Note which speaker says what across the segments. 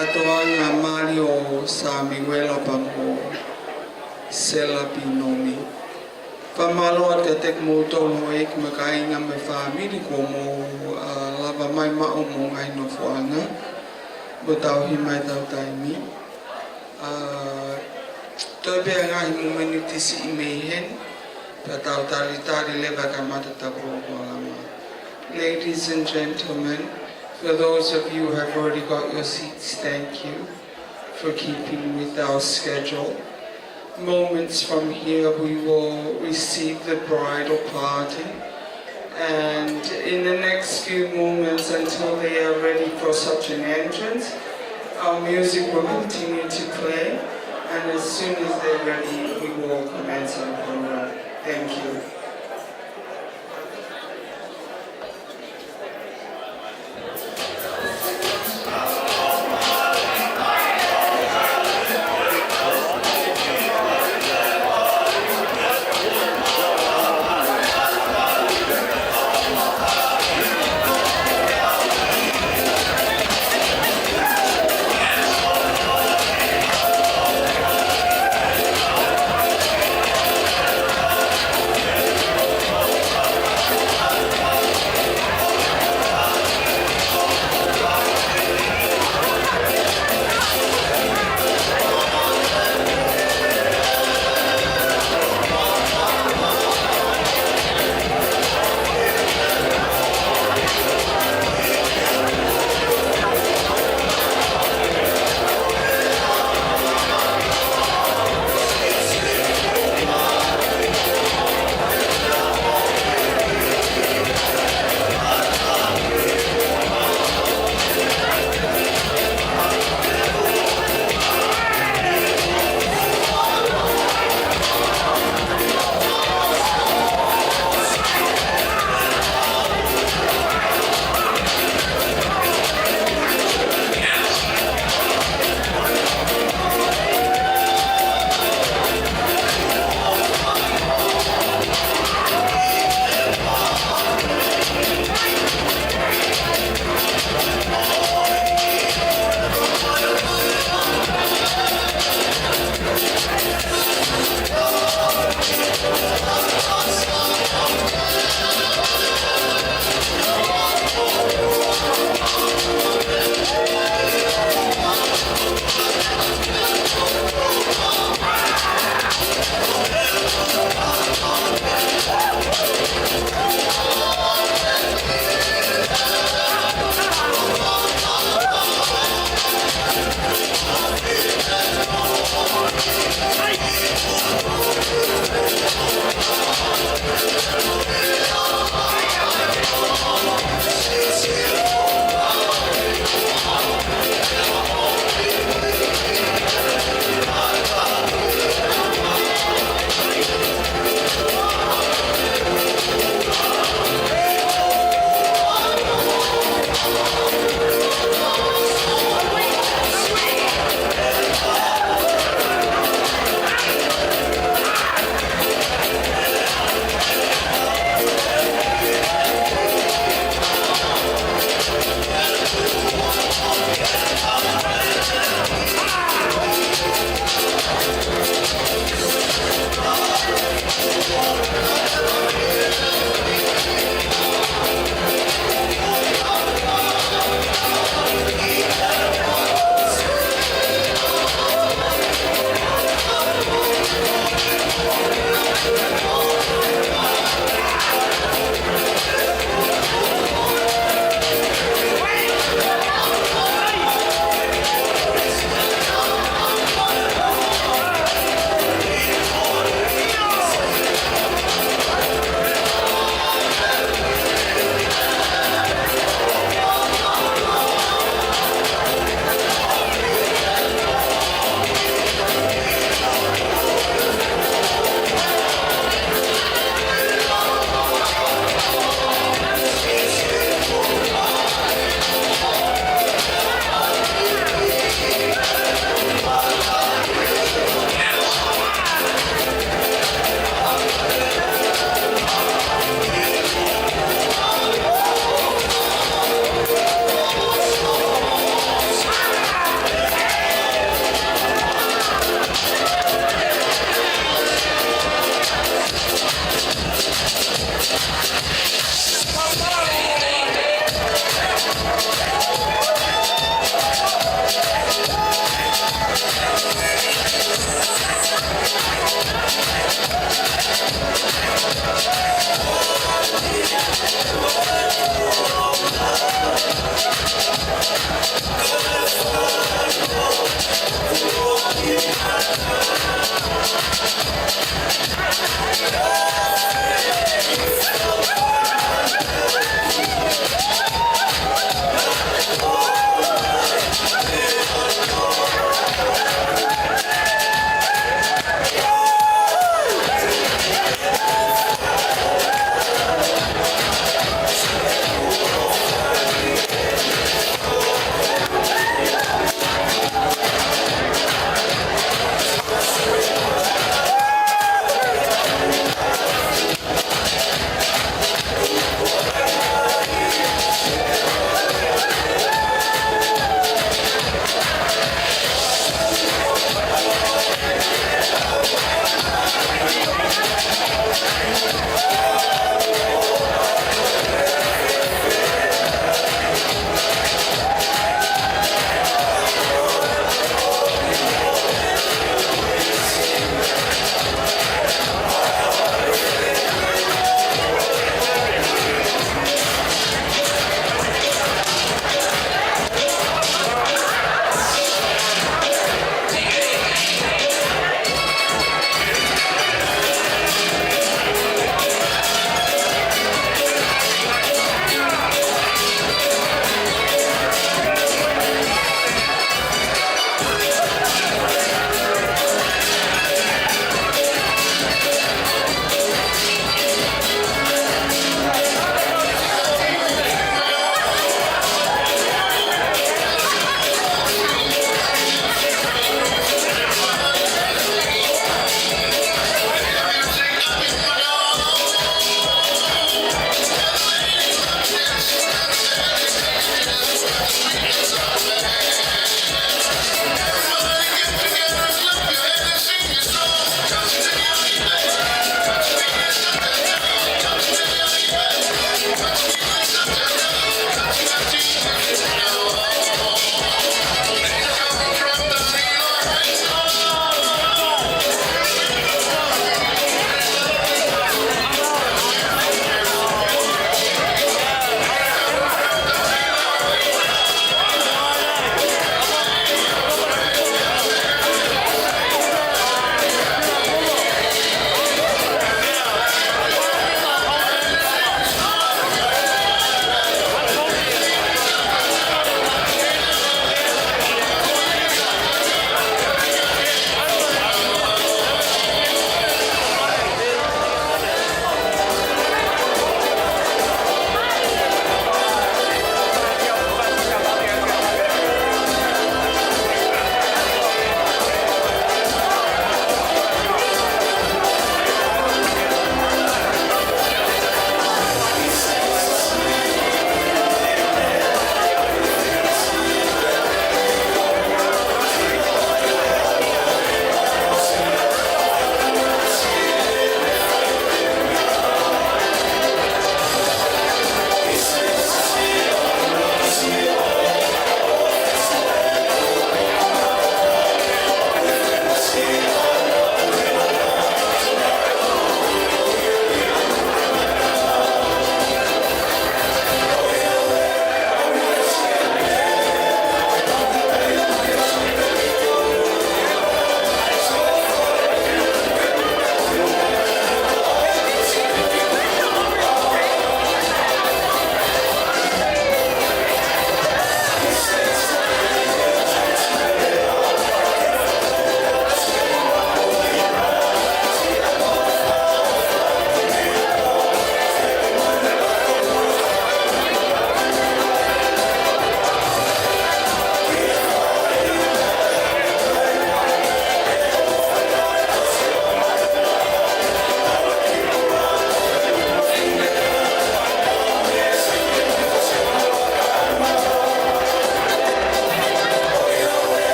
Speaker 1: Atoanga Mario Samiwela Pamo Sela Pinomi. Pamalo at katek mo tolo ek makainga me family ko mo lava mai mao mo ngai no fuanga. Botau himai tau taimi. Tobe ngai mo menutisi imehen. Patau tari leva kamata tapo lama. Ladies and gentlemen, for those of you who have already got your seats, thank you for keeping with our schedule. Moments from here we will receive the bridal party, and in the next few moments until they are ready for such an entrance, our music will continue to play, and as soon as they're ready we will commence our program. Thank you.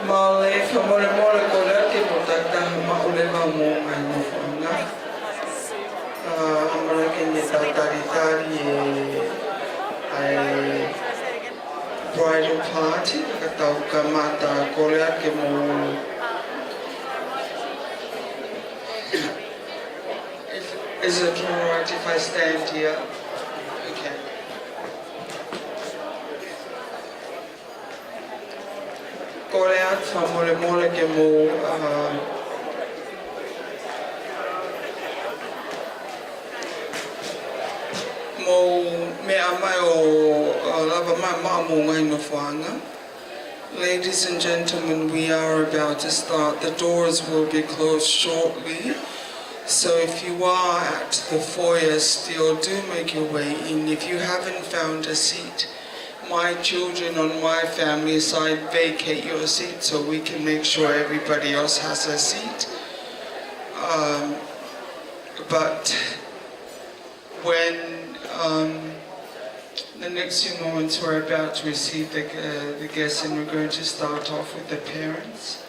Speaker 1: Male famole mole kola ke motaka maule mo ai no fanga. Amara ke ni tari ai bridal party katau kamata kola ke mo. Is it alright if I stand here? Okay. Koreat famole mole ke mo me amai o lava mai mo ngai no whanga. Ladies and gentlemen, we are about to start. The doors will be closed shortly. So if you are at the foyer still, do make your way in. If you haven't found a seat, my children on my family side vacate your seat so we can make sure everybody else has a seat. But when the next few moments we're about to receive the guests, and we're going to start off with the parents.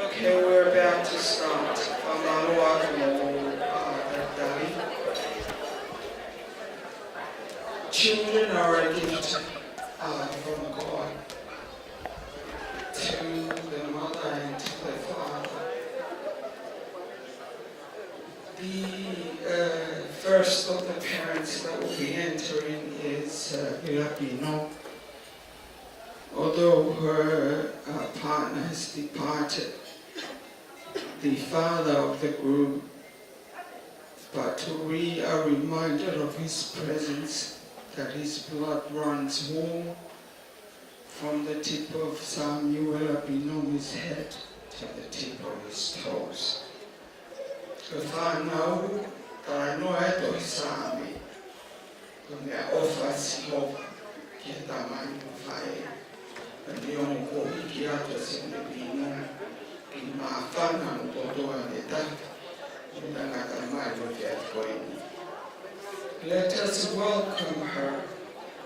Speaker 1: Okay, we're about to start. Children are a gift from God to the mother and to the father. The first of the parents that will be entering is Pinomi. Although her partner has departed, the father of the group, but to be a reminder of his presence, that his blood runs warm from the tip of Samuel Pinomi's head to the tip of his toes. The Finau, I know I don't Sami, when they offer smoke, get a man of fire, and the young boy Let us welcome her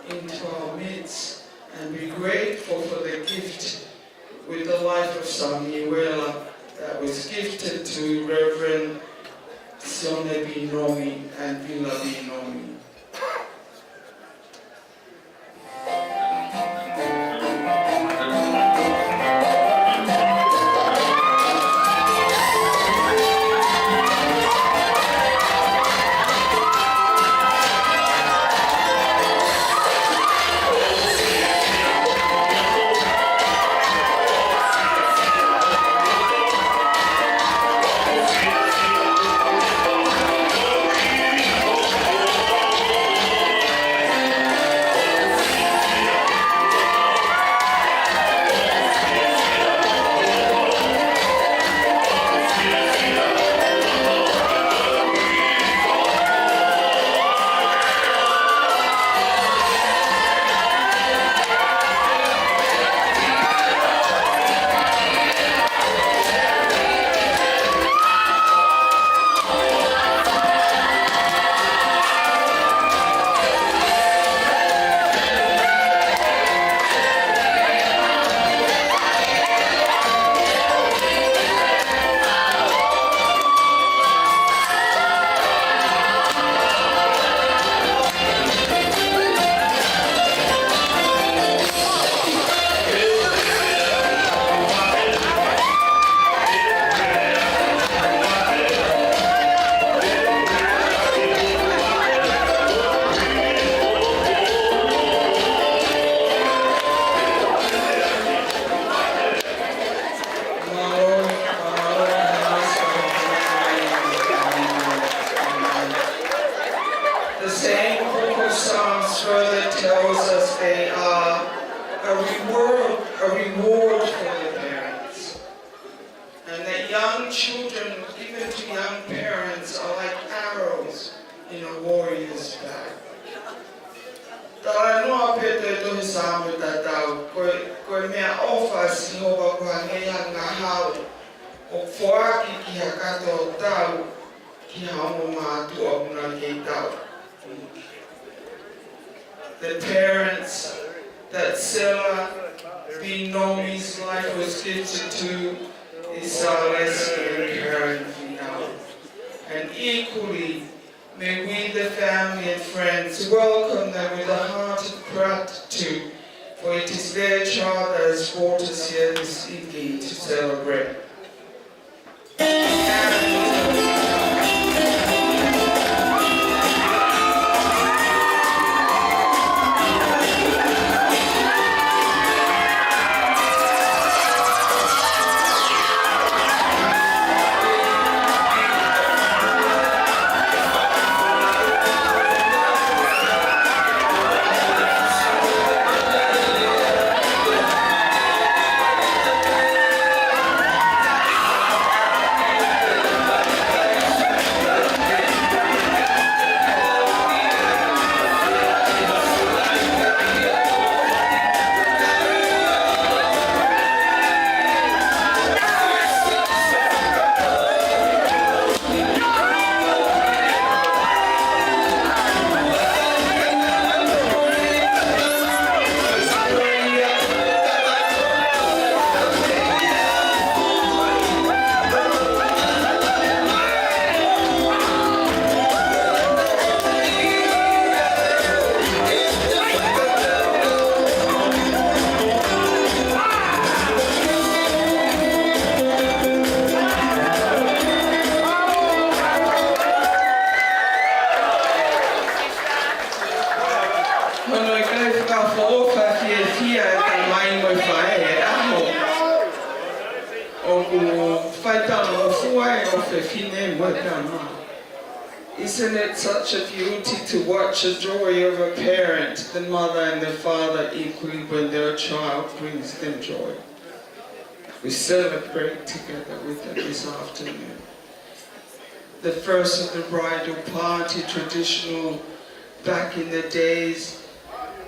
Speaker 1: into our midst and be grateful for the gift with the life of Samuela that was gifted to Reverend Pinomi and Villa Pinomi. The parents that Sela Pinomi's life was gifted to is our lesbian parent Finau. And equally, may we, the family and friends, welcome them with a heart of gratitude, for it is their child that has brought us here this evening to celebrate. Isn't it such a beauty to watch the joy of a parent, the mother and the father equally when their child brings them joy? We celebrate together with them this afternoon. The first of the bridal party, traditional back in the days.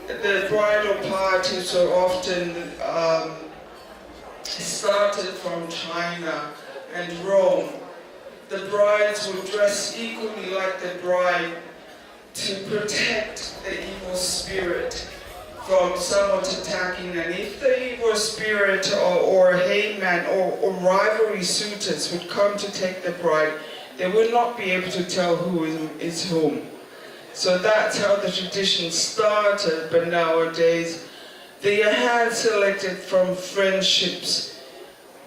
Speaker 1: The bridal parties are often started from China and Rome. The brides would dress equally like the bride to protect the evil spirit from someone attacking. And if the evil spirit or hate man or rivalry suitors would come to take the bride, they would not be able to tell who is whom. So that's how the tradition started, but nowadays they are hand selected from friendships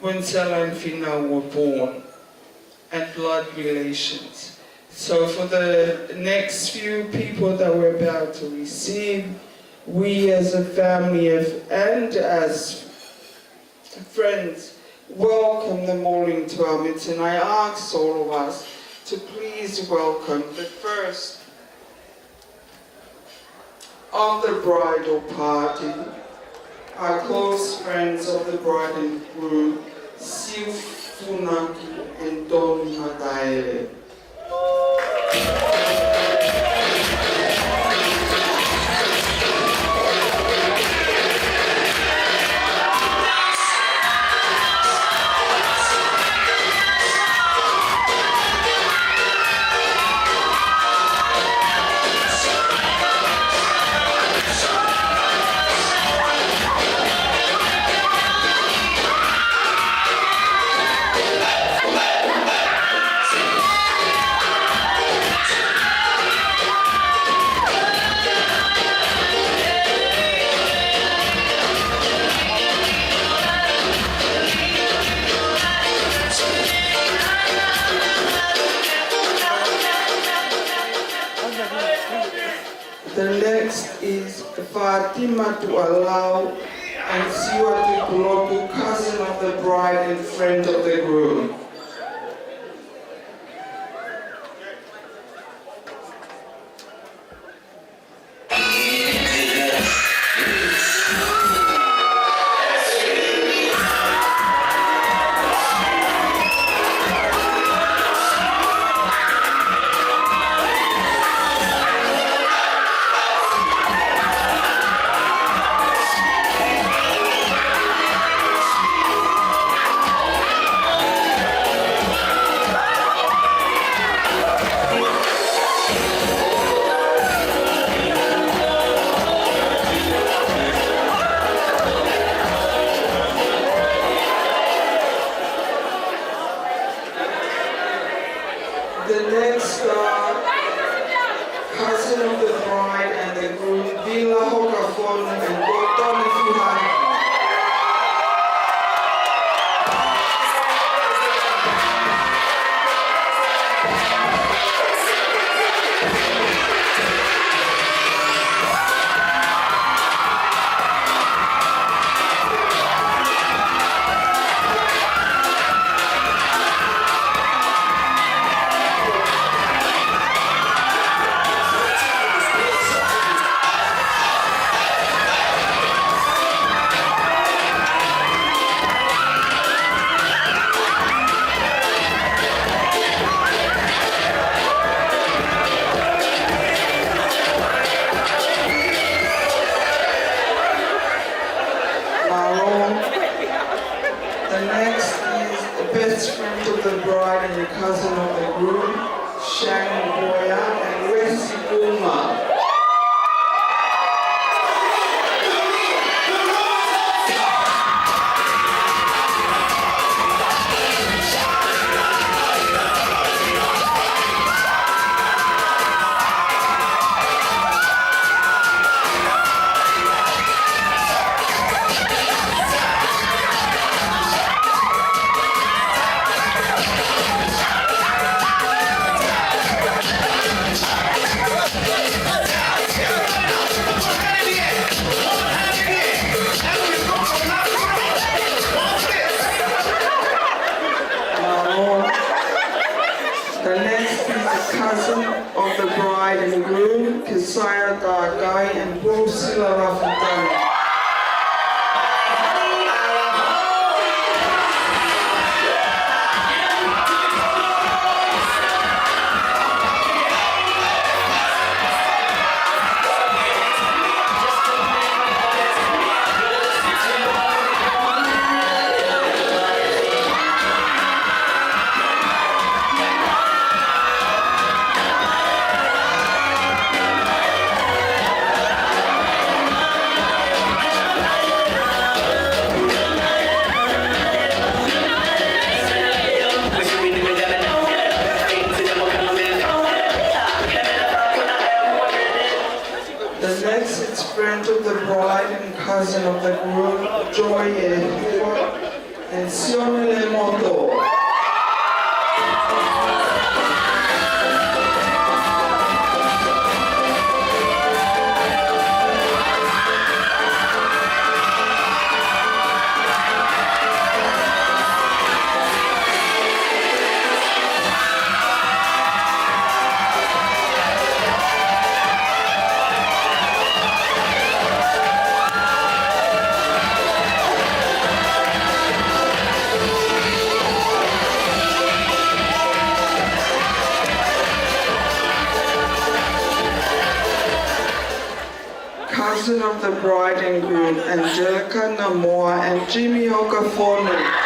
Speaker 1: when Sela and Finau were born, and blood relations. So for the next few people that we're about to receive, we as a family and as friends welcome them all into our midst. And I ask all of us to please welcome the first of the bridal party, our close friends of the bride and groom, Siu Funaki and Don Madaele. The next is Fatima to allow and Siwa to Pulotu, cousin of the bride and friend of the groom. The next cousin of the bride and the groom, Vila Hokafon and Goton if you have. The next is the best friend of the bride and the cousin of the groom, Shang Boya and Wesi Uma. The next is the cousin of the bride and groom, Kisaya Dagai and Sela Rafutani. cousin of the group, Joy and Sione Moto. Cousin of the bride and groom, Angelica Namoa and Jimmy Okafonu.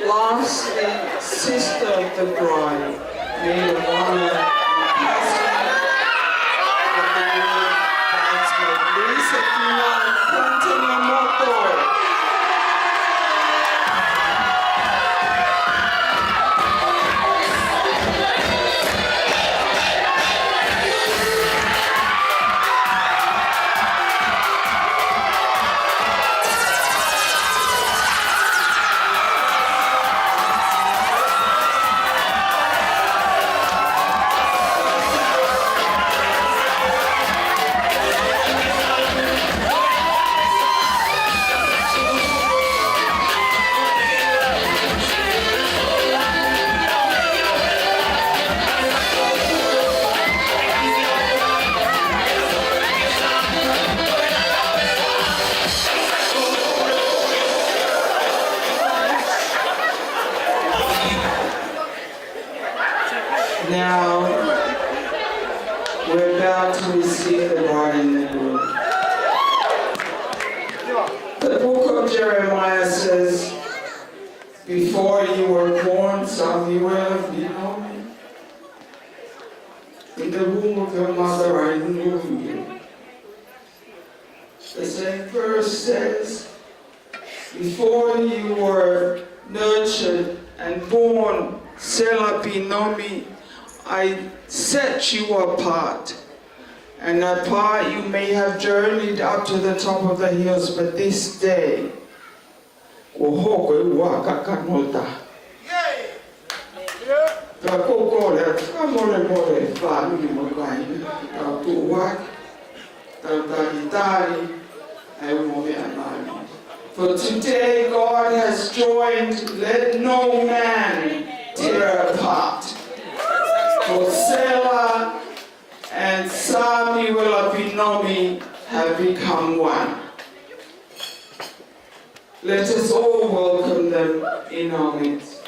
Speaker 1: Lastly, sister of the bride, maid of honor, and cousin of the groom, bridesmaid, Lisa Finau and Quentin Yamamoto. Now, we're about to receive the bride and the groom. The book of Jeremiah says, before you were born, Samuel, Pinomi, in the womb of your mother I knew you. The same verse says, before you were nurtured and born, Sela Pinomi, I set you apart, and apart you may have journeyed up to the top of the hills, but this day, for today God has joined, let no man tear apart. For Sela and Samuel Pinomi have become one. Let us all welcome them in our midst.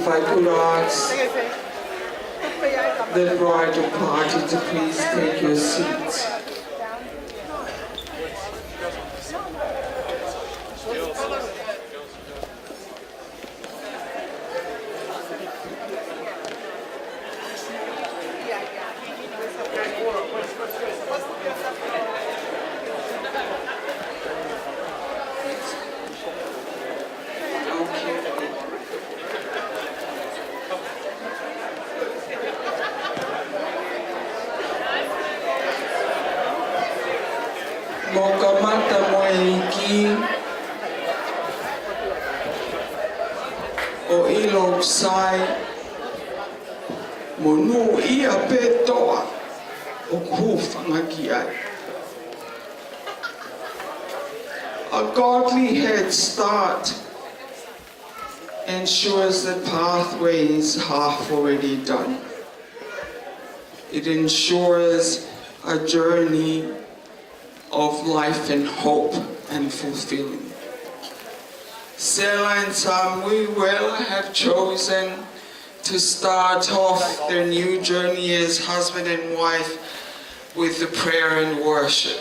Speaker 1: If I could ask the bridal party to please take your seats. Mokamata moeiki o ilo sai monu ia petoa o kufangaki ai. A godly head start ensures the pathway is half already done. It ensures a journey of life and hope and fulfilling. Sela and Samuel have chosen to start off their new journey as husband and wife with the prayer and worship.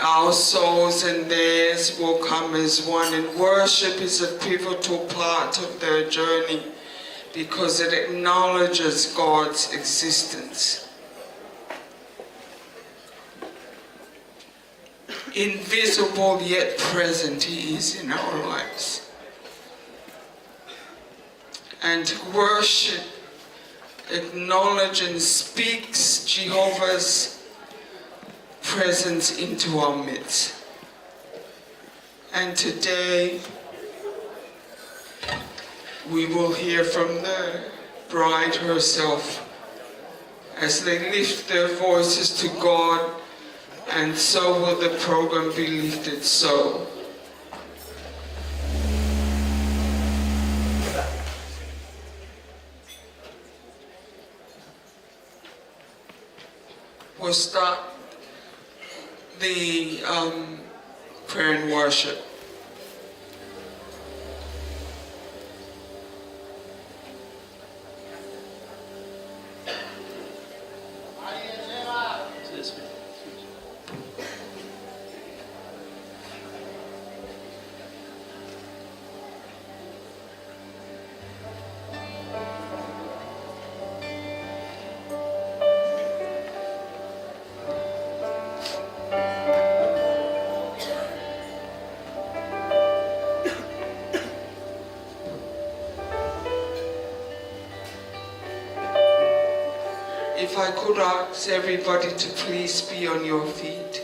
Speaker 1: Our souls and theirs will come as one, and worship is a pivotal part of their journey because it acknowledges God's existence. Invisible yet present He is in our lives. And worship acknowledges and speaks Jehovah's presence into our midst. And today we will hear from the bride herself as they lift their voices to God. And so will the program be lifted so. We'll start the prayer and worship. If I could ask everybody to please be on your feet.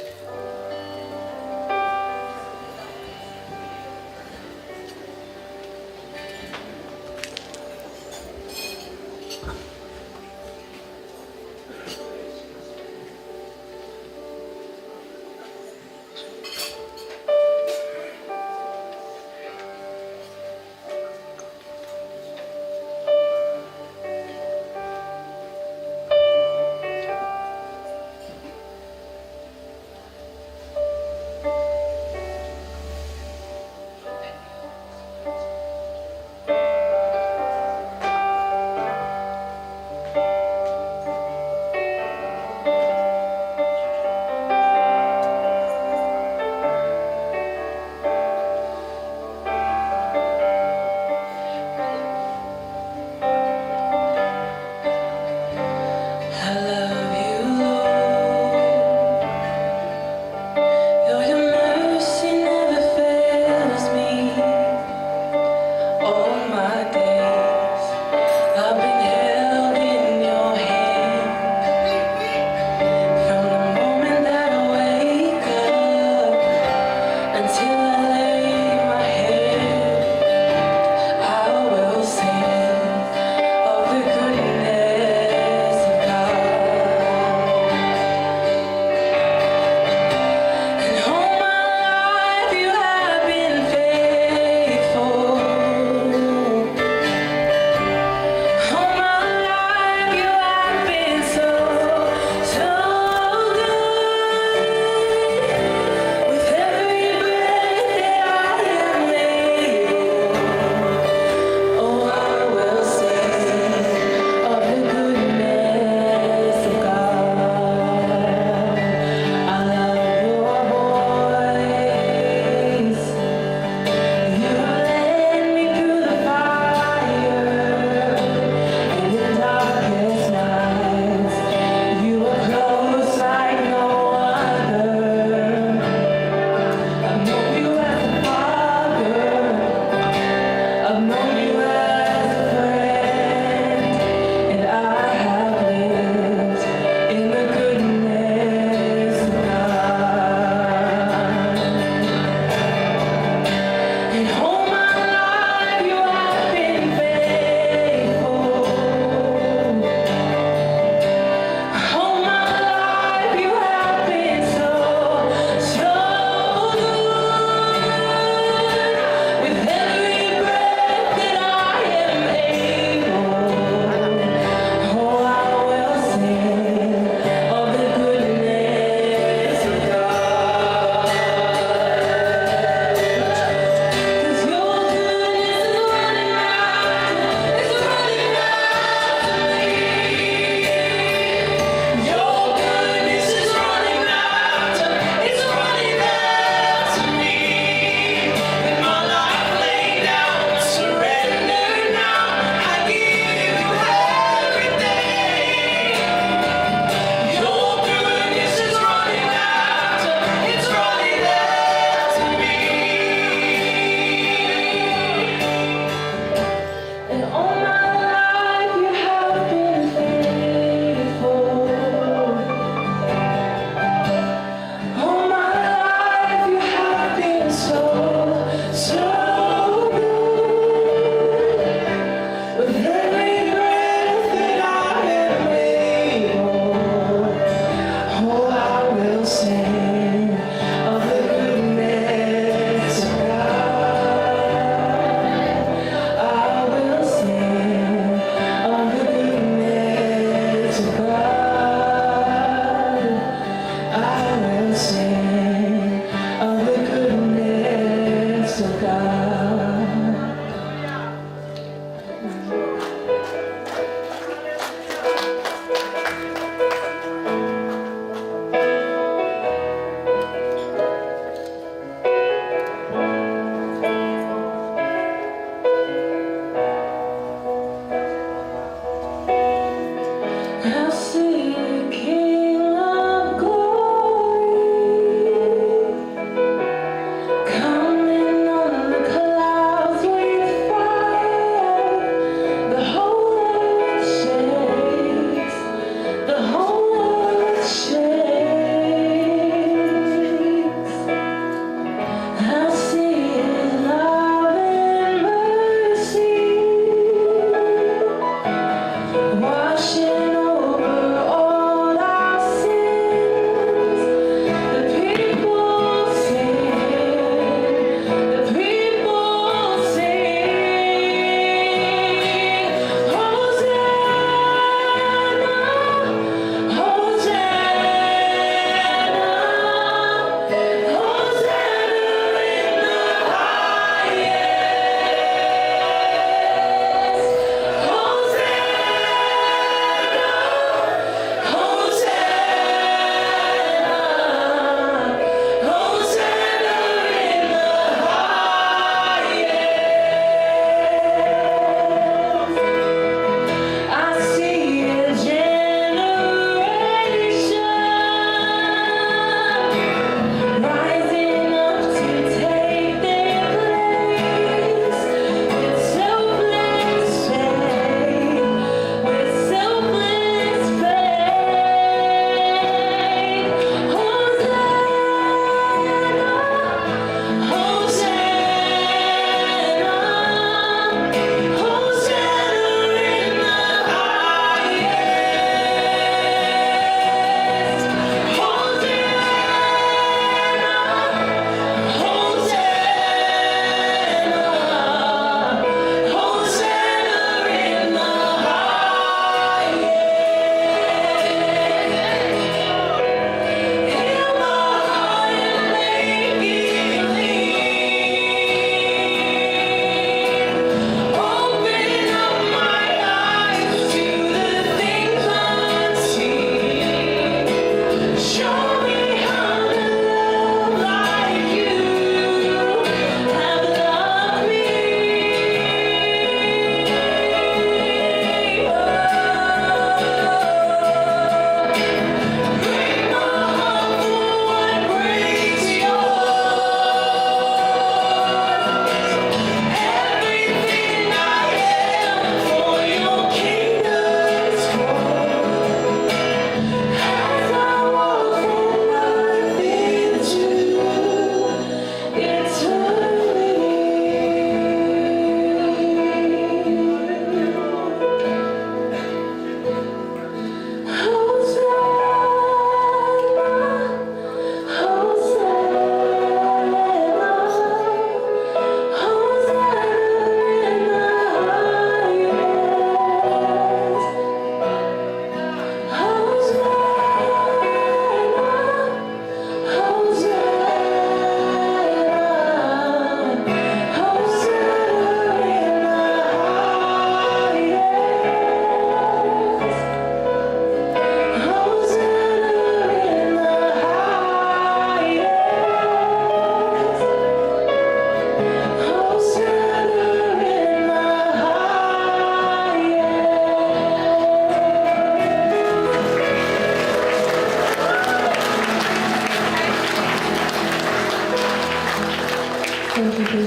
Speaker 2: We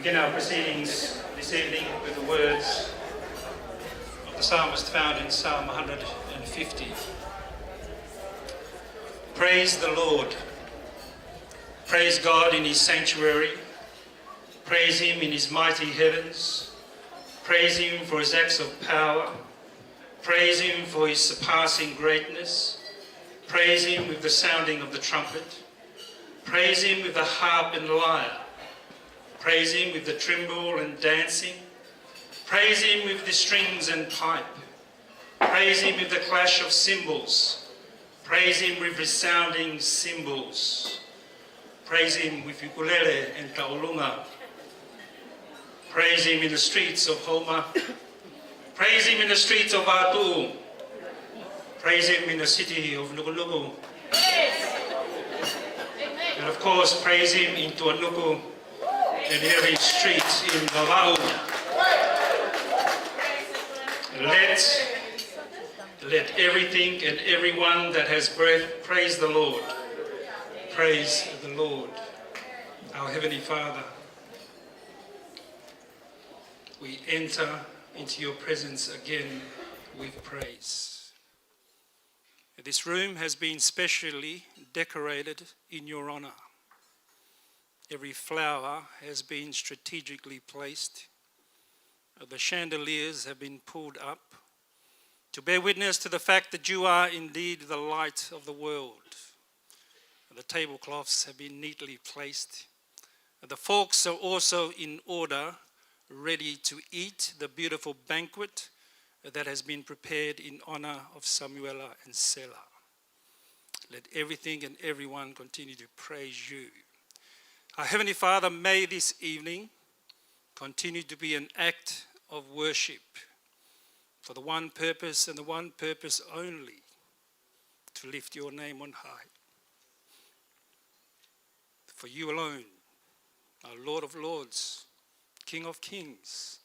Speaker 2: begin our proceedings this evening with the words of the psalmist found in Psalm 150. Praise the Lord. Praise God in his sanctuary. Praise him in his mighty heavens. Praise him for his acts of power. Praise him for his surpassing greatness. Praise him with the sounding of the trumpet. Praise him with the harp and lyre. Praise him with the timbrel and dancing. Praise him with the strings and pipe. Praise him with the clash of cymbals. Praise him with resounding cymbals. Praise him with ukulele and taolunga. Praise him in the streets of Homa. Praise him in the streets of Latu. Praise him in the city of Nukuluku. And of course, praise him in Tuanuku and every street in Vavau. Let everything and everyone that has breath praise the Lord. Praise the Lord. Our Heavenly Father, we enter into your presence again with praise. This room has been specially decorated in your honor. Every flower has been strategically placed. The chandeliers have been pulled up to bear witness to the fact that you are indeed the light of the world. The tablecloths have been neatly placed. The forks are also in order, ready to eat the beautiful banquet that has been prepared in honor of Samuela and Sela. Let everything and everyone continue to praise you. Our Heavenly Father, may this evening continue to be an act of worship for the one purpose and the one purpose only, to lift your name on high. For you alone, our Lord of Lords, King of Kings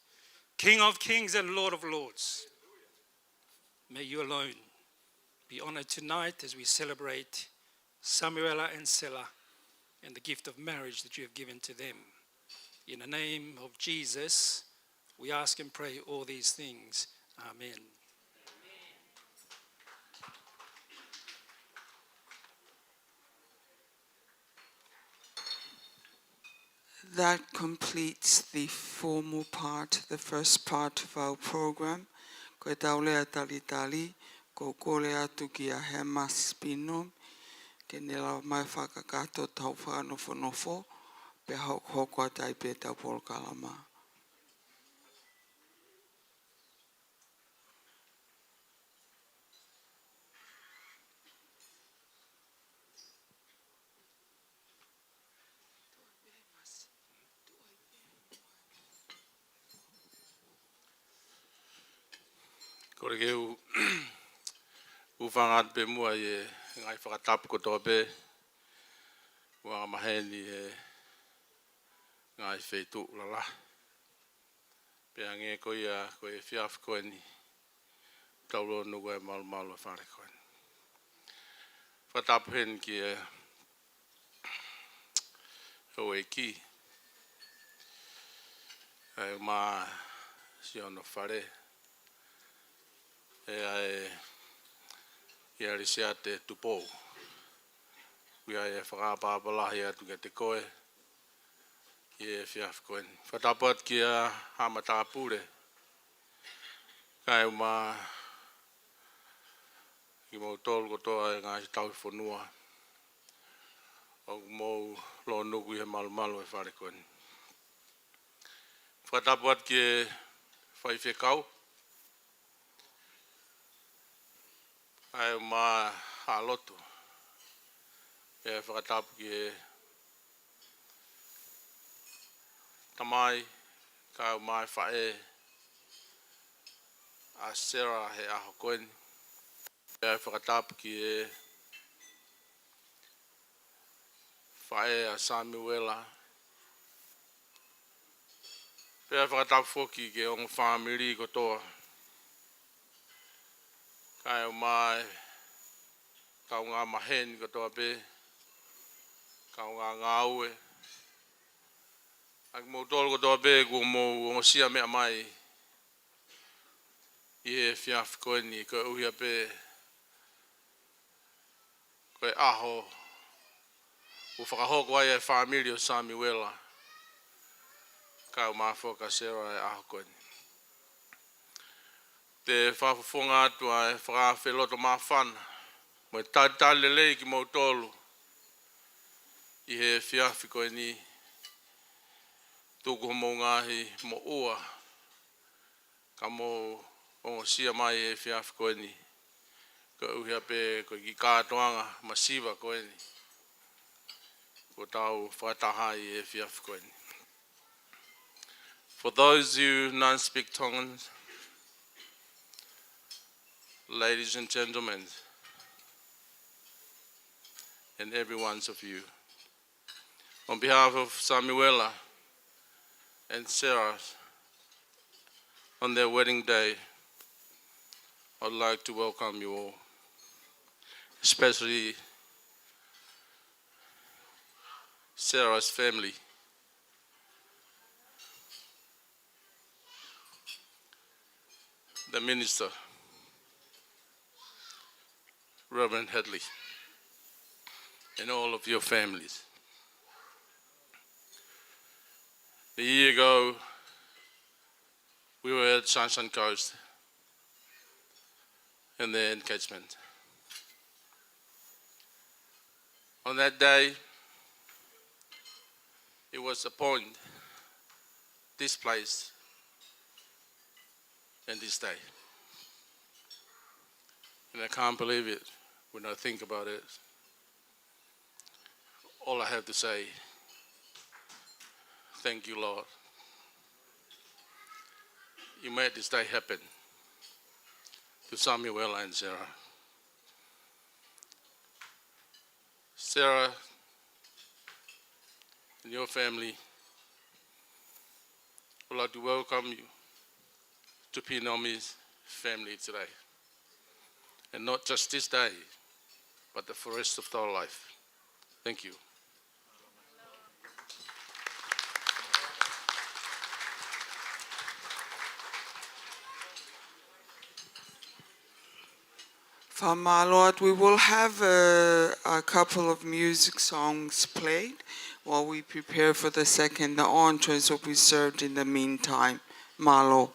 Speaker 2: and Lord of Lords, may you alone be honored tonight as we celebrate Samuela and Sela and the gift of marriage that you have given to them. In the name of Jesus, we ask and pray all these things. Amen.
Speaker 1: That completes the formal part, the first part of our program. Koe taulea tali, ko kole atu ki a he mas Pinomi, ke nela mai whakakato tau whanofo, pe hoko atai pe tau polkalama.
Speaker 3: Kore ke whangat pe mua i ngai whakatapu ko tō pe wanga maheni ngai wheitu lala. Pe ange ko ia ko e whiaf koe ni taulo nuku e malu e whare koe ni. Whakatapu hen ki hau e ki e ma si ono whare. Ia risia te tupou. Ia whakapapalahi atu ke te koe. Ia whiaf koen. Whatapat ki a hamatapure. Kai uma i mau tolu kotoa e ngāi tau whanua. O mau lo nuku i he malu e whare koen. Whatapat ki e whaiwhekau. Ai ma halotu. E whakatapu ki e tamai, kau mai whae, a Sera he aho koeni. E whakatapu ki e whae a Samuela. E whakatapu whoki ke ongo whamiri kotoa. Kau mai, kau ngā maheni kotoa pe, kau ngā ngāue. Ak mo tolu kotoa pe, kua mo sia mea mai. I he whiawhi koeni, ko uhia pe, koe aho, u whakahoko ai e whamiri o Samuela. Kau mawhoka Sera e aho koeni. Te whawhawhonga atua e whakawheloto mawhana. Mo e tātale lei ki mo tolu. I he whiawhi koeni. Tuku mo ngahi mo ua. Ka mo ongo sia mai e whiawhi koeni. Ko uhia pe ko ki kātoanga masiva koeni. Ko tau whatahai e whiawhi koeni. For those who non-speak Tongans, ladies and gentlemen, and every one of you, on behalf of Samuela and Sarah, on their wedding day, I'd like to welcome you all, especially Sarah's family. The minister, Reverend Headley, and all of your families. A year ago, we were at Sunshine Coast in their engagement. On that day, it was a point, this place, and this day. And I can't believe it when I think about it. All I have to say, thank you, Lord. You made this day happen to Samuel and Sarah. Sarah and your family, would like to welcome you to Pinomi's family today. And not just this day, but for the rest of our life. Thank you.
Speaker 1: My Lord, we will have a couple of music songs played while we prepare for the second. The entrees will be served in the meantime. Malo.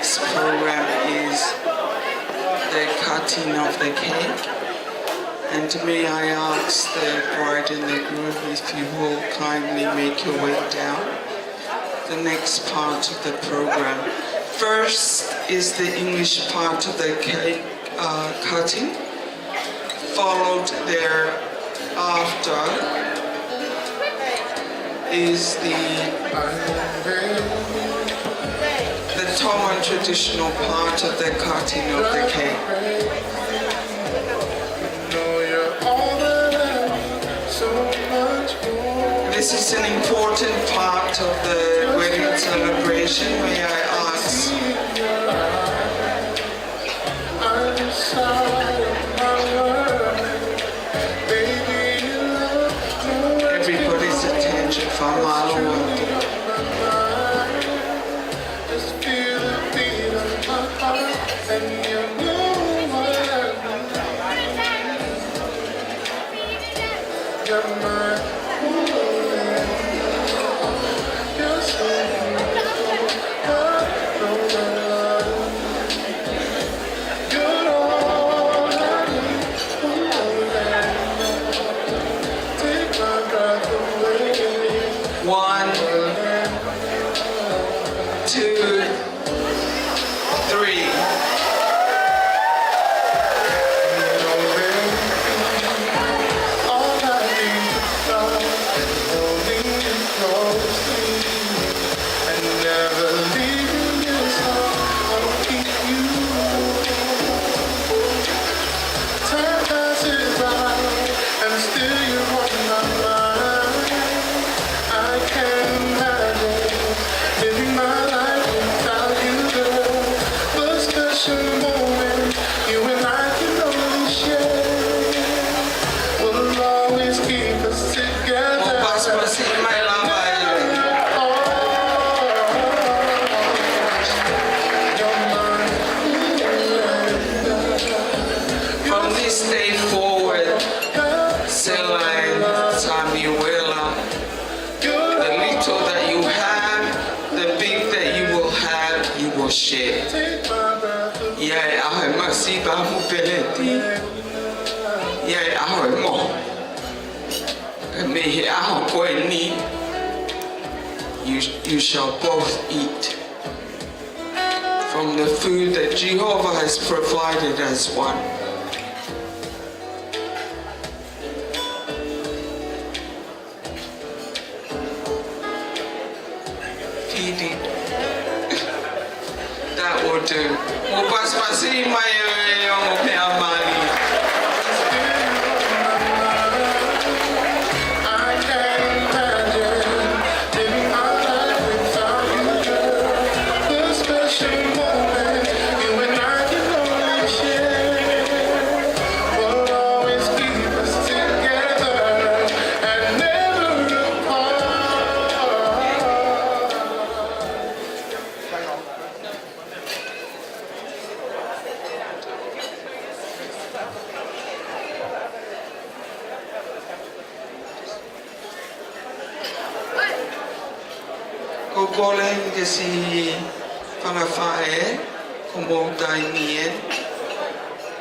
Speaker 1: next program is the cutting of the cake. And may I ask the bride and the groom if you will kindly make your way down. The next part of the program. First is the English part of the cake cutting, followed thereafter is the Tongan traditional part of the cutting of the cake. This is an important part of the wedding celebration. May I ask? Everybody's attention for Malo. One, two, three. From this day forward, Sela and Samuela, the little that you have, the big that you will have, you will share. Yai ahe masiba mu peleti, yai ahe mo, mehe ahe koe ni, you shall both eat from the food that Jehovah has provided as one. Feeding. That will do. Mupaspasi mai yung peamani. Koleng kasi pangafae kumo daimien.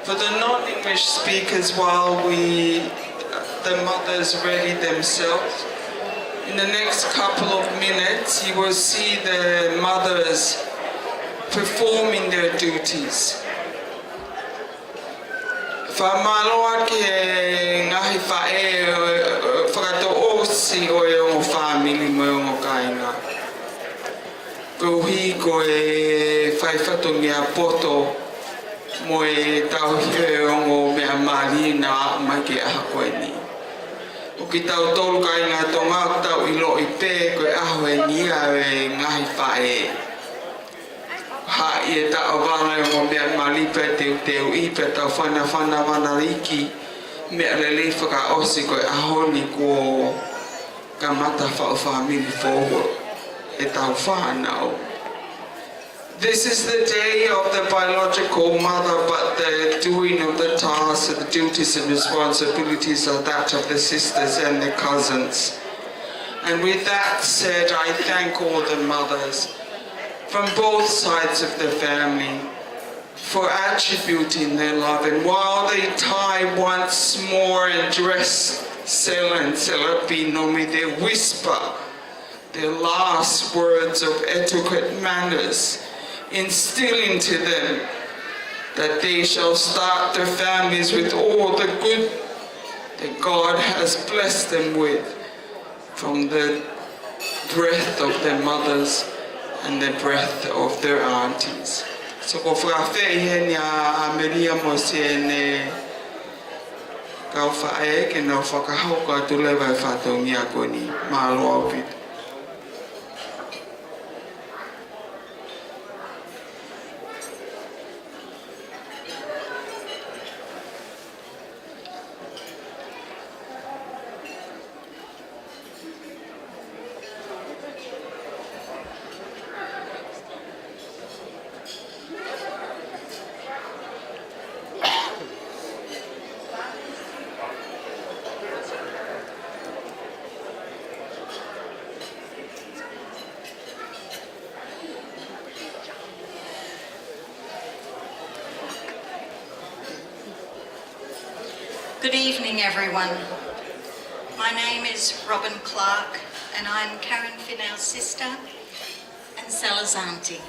Speaker 1: For the non-English speakers, while the mothers ready themselves, in the next couple of minutes you will see the mothers performing their duties. Whamaloa ke ngahi whae whakato osi o e family mo e o kainga. Ko hi ko e whaiwhatu mea poto mo e tauhia e ongo mea mari na mai ke aha koe ni. O ki tau tolu kai ngā tonga tau i lo i pē koe aho e nia e ngahi whae. Ha i e tau wanga e ongo mea mari pē teu i pē tau whana riki mea lele whaka osi koe aho ni ko ka mata whau family forward. This is the day of the biological mother, but the doing of the tasks, the duties and responsibilities are that of the sisters and the cousins. And with that said, I thank all the mothers from both sides of the family for attributing their love. And while they tie once more and dress Sela and Sela Pinomi, they whisper their last words of etiquette manners, instilling to them that they shall start their families with all the good that God has blessed them with from the breath of their mothers and the breath of their aunties. So ko whakawhi he ni a Ameria mo se ne kau whae ke nau whakahau ka tule vai whatau ni a koni mahaloa pitu.
Speaker 4: Good evening, everyone. My name is Robin Clark, and I'm Karen Finau's sister and Sela's auntie.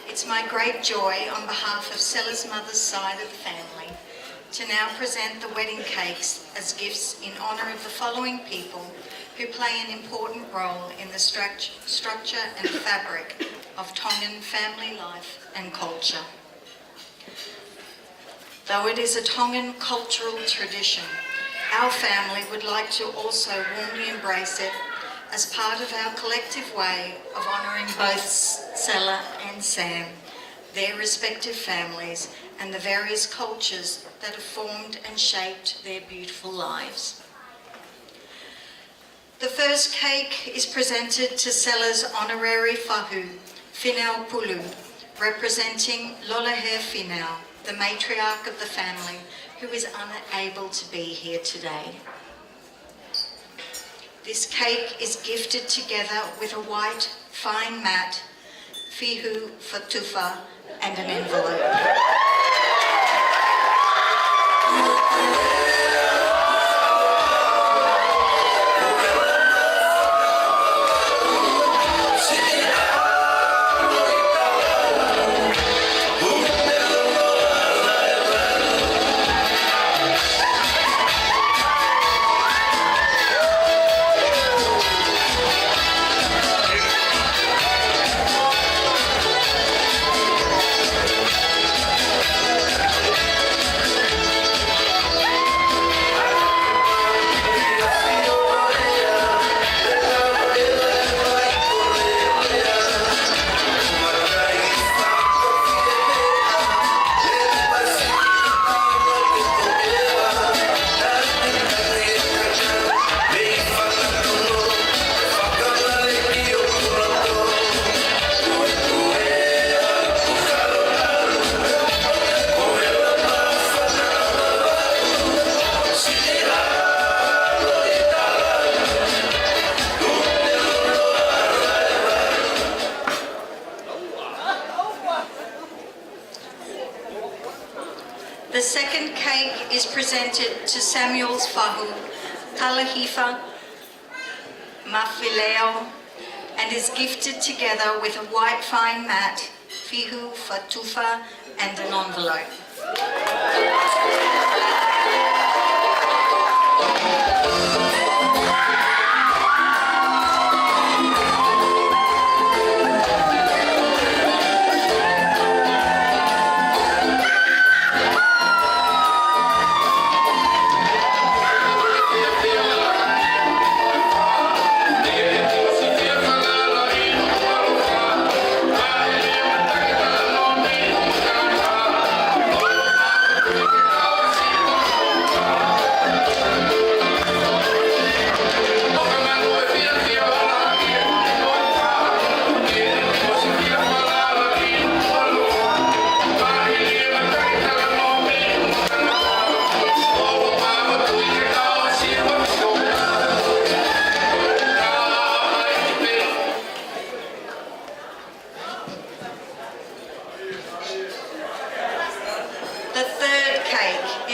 Speaker 4: It's my great joy on behalf of Sela's mother's side of the family to now present the wedding cakes as gifts in honour of the following people who play an important role in the structure and fabric of Tongan family life and culture. Though it is a Tongan cultural tradition, our family would like to also warmly embrace it as part of our collective way of honouring both Sela and Sam, their respective families, and the various cultures that have formed and shaped their beautiful lives. The first cake is presented to Sela's honorary whahu, Finau Pulu, representing Lolahe Finau, the matriarch of the family, who is unable to be here today. This cake is gifted together with a white, fine mat, fihu for tufa, and an envelope. The second cake is presented to Samuel's whahu, Kalahifa Mawhileo, and is gifted together with a white fine mat, fihu for tufa, and an envelope.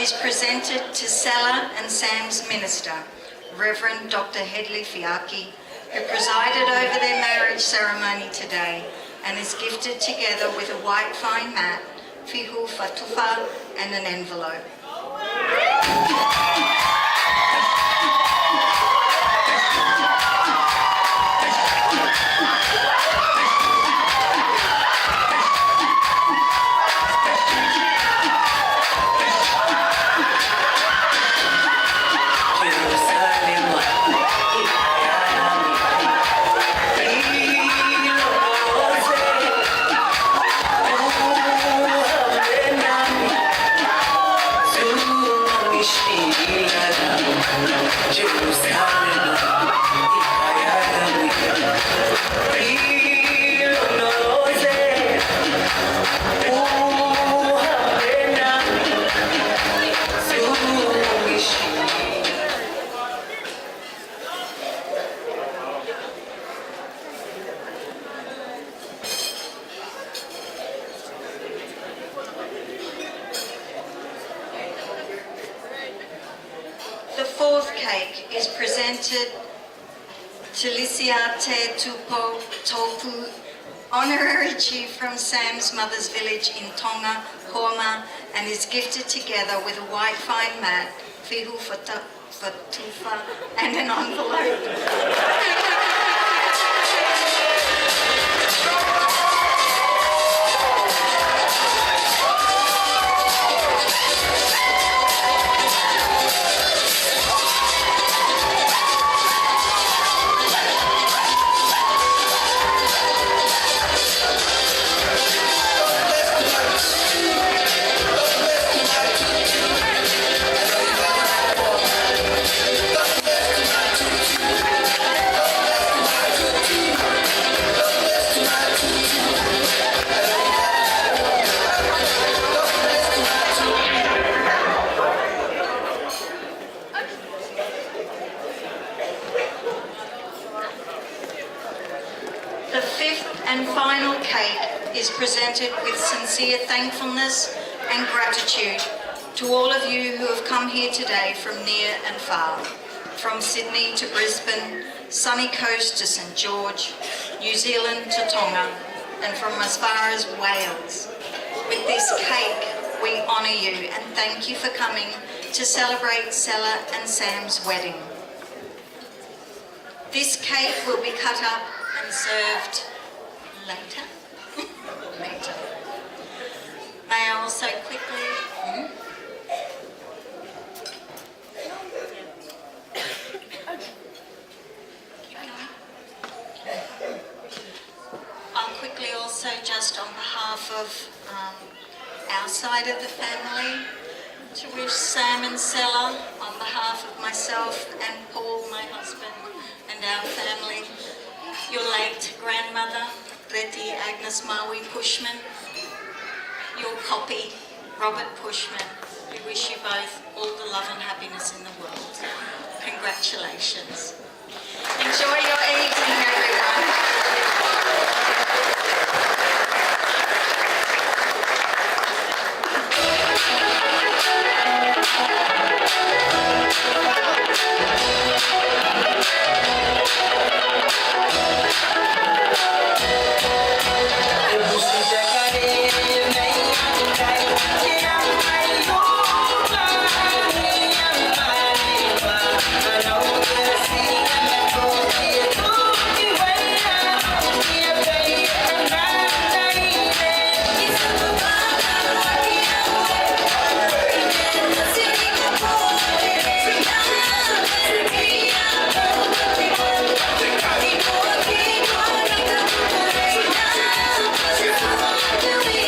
Speaker 4: is presented to Sela and Sam's minister, Reverend Dr. Hedley Fiaki, who presided over their marriage ceremony today and is gifted together with a white fine mat, fihu fatufa, and an envelope. The fourth cake is presented to Lisiate Tupo Topu, honorary chief from Sam's mother's village in Tonga, Hoama, and is gifted together with a white fine mat, fihu fatufa, and an envelope. The fifth and final cake is presented with sincere thankfulness and gratitude to all of you who have come here today from near and far, from Sydney to Brisbane, sunny coast to St George, New Zealand to Tonga, and from as far as Wales. With this cake, we honour you and thank you for coming to celebrate Sela and Sam's wedding. This cake will be cut up and served later. Later. May I also quickly... Keep going. I'll quickly also, just on behalf of our side of the family, to wish Sam and Sela, on behalf of myself and Paul, my husband, and our family, your late grandmother, Reti Agnes Maui Pushman, your copy, Robert Pushman. We wish you both all the love and happiness in the world. Congratulations. Enjoy your evening, everyone. Do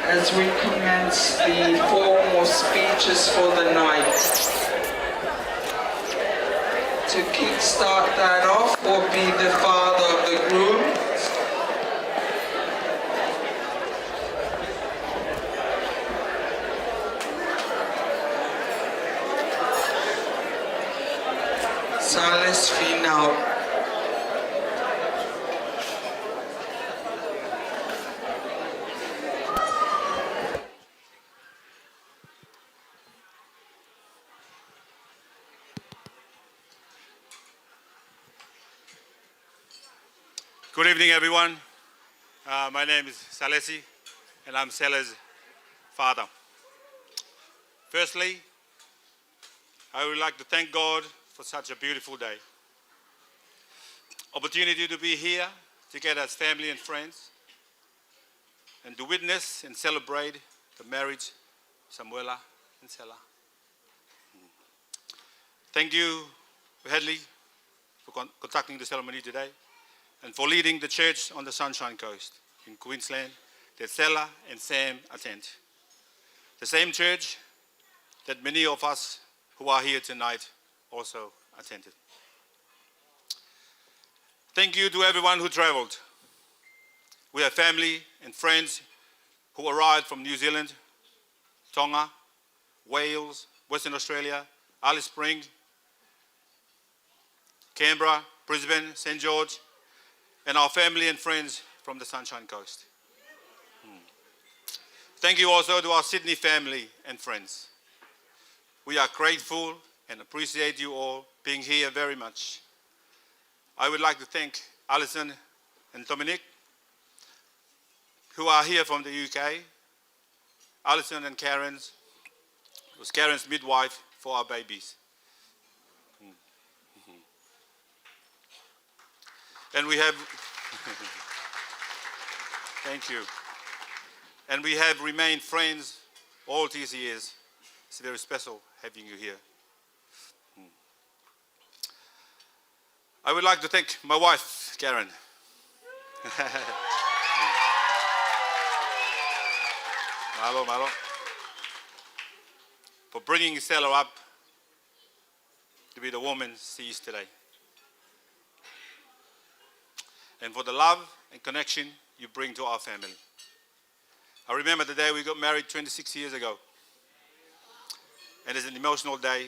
Speaker 1: as we commence the formal speeches for the night. To kickstart that off will be the father of the groom. Silas Finau.
Speaker 5: Good evening, everyone. My name is Salesi, and I'm Sela's father. Firstly, I would like to thank God for such a beautiful day. Opportunity to be here together as family and friends, and to witness and celebrate the marriage of Samuela and Sela. Thank you, Headley, for conducting the ceremony today, and for leading the church on the Sunshine Coast in Queensland that Sela and Sam attend. The same church that many of us who are here tonight also attended. Thank you to everyone who traveled. We have family and friends who arrived from New Zealand, Tonga, Wales, Western Australia, Alice Springs, Canberra, Brisbane, St. George, and our family and friends from the Sunshine Coast. Thank you also to our Sydney family and friends. We are grateful and appreciate you all being here very much. I would like to thank Alison and Dominic, who are here from the UK. Alison and Karen was Karen's midwife for our babies. And we have, thank you. And we have remained friends all these years. It's very special having you here. I would like to thank my wife, Karen. Malo. For bringing Sela up to be the woman she is today. And for the love and connection you bring to our family. I remember the day we got married 26 years ago. And it's an emotional day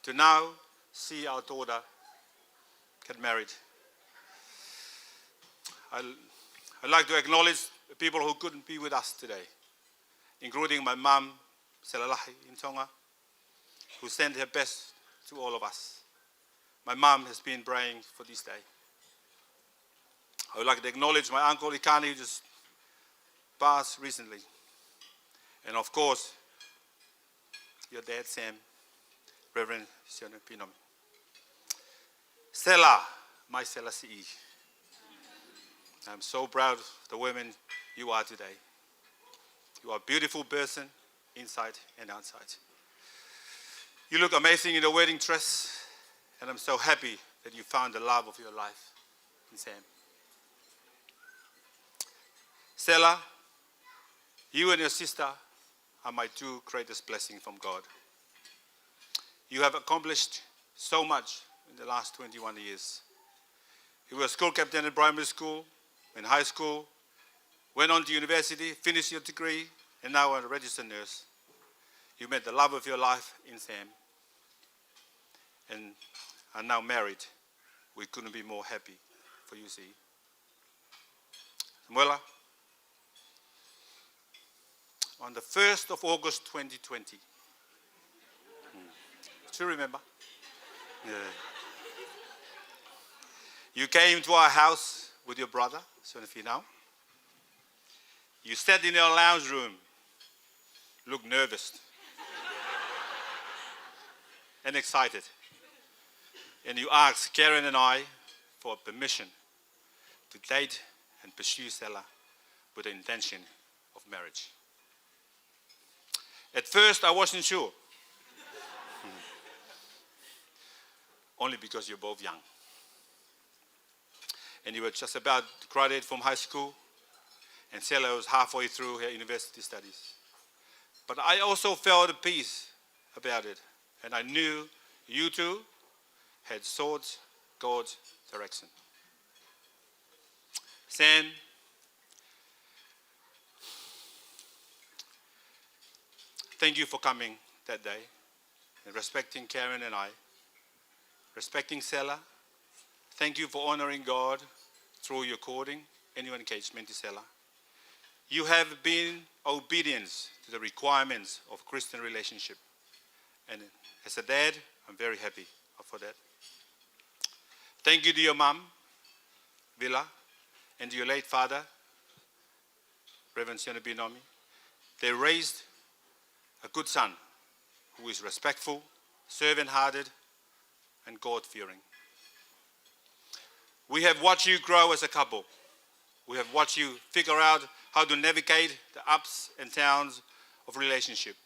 Speaker 5: to now see our daughter get married. I'd like to acknowledge the people who couldn't be with us today, including my mum, Sela in Tonga, who sent her best to all of us. My mum has been praying for this day. I would like to acknowledge my uncle Ikani, who just passed recently. And of course, your dad, Sam, Reverend Pinomi. Sela, my Sela CE. I'm so proud of the women you are today. You are a beautiful person, inside and outside. You look amazing in a wedding dress, and I'm so happy that you found the love of your life in Sam. Sela, you and your sister are my two greatest blessings from God. You have accomplished so much in the last 21 years. You were a school captain at primary school, in high school, went on to university, finished your degree, and now are a registered nurse. You met the love of your life in Sam, and are now married. We couldn't be more happy for you, see. Samuela, on the 1st of August 2020. Still remember? Yeah. You came to our house with your brother, Finau. You sat in our lounge room, looked nervous and excited. And you asked Karen and I for permission to date and pursue Sela with the intention of marriage. At first, I wasn't sure. Only because you're both young. And you were just about to graduate from high school, and Sela was halfway through her university studies. But I also felt a peace about it, and I knew you two had sought God's direction. Sam, thank you for coming that day and respecting Karen and I, respecting Sela. Thank you for honoring God through your courting and your engagement to Sela. You have been obedient to the requirements of Christian relationship. And as a dad, I'm very happy for that. Thank you to your mom, Villa, and to your late father, Reverend Pinomi. They raised a good son who is respectful, servant-hearted, and God-fearing. We have watched you grow as a couple. We have watched you figure out how to navigate the ups and downs of relationship.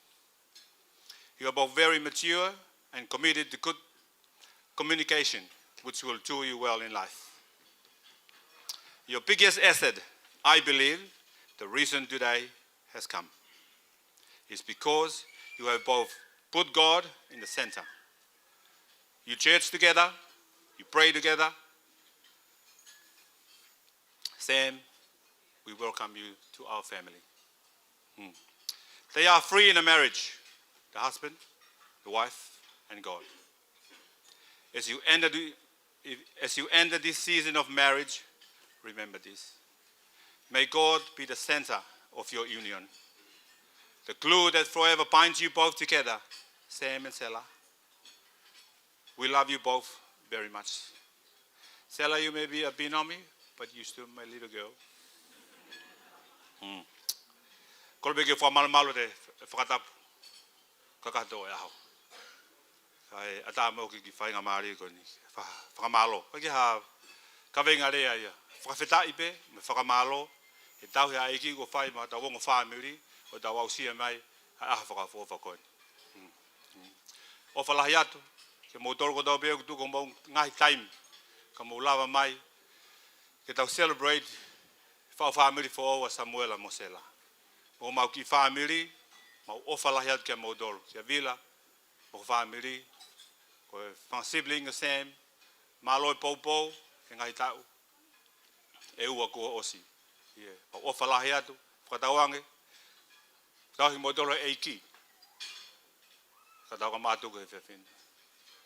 Speaker 5: You are both very mature and committed to good communication, which will do you well in life. Your biggest asset, I believe, the reason today has come, is because you have both put God in the center. You church together, you pray together. Sam, we welcome you to our family. They are free in a marriage, the husband, the wife, and God. As you enter this season of marriage, remember this. May God be the center of your union, the glue that forever binds you both together, Sam and Sela. We love you both very much. Sela, you may be a Pinomi, but you're still my little girl. Kolbeke fa malo de fakatap kakato e aho. Kai ata mo ki fainga mari ko ni fa malo. Ki ha ka venga le ia. Fa feta ipe me fa malo e tau ya iki ko fai ma ta wongo family o ta wa sia mai a fa fo fa ko. O fa la hiatu ke motor ko do be ku ko mo ngai time ka mo lava mai ke tau celebrate fa family for wa Samuel mo Sela. O mau ki family mau ofa la hiatu ke mo dol ke vila mo family ko fa sibling Sam malo popo e ngai tau e ua ko osi ye o ofa la hiatu fa tawange ka hi mo dol e ki ka tau ka matu ko fe fin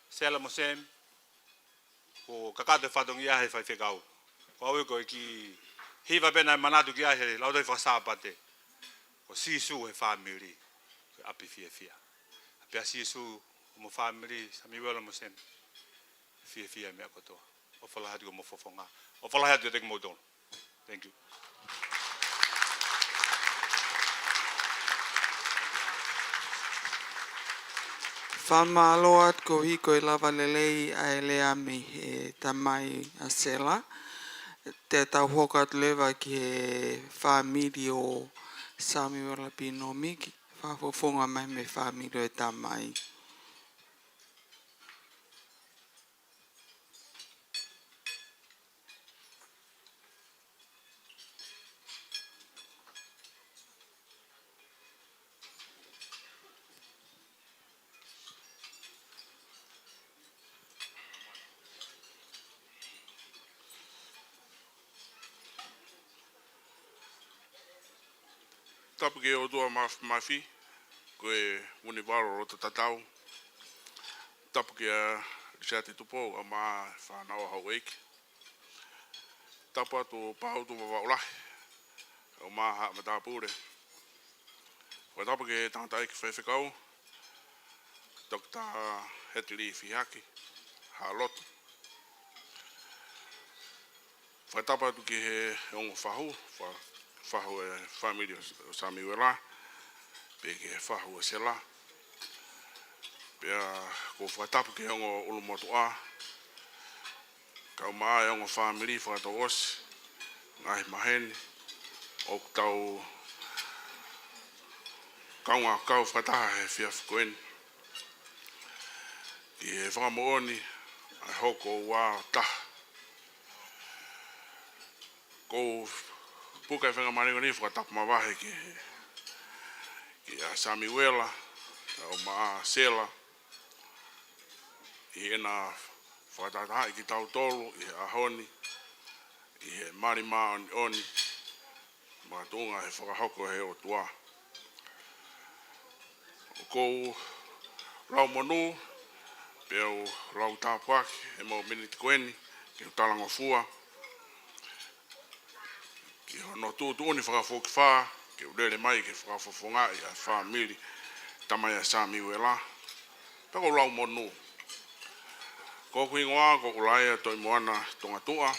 Speaker 5: Sela mo Sam ko kakate fa dong ia he fa fe kau ko ko ki hiva bena manatu ki he la do fa sapate o sisu e family api fia fia api sisu mo family sami wala mo Sam fia fia me ko to o fa la hatu mo fofonga o fa la hatu te mo don. Thank you.
Speaker 1: Whamaloat ko hiko I lava lelei a elea me he tamai a Sela. Te tau hokat lewa ki he whamiri o Samuel Pinomi ki whafofonga mai me whamiri o tamai.
Speaker 3: Tapu ke o tua mafi, ko e uni waro o tatau. Tapu ke a risati tupo a maa whanau a haueik. Tapu atu pau tu waulahi, o maa haa matapure. Ko tapu ke tantai ki whewhekau, Dr. Hetili Fihaki, haa lotu. Whaitapa atu ki he ongo whahu, whahu e family o Samuela, pe ke whahu e Sela. Pea ko whaitapu ke ongo ulumotua, kau maa e ongo family whakatau osi, ngahi maheni, o tau kaunga kau whataha he whiawhi koeni. Ki he whakamooni, ai hoko wā taha. Ko puka e whenga maringo ni whakatapa mawahe ki a Samuela, o maa Sela, i ena whakatataha ki tau tolu, i a honi, i he marima oni, mga tuunga he whakahoko he o tua. O kou rau monu, peo rau tāpuaki, he mo miniti koeni, ki utalango fua, ki hono tūtuuni whakafoki whaa, ki urere mai ki whakafofonga i a whamiri, tamai a Samuela. Peko rau monu. Ko kui ngoa, ko ulaia toi moana tonga tua.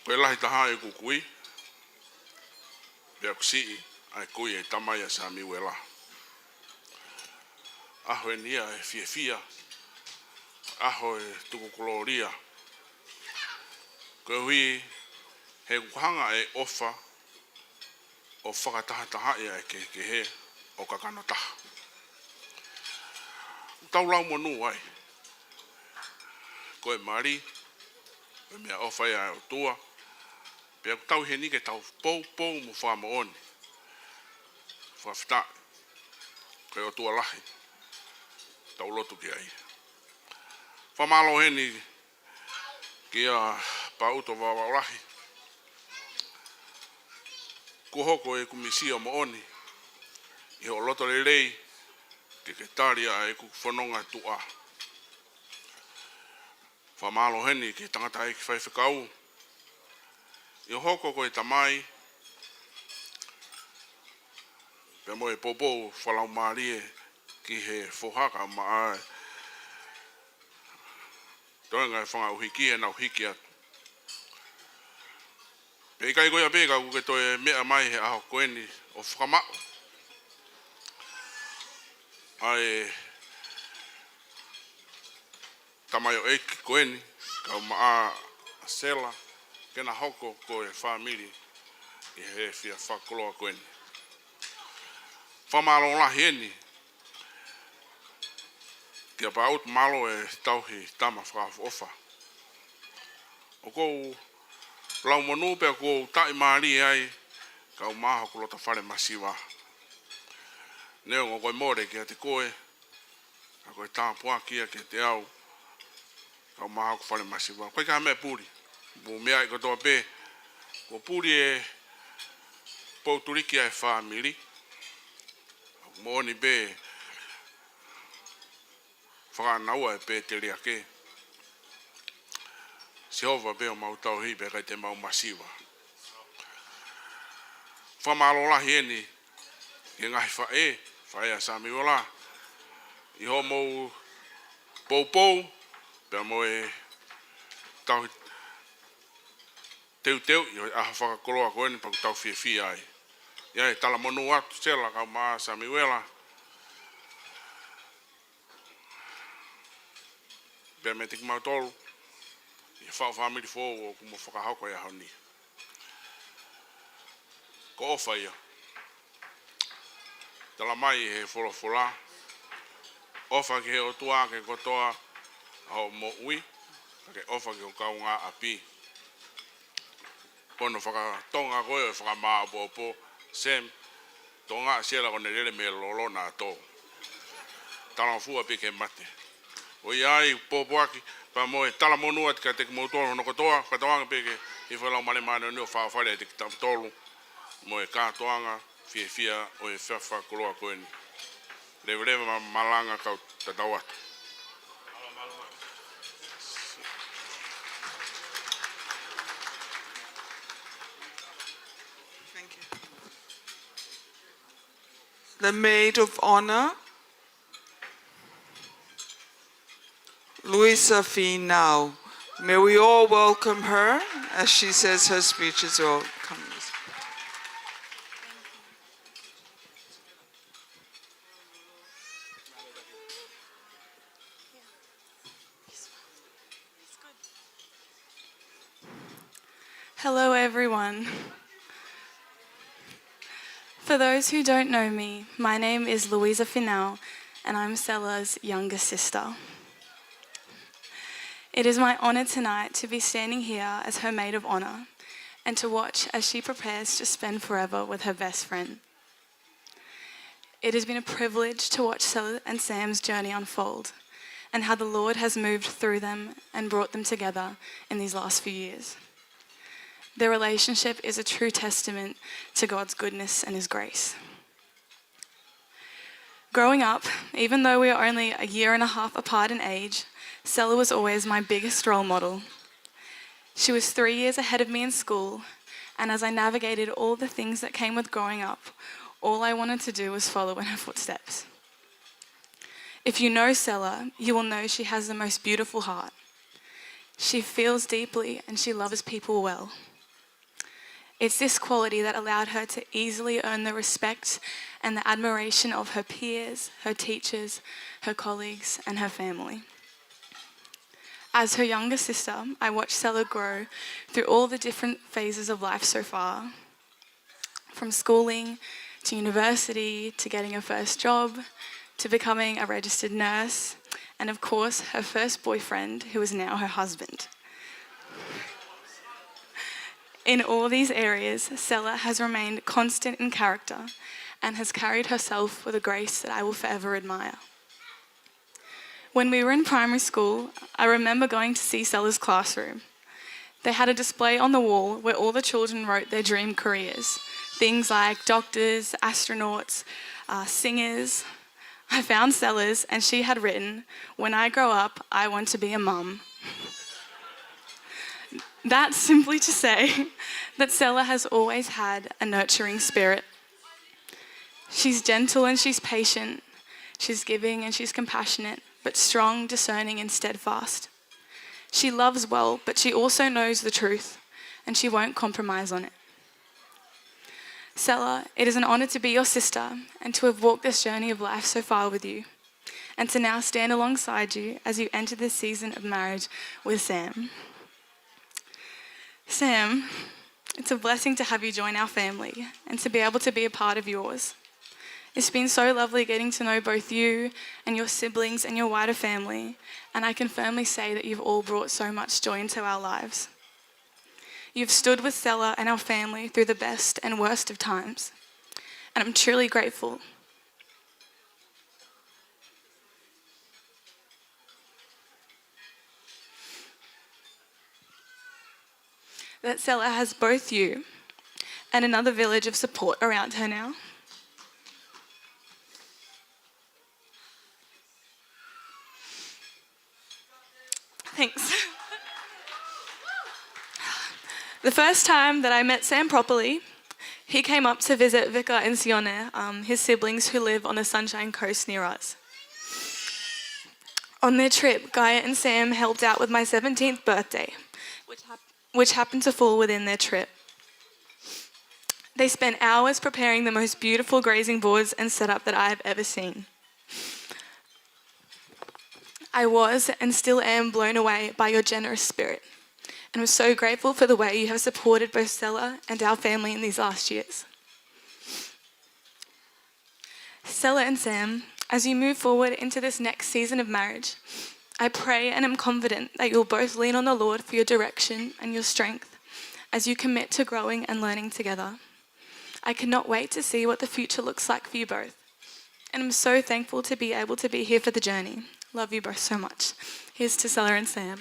Speaker 3: Koe lahi taha e kukui. Pea kusii, ai kui e tamai a Samuela. Aho e nia e fia. Aho e tukukoloria. Koe hui he kuhanga e ofa o whakataha ia e ke he o kakano taha. Tau lau monu ai. Koe mari, koe mea ofa ia o tua. Pea tau he nike tau pou mo whama oni. Whafta. Koe o tua lahi. Tau lotu ki ai. Whamalo heni ki a pauto wawa lahi. Kuhoko e kumisia mo oni. I ho loto le rei. Ke taria e ku whanonga tua. Whamalo heni ki tangata e ki whaiwhikau. I hoko ko e tamai. Pea mo e popo whalau marie ki he whohaka maa. Toenga e whanga uhiki e nau hiki atu. Pea kai goia peka kuke toi mea mai he aho koeni o whakamao. Ai tamai o eki koeni, kau maa Sela, kena hoko ko e whamiri i he fia whakoloa koeni. Whamalo lahi eni, kia paut malo e tauhi tama whakafu ofa. O kou lau monu pea kou tai maari ai, kau maha kulota whare masiwa. Neo ngō koe more ki a te koe, a koe tāpua kia ki te au, kau maha ku whare masiwa. Koe ka mea puri, mo mea i kotoa pē, ko puri e pouturiki ai whamiri, mo oni pē, whakanaua e pē te rea ke. Sehova pē o mautau hi pē kai te mau masiwa. Whamalo lahi eni, i ngahi whae, whae a Samuela, i ho mou pou, pia mo e tau teu, i aha whakakoloa koeni paku tau fia ai. Ia e tala monu atu Sela kau maa Samuela. Pia me tiki mau tolu, i whao whamiri fōu o kumo whakahoko ia honi. Ko ofa ia. Tala mai he wholofola. Ofa ki he o tua ke kotoa au mo ui. Ke ofa ki o kaunga api. Pono whakatonga koe o whakamaa popo. Sem. Tonga Sela kone rere me lolona ato. Tala fua pe ke mate. O iai popo aki. Pa mo e tala monua tika teki moutolo no kotoa. Katoanga pe ke i whalau male mane o nio whaafare teki tolu. Mo e kātoanga. Fia o e whawha koloa koeni. Lewe malanga kau tatau atu.
Speaker 1: Thank you. The maid of honor, Luisa Finau. May we all welcome her as she says her speech as well. Come.
Speaker 6: Hello everyone. For those who don't know me, my name is Luisa Finau and I'm Sela's younger sister. It is my honour tonight to be standing here as her maid of honour and to watch as she prepares to spend forever with her best friend. It has been a privilege to watch Sela and Sam's journey unfold and how the Lord has moved through them and brought them together in these last few years. Their relationship is a true testament to God's goodness and His grace. Growing up, even though we are only a year and a half apart in age, Sela was always my biggest role model. She was 3 years ahead of me in school, and as I navigated all the things that came with growing up, all I wanted to do was follow in her footsteps. If you know Sela, you will know she has the most beautiful heart. She feels deeply and she loves people well. It's this quality that allowed her to easily earn the respect and the admiration of her peers, her teachers, her colleagues, and her family. As her younger sister, I watched Sela grow through all the different phases of life so far, from schooling to university, to getting her first job, to becoming a registered nurse, and of course, her first boyfriend, who is now her husband. In all these areas, Sela has remained constant in character and has carried herself with a grace that I will forever admire. When we were in primary school, I remember going to see Sela's classroom. They had a display on the wall where all the children wrote their dream careers, things like doctors, astronauts, singers. I found Sela's and she had written, "When I grow up, I want to be a mum." That's simply to say that Sela has always had a nurturing spirit. She's gentle and she's patient. She's giving and she's compassionate, but strong, discerning and steadfast. She loves well, but she also knows the truth, and she won't compromise on it. Sela, it is an honour to be your sister and to have walked this journey of life so far with you, and to now stand alongside you as you enter this season of marriage with Sam. Sam, it's a blessing to have you join our family and to be able to be a part of yours. It's been so lovely getting to know both you and your siblings and your wider family, and I can firmly say that you've all brought so much joy into our lives. You've stood with Sela and our family through the best and worst of times, and I'm truly grateful. That Sela has both you and another village of support around her now. Thanks. The first time that I met Sam properly, he came up to visit Vika and Sione, his siblings who live on the Sunshine Coast near us. On their trip, Gaia and Sam helped out with my 17th birthday, which happened to fall within their trip. They spent hours preparing the most beautiful grazing boards and setup that I have ever seen. I was and still am blown away by your generous spirit, and was so grateful for the way you have supported both Sela and our family in these last years. Sela and Sam, as you move forward into this next season of marriage, I pray and am confident that you'll both lean on the Lord for your direction and your strength as you commit to growing and learning together. I cannot wait to see what the future looks like for you both, and I'm so thankful to be able to be here for the journey. Love you both so much. Here's to Sela and Sam.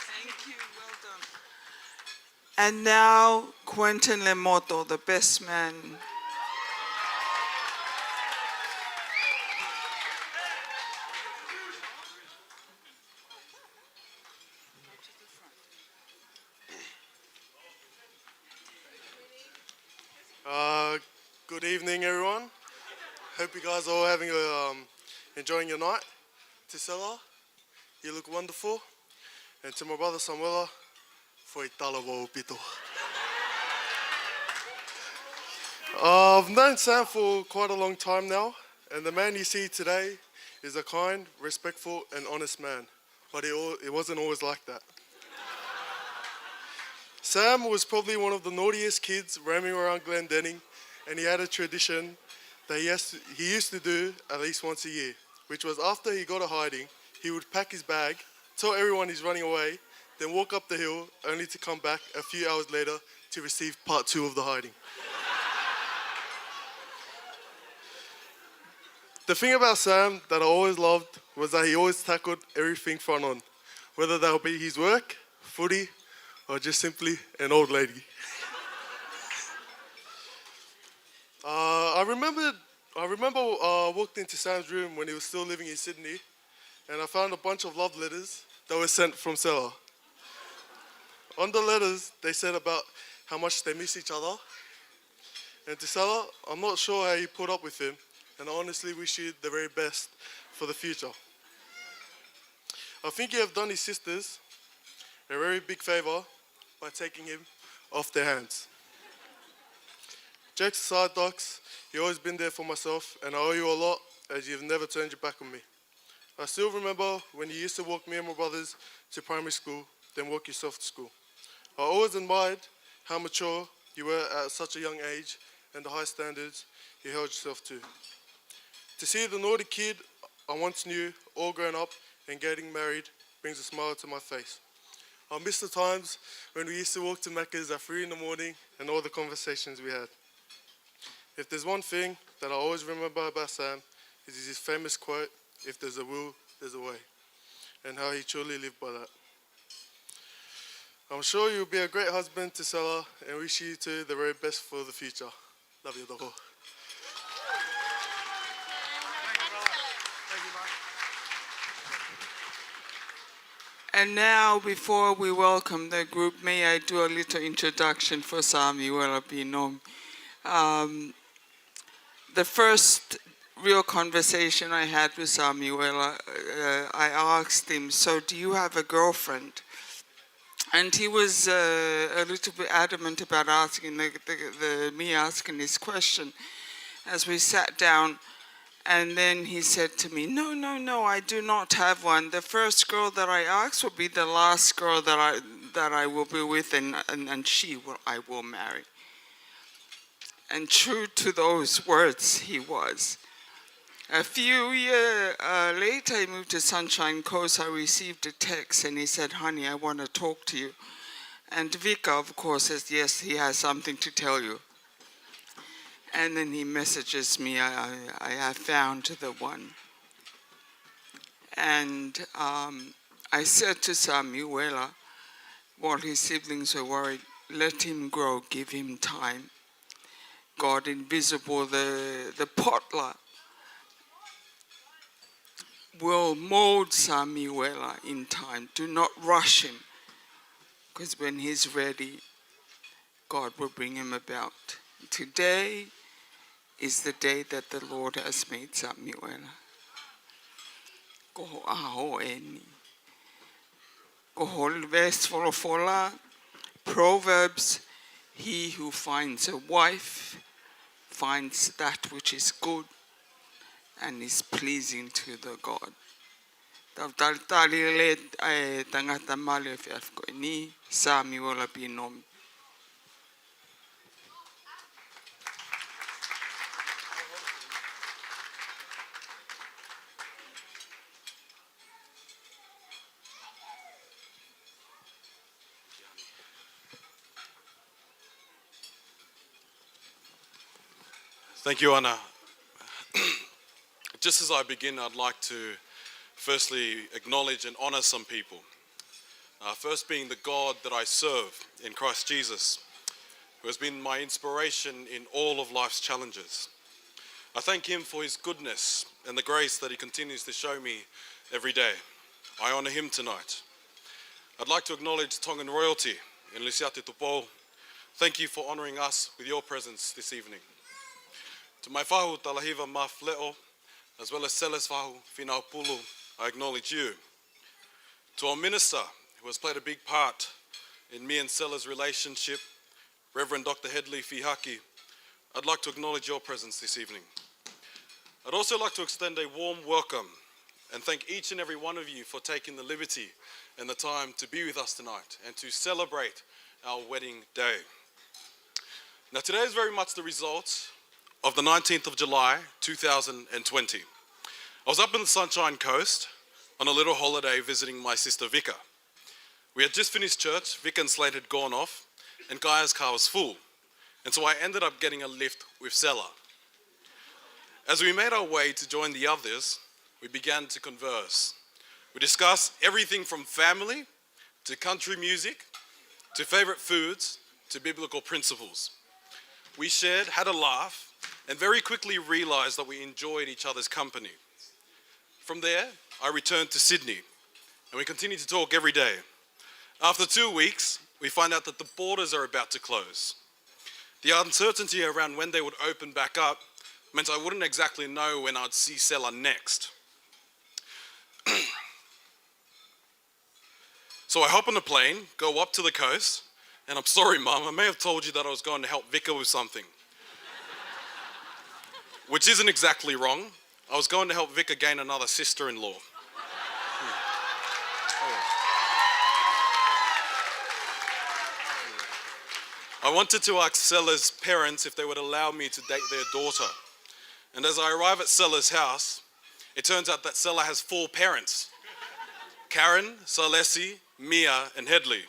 Speaker 1: Thank you, well done. And now, Quentin Lemoto, the best man.
Speaker 7: Good evening, everyone. Hope you guys are all having enjoying your night. To Sela, you look wonderful. And to my brother Samuela, foi talawa pito. I've known Sam for quite a long time now, and the man you see today is a kind, respectful, and honest man. But it wasn't always like that. Sam was probably one of the naughtiest kids roaming around Glendenning, and he had a tradition that he used to do at least once a year, which was after he got a hiding, he would pack his bag, tell everyone he's running away, then walk up the hill only to come back a few hours later to receive part 2 of the hiding. The thing about Sam that I always loved was that he always tackled everything front on, whether that would be his work, footy, or just simply an old lady. I remember walked into Sam's room when he was still living in Sydney, and I found a bunch of love letters that were sent from Sela. On the letters, they said about how much they miss each other. And to Sela, I'm not sure how you put up with him, and I honestly wish you the very best for the future. I think you have done his sisters a very big favor by taking him off their hands. Jokes aside, Docs, you've always been there for myself, and I owe you a lot as you've never turned your back on me. I still remember when you used to walk me and my brothers to primary school, then walk yourself to school. I always admired how mature you were at such a young age and the high standards you held yourself to. To see the naughty kid I once knew all grown up and getting married brings a smile to my face. I miss the times when we used to walk to Macca's at 3 in the morning and all the conversations we had. If there's one thing that I always remember about Sam, it is his famous quote, "If there's a will, there's a way," and how he truly lived by that. I'm sure you'll be a great husband to Sela and wish you two the very best for the future. Love you, Doko.
Speaker 1: And now, before we welcome the group, may I do a little introduction for Samuela Pinomi. The first real conversation I had with Samuela, I asked him, "So do you have a girlfriend?" And he was a little bit adamant about asking me asking this question as we sat down. And then he said to me, no, I do not have one. The first girl that I ask will be the last girl that I will be with, and I will marry. And true to those words, he was. A few years later, I moved to Sunshine Coast. I received a text, and he said, "Honey, I want to talk to you." And Vika, of course, says, "Yes, he has something to tell you." And then he messages me, I have found the one. And I said to Samuela, while his siblings were worried, "Let him grow, give him time. God invisible, the potluck, will mold Samuela in time. Do not rush him, because when he's ready, God will bring him about." Today is the day that the Lord has made, Samuela. Ko aho eni. Ko hol verse fola, Proverbs, he who finds a wife finds that which is good and is pleasing to the God. Tali le tangata male fiafko ni Samuela Pinomi.
Speaker 8: Thank you, Anna. Just as I begin, I'd like to firstly acknowledge and honor some people. First being the God that I serve in Christ Jesus, who has been my inspiration in all of life's challenges. I thank him for his goodness and the grace that he continues to show me every day. I honor him tonight. I'd like to acknowledge Tongan royalty in Lisiate Tupo. Thank you for honoring us with your presence this evening. To my whahu Talahiva Maf Leo, as well as Sela's whahu Finau Pulu, I acknowledge you. To our minister, who has played a big part in me and Sela's relationship, Reverend Dr. Headley Fihaki, I'd like to acknowledge your presence this evening. I'd also like to extend a warm welcome and thank each and every one of you for taking the liberty and the time to be with us tonight and to celebrate our wedding day. Now today is very much the result of the 19th of July, 2020. I was up in the Sunshine Coast on a little holiday visiting my sister Vika. We had just finished church, Vika and Slate had gone off, and Gaia's car was full. And so I ended up getting a lift with Sela. As we made our way to join the others, we began to converse. We discussed everything from family to country music, to favorite foods, to biblical principles. We shared, had a laugh, and very quickly realized that we enjoyed each other's company. From there, I returned to Sydney, and we continued to talk every day. After 2 weeks, we find out that the borders are about to close. The uncertainty around when they would open back up meant I wouldn't exactly know when I'd see Sela next. So I hop on a plane, go up to the coast, and I'm sorry, Mum, I may have told you that I was going to help Vika with something. Which isn't exactly wrong. I was going to help Vika gain another sister-in-law. I wanted to ask Sela's parents if they would allow me to date their daughter. And as I arrive at Sela's house, it turns out that Sela has 4 parents. Karen, Salesi, Mia, and Headley.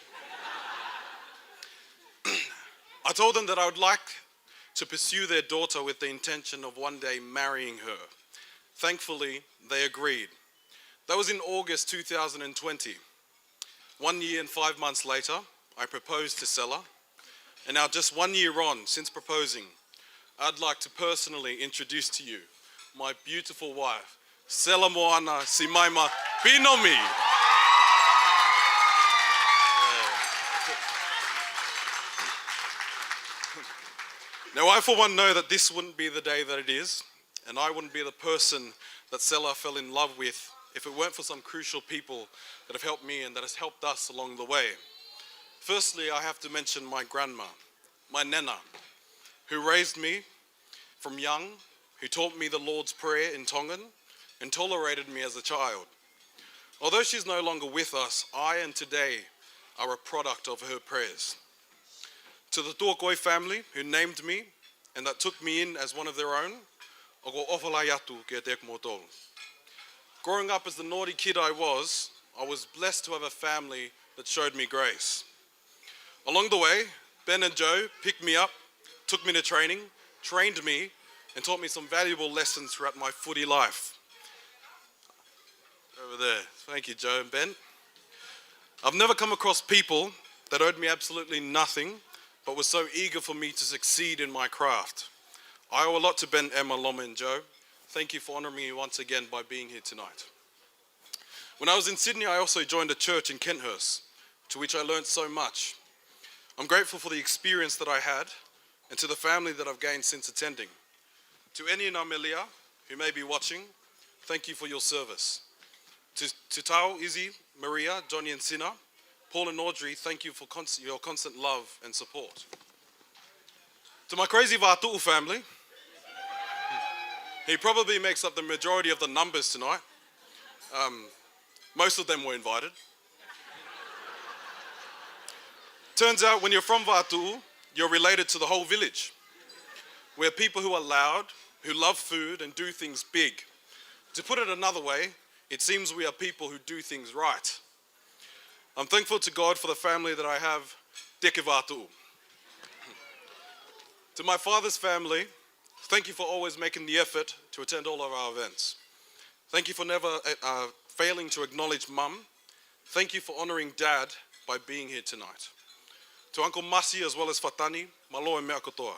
Speaker 8: I told them that I would like to pursue their daughter with the intention of one day marrying her. Thankfully, they agreed. That was in August 2020. 1 year and 5 months later, I proposed to Sela. And now just 1 year on since proposing, I'd like to personally introduce to you my beautiful wife, Sela Moana Simaima Pinomi. Now I for one know that this wouldn't be the day that it is, and I wouldn't be the person that Sela fell in love with if it weren't for some crucial people that have helped me and that has helped us along the way. Firstly, I have to mention my grandma, my nana, who raised me from young, who taught me the Lord's Prayer in Tongan and tolerated me as a child. Although she's no longer with us, I and today are a product of her prayers. To the Tuakoi family who named me and that took me in as one of their own, ogo ofalai atu kia te kumotou. Growing up as the naughty kid I was blessed to have a family that showed me grace. Along the way, Ben and Joe picked me up, took me to training, trained me, and taught me some valuable lessons throughout my footy life. Over there. Thank you, Joe and Ben. I've never come across people that owed me absolutely nothing, but were so eager for me to succeed in my craft. I owe a lot to Ben, Emma, Loma, and Joe. Thank you for honouring me once again by being here tonight. When I was in Sydney, I also joined a church in Kenthurst, to which I learned so much. I'm grateful for the experience that I had and to the family that I've gained since attending. To any in Amelia who may be watching, thank you for your service. To Tao, Izzy, Maria, Johnny and Sina, Paul and Audrey, thank you for your constant love and support. To my crazy Vātu'u family, he probably makes up the majority of the numbers tonight. Most of them were invited. Turns out when you're from Vātu'u, you're related to the whole village. We're people who are loud, who love food and do things big. To put it another way, it seems we are people who do things right. I'm thankful to God for the family that I have, Teke Vātu'u. To my father's family, thank you for always making the effort to attend all of our events. Thank you for never failing to acknowledge Mum. Thank you for honouring Dad by being here tonight. To Uncle Masi as well as Fatani, malo e mea katoa.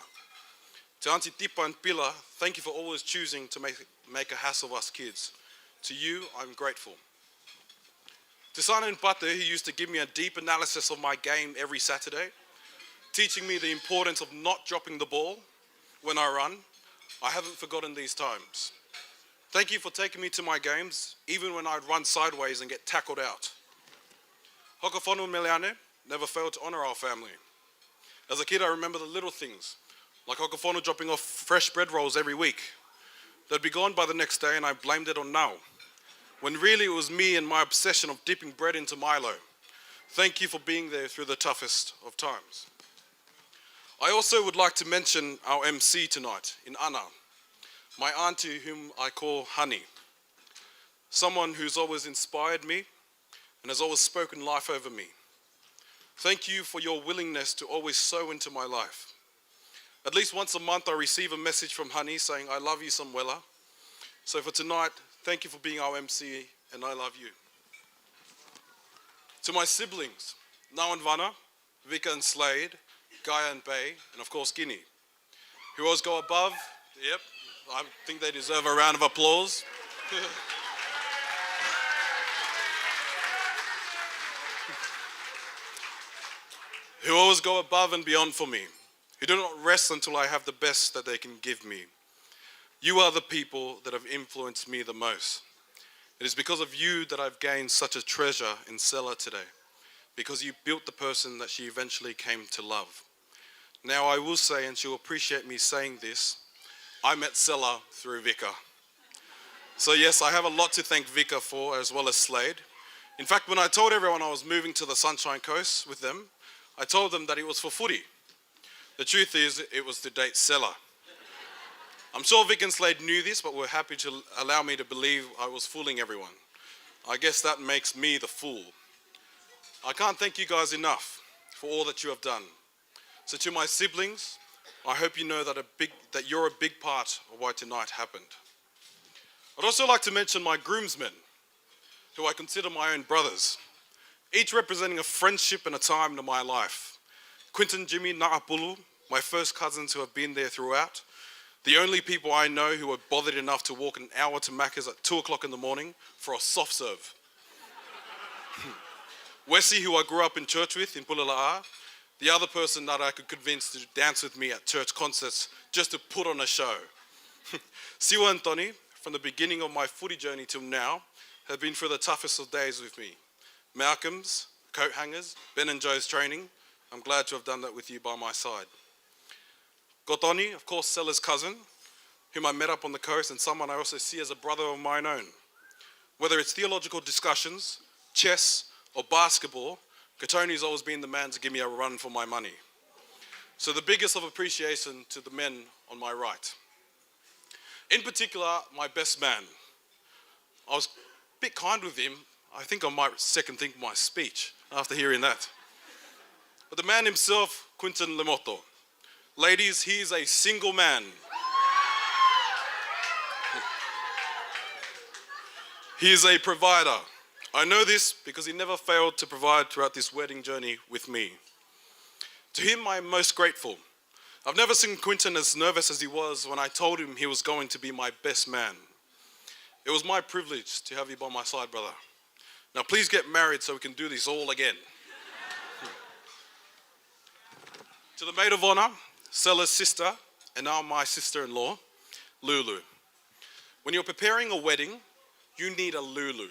Speaker 8: To Auntie Tipa and Pila, thank you for always choosing to make a hassle of us kids. To you, I'm grateful. To Sana and Pate, who used to give me a deep analysis of my game every Saturday, teaching me the importance of not dropping the ball when I run, I haven't forgotten these times. Thank you for taking me to my games, even when I'd run sideways and get tackled out. Hokawhanu Meleane never failed to honour our family. As a kid, I remember the little things, like Hokawhanu dropping off fresh bread rolls every week. They'd be gone by the next day and I blamed it on Nau, when really it was me and my obsession of dipping bread into Milo. Thank you for being there through the toughest of times. I also would like to mention our MC tonight, in Anna, my auntie whom I call Honey, someone who's always inspired me and has always spoken life over me. Thank you for your willingness to always sow into my life. At least once a month I receive a message from Honey saying, I love you, Samuela. So for tonight, thank you for being our MC and I love you. To my siblings, Nau and Vana, Vika and Slade, Gaia and Bay, and of course Guinea, who always go above. Yep, I think they deserve a round of applause. Who always go above and beyond for me, who do not rest until I have the best that they can give me. You are the people that have influenced me the most. It is because of you that I've gained such a treasure in Sela today, because you built the person that she eventually came to love. Now I will say, and she'll appreciate me saying this, I met Sela through Vika. So yes, I have a lot to thank Vika for, as well as Slade. In fact, when I told everyone I was moving to the Sunshine Coast with them, I told them that it was for footy. The truth is, it was to date Sela. I'm sure Vic and Slade knew this, but were happy to allow me to believe I was fooling everyone. I guess that makes me the fool. I can't thank you guys enough for all that you have done. So to my siblings, I hope you know that you're a big part of why tonight happened. I'd also like to mention my groomsmen, who I consider my own brothers, each representing a friendship and a time in my life. Quinton, Jimmy, Na'apulu, my first cousins who have been there throughout, the only people I know who were bothered enough to walk an hour to Macca's at 2 o'clock in the morning for a soft serve. Wessie, who I grew up in church with in Pulala'a, the other person that I could convince to dance with me at church concerts just to put on a show. Siwa and Tony, from the beginning of my footy journey till now, have been through the toughest of days with me. Malcolm's, coat hangers, Ben and Joe's training, I'm glad to have done that with you by my side. Gotoni, of course, Sela's cousin, whom I met up on the coast and someone I also see as a brother of mine own. Whether it's theological discussions, chess, or basketball, Katoni's always been the man to give me a run for my money. So the biggest of appreciation to the men on my right. In particular, my best man. I was a bit kind with him. I think I might second think my speech after hearing that. But the man himself, Quinton Lemoto. Ladies, he is a single man. He is a provider. I know this because he never failed to provide throughout this wedding journey with me. To him, I am most grateful. I've never seen Quinton as nervous as he was when I told him he was going to be my best man. It was my privilege to have you by my side, brother. Now please get married so we can do this all again. To the maid of honor, Sela's sister, and now my sister-in-law, Lulu. When you're preparing a wedding, you need a Lulu.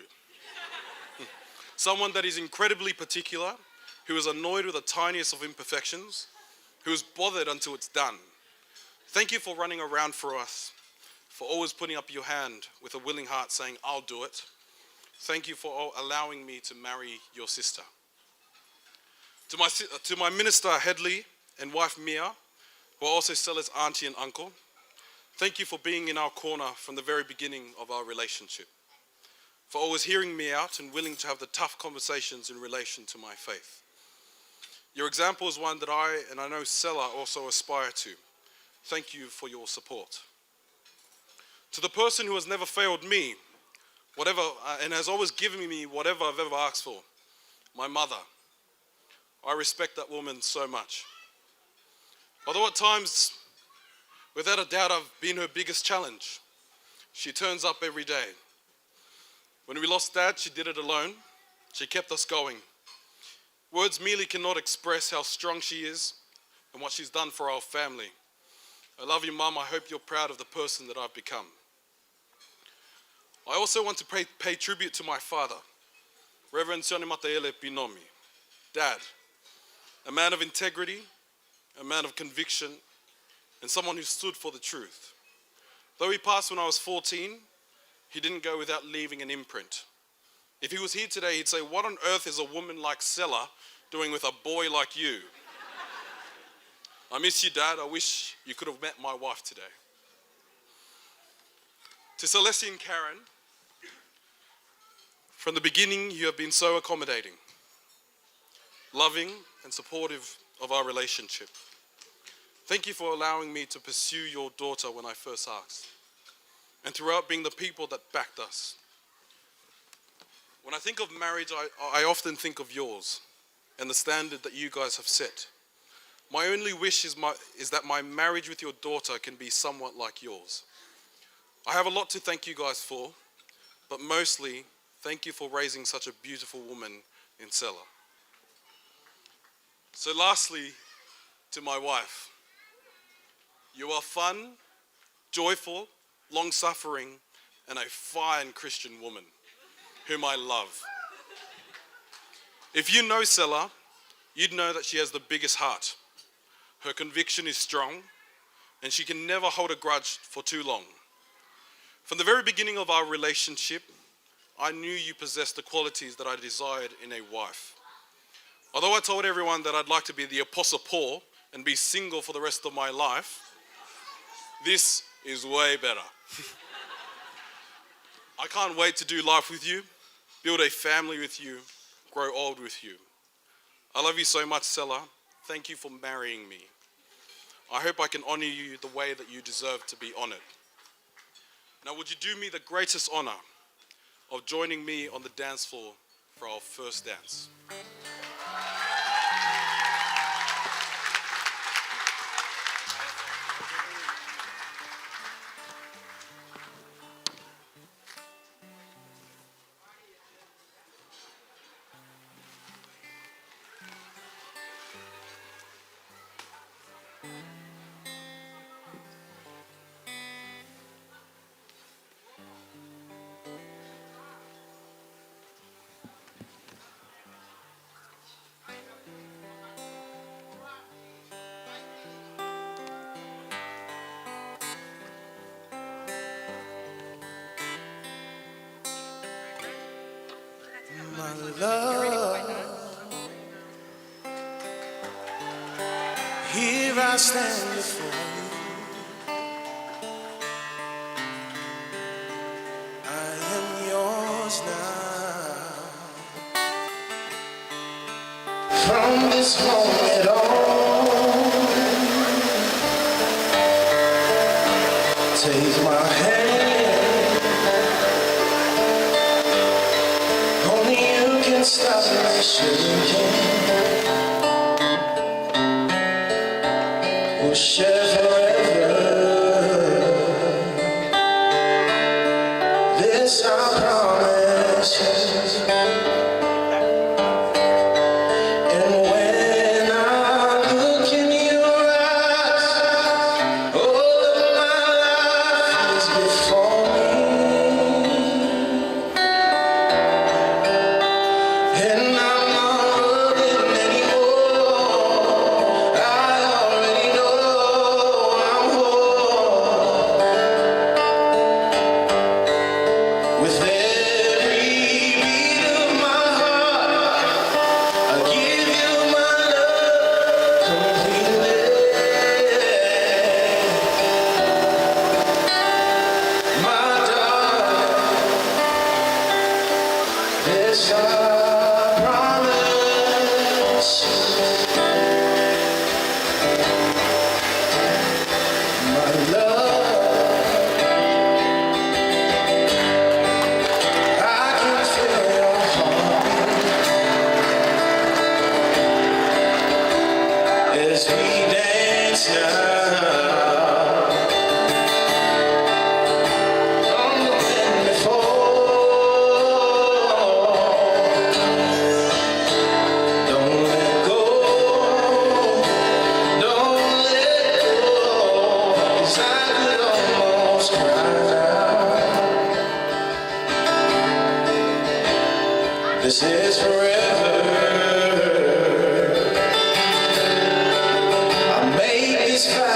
Speaker 8: Someone that is incredibly particular, who is annoyed with the tiniest of imperfections, who is bothered until it's done. Thank you for running around for us, for always putting up your hand with a willing heart saying, I'll do it. Thank you for allowing me to marry your sister. To my minister, Headley, and wife, Mia, who are also Sela's auntie and uncle, thank you for being in our corner from the very beginning of our relationship, for always hearing me out and willing to have the tough conversations in relation to my faith. Your example is one that I know Sela also aspire to. Thank you for your support. To the person who has never failed me, and has always given me whatever I've ever asked for, my mother. I respect that woman so much. Although at times, without a doubt, I've been her biggest challenge. She turns up every day. When we lost Dad, she did it alone. She kept us going. Words merely cannot express how strong she is and what she's done for our family. I love you, Mum. I hope you're proud of the person that I've become. I also want to pay tribute to my father, Reverend Pinomi, Dad, a man of integrity, a man of conviction, and someone who stood for the truth. Though he passed when I was 14, he didn't go without leaving an imprint. If he was here today, he'd say, what on earth is a woman like Sela doing with a boy like you? I miss you, Dad. I wish you could have met my wife today. To Celeste and Karen, from the beginning, you have been so accommodating, loving, and supportive of our relationship. Thank you for allowing me to pursue your daughter when I first asked, and throughout being the people that backed us. When I think of marriage, I often think of yours and the standard that you guys have set. My only wish is that my marriage with your daughter can be somewhat like yours. I have a lot to thank you guys for, but mostly, thank you for raising such a beautiful woman in Sela. So lastly, to my wife, you are fun, joyful, long-suffering, and a fine Christian woman whom I love. If you know Sela, you'd know that she has the biggest heart. Her conviction is strong, and she can never hold a grudge for too long. From the very beginning of our relationship, I knew you possessed the qualities that I desired in a wife. Although I told everyone that I'd like to be the Apostle Paul and be single for the rest of my life, this is way better. I can't wait to do life with you, build a family with you, grow old with you. I love you so much, Sela. Thank you for marrying me. I hope I can honor you the way that you deserve to be honored. Now, would you do me the greatest honor of joining me on the dance floor for our first dance?
Speaker 9: My love, here I stand before you. I am yours now. From this moment on, take my hand. Only you can stop me shaking. We'll share forever. This I promise you. And when I look in your eyes, all of my life is before me. And I'm not running anymore. I already know I'm whole. With every beat of my heart, I give you my love completely. My darling, this I promise you. My love, I can feel your heartbeat as we dance now. Longer than before. Don't let go. Don't let go. 'Cause I could almost cry now. This is forever. I made this vow.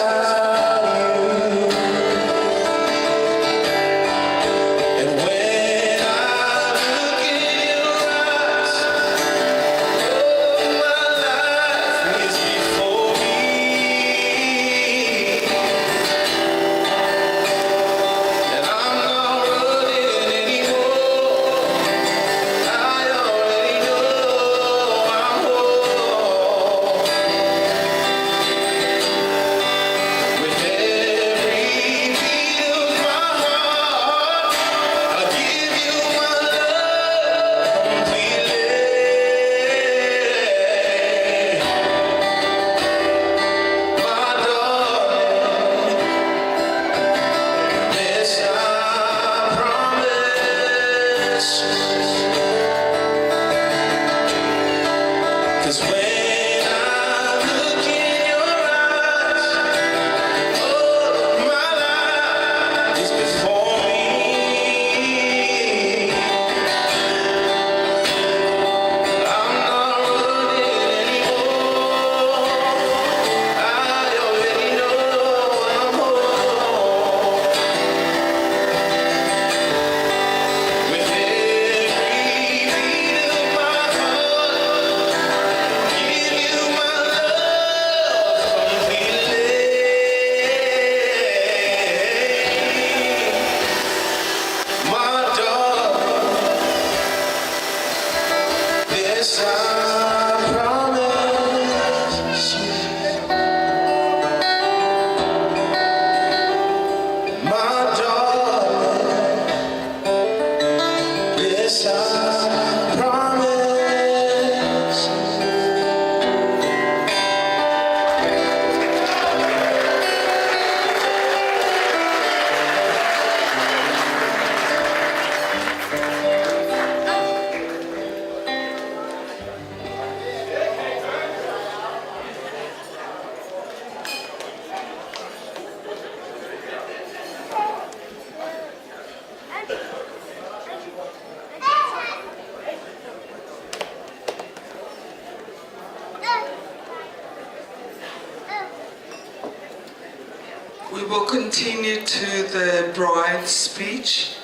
Speaker 1: We will continue to the bride's speech,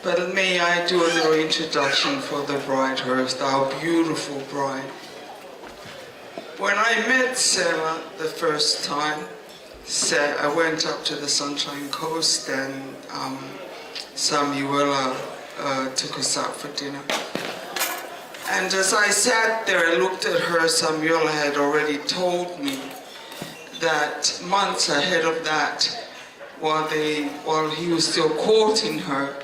Speaker 1: but may I do a little introduction for the bride first, our beautiful bride. When I met Sela the first time, I went up to the Sunshine Coast and Samuela took us out for dinner. And as I sat there, I looked at her. Samuela had already told me that months ahead of that, while he was still courting her,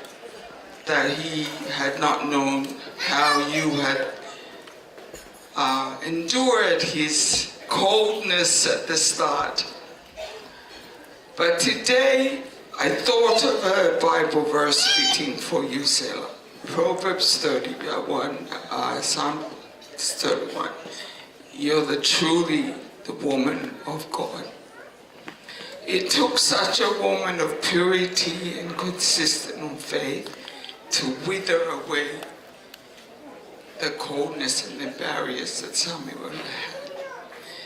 Speaker 1: that he had not known how you had endured his coldness at the start. But today, I thought of a Bible verse fitting for you, Sela. Proverbs 31, Psalm 31. You're truly the woman of God. It took such a woman of purity and consistent faith to wither away the coldness and the barriers that Samuel had.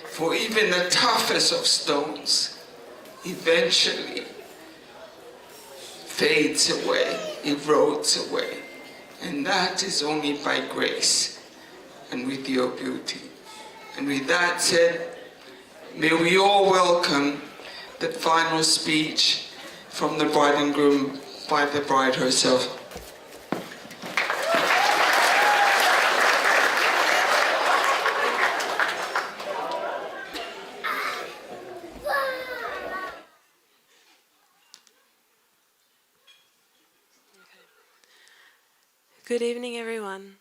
Speaker 1: For even the toughest of stones eventually fades away, erodes away. And that is only by grace and with your beauty. And with that said, may we all welcome the final speech from the bride and groom by the bride herself.
Speaker 10: Good evening, everyone.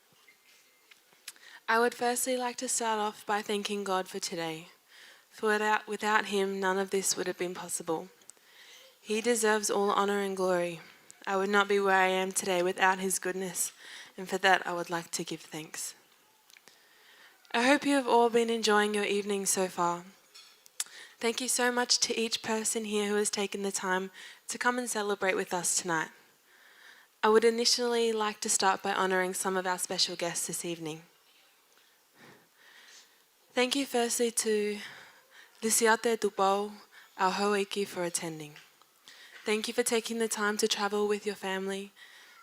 Speaker 10: I would firstly like to start off by thanking God for today. For without him, none of this would have been possible. He deserves all honor and glory. I would not be where I am today without his goodness, and for that I would like to give thanks. I hope you have all been enjoying your evening so far. Thank you so much to each person here who has taken the time to come and celebrate with us tonight. I would initially like to start by honoring some of our special guests this evening. Thank you firstly to Lisiate Tupou, our hoiki, for attending. Thank you for taking the time to travel with your family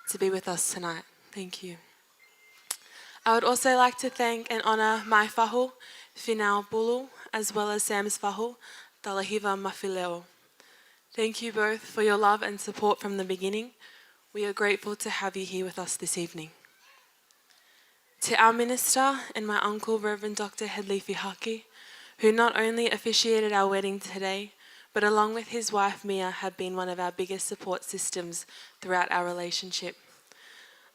Speaker 10: to be with us tonight. Thank you. I would also like to thank and honor my fahu, Finau Bulu, as well as Sam's fahu, Talahiva Mafileo. Thank you both for your love and support from the beginning. We are grateful to have you here with us this evening. To our minister and my uncle, Reverend Dr. Hedley Fihaki, who not only officiated our wedding today, but along with his wife Mia have been one of our biggest support systems throughout our relationship.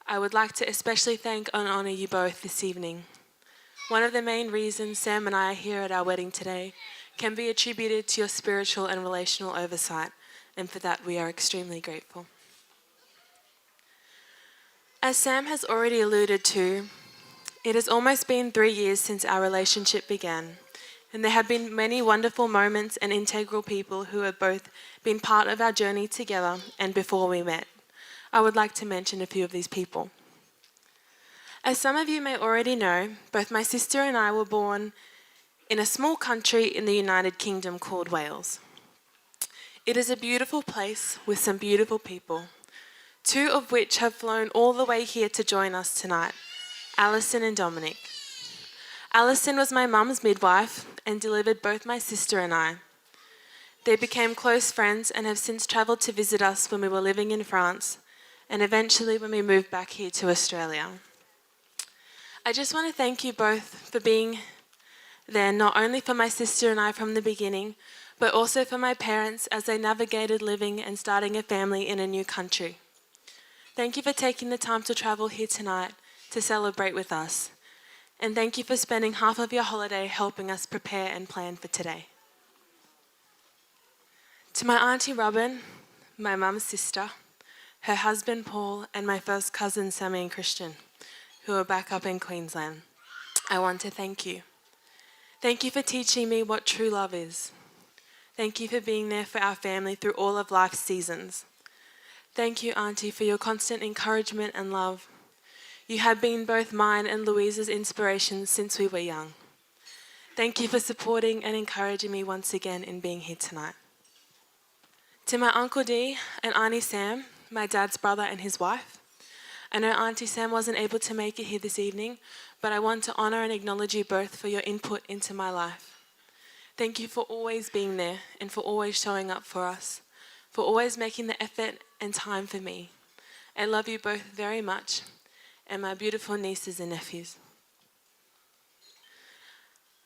Speaker 10: I would like to especially thank and honor you both this evening. One of the main reasons Sam and I are here at our wedding today can be attributed to your spiritual and relational oversight, and for that we are extremely grateful. As Sam has already alluded to, it has almost been 3 years since our relationship began, and there have been many wonderful moments and integral people who have both been part of our journey together and before we met. I would like to mention a few of these people. As some of you may already know, both my sister and I were born in a small country in the United Kingdom called Wales. It is a beautiful place with some beautiful people, two of which have flown all the way here to join us tonight, Alison and Dominic. Alison was my mum's midwife and delivered both my sister and I. They became close friends and have since travelled to visit us when we were living in France and eventually when we moved back here to Australia. I just want to thank you both for being there, not only for my sister and I from the beginning, but also for my parents as they navigated living and starting a family in a new country. Thank you for taking the time to travel here tonight to celebrate with us. And thank you for spending half of your holiday helping us prepare and plan for today. To my Auntie Robin, my mum's sister, her husband Paul, and my first cousin Sammy and Christian, who are back up in Queensland, I want to thank you. Thank you for teaching me what true love is. Thank you for being there for our family through all of life's seasons. Thank you, Auntie, for your constant encouragement and love. You have been both mine and Louise's inspiration since we were young. Thank you for supporting and encouraging me once again in being here tonight. To my Uncle D and Auntie Sam, my dad's brother and his wife. I know Auntie Sam wasn't able to make it here this evening, but I want to honour and acknowledge you both for your input into my life. Thank you for always being there and for always showing up for us, for always making the effort and time for me. I love you both very much, and my beautiful nieces and nephews.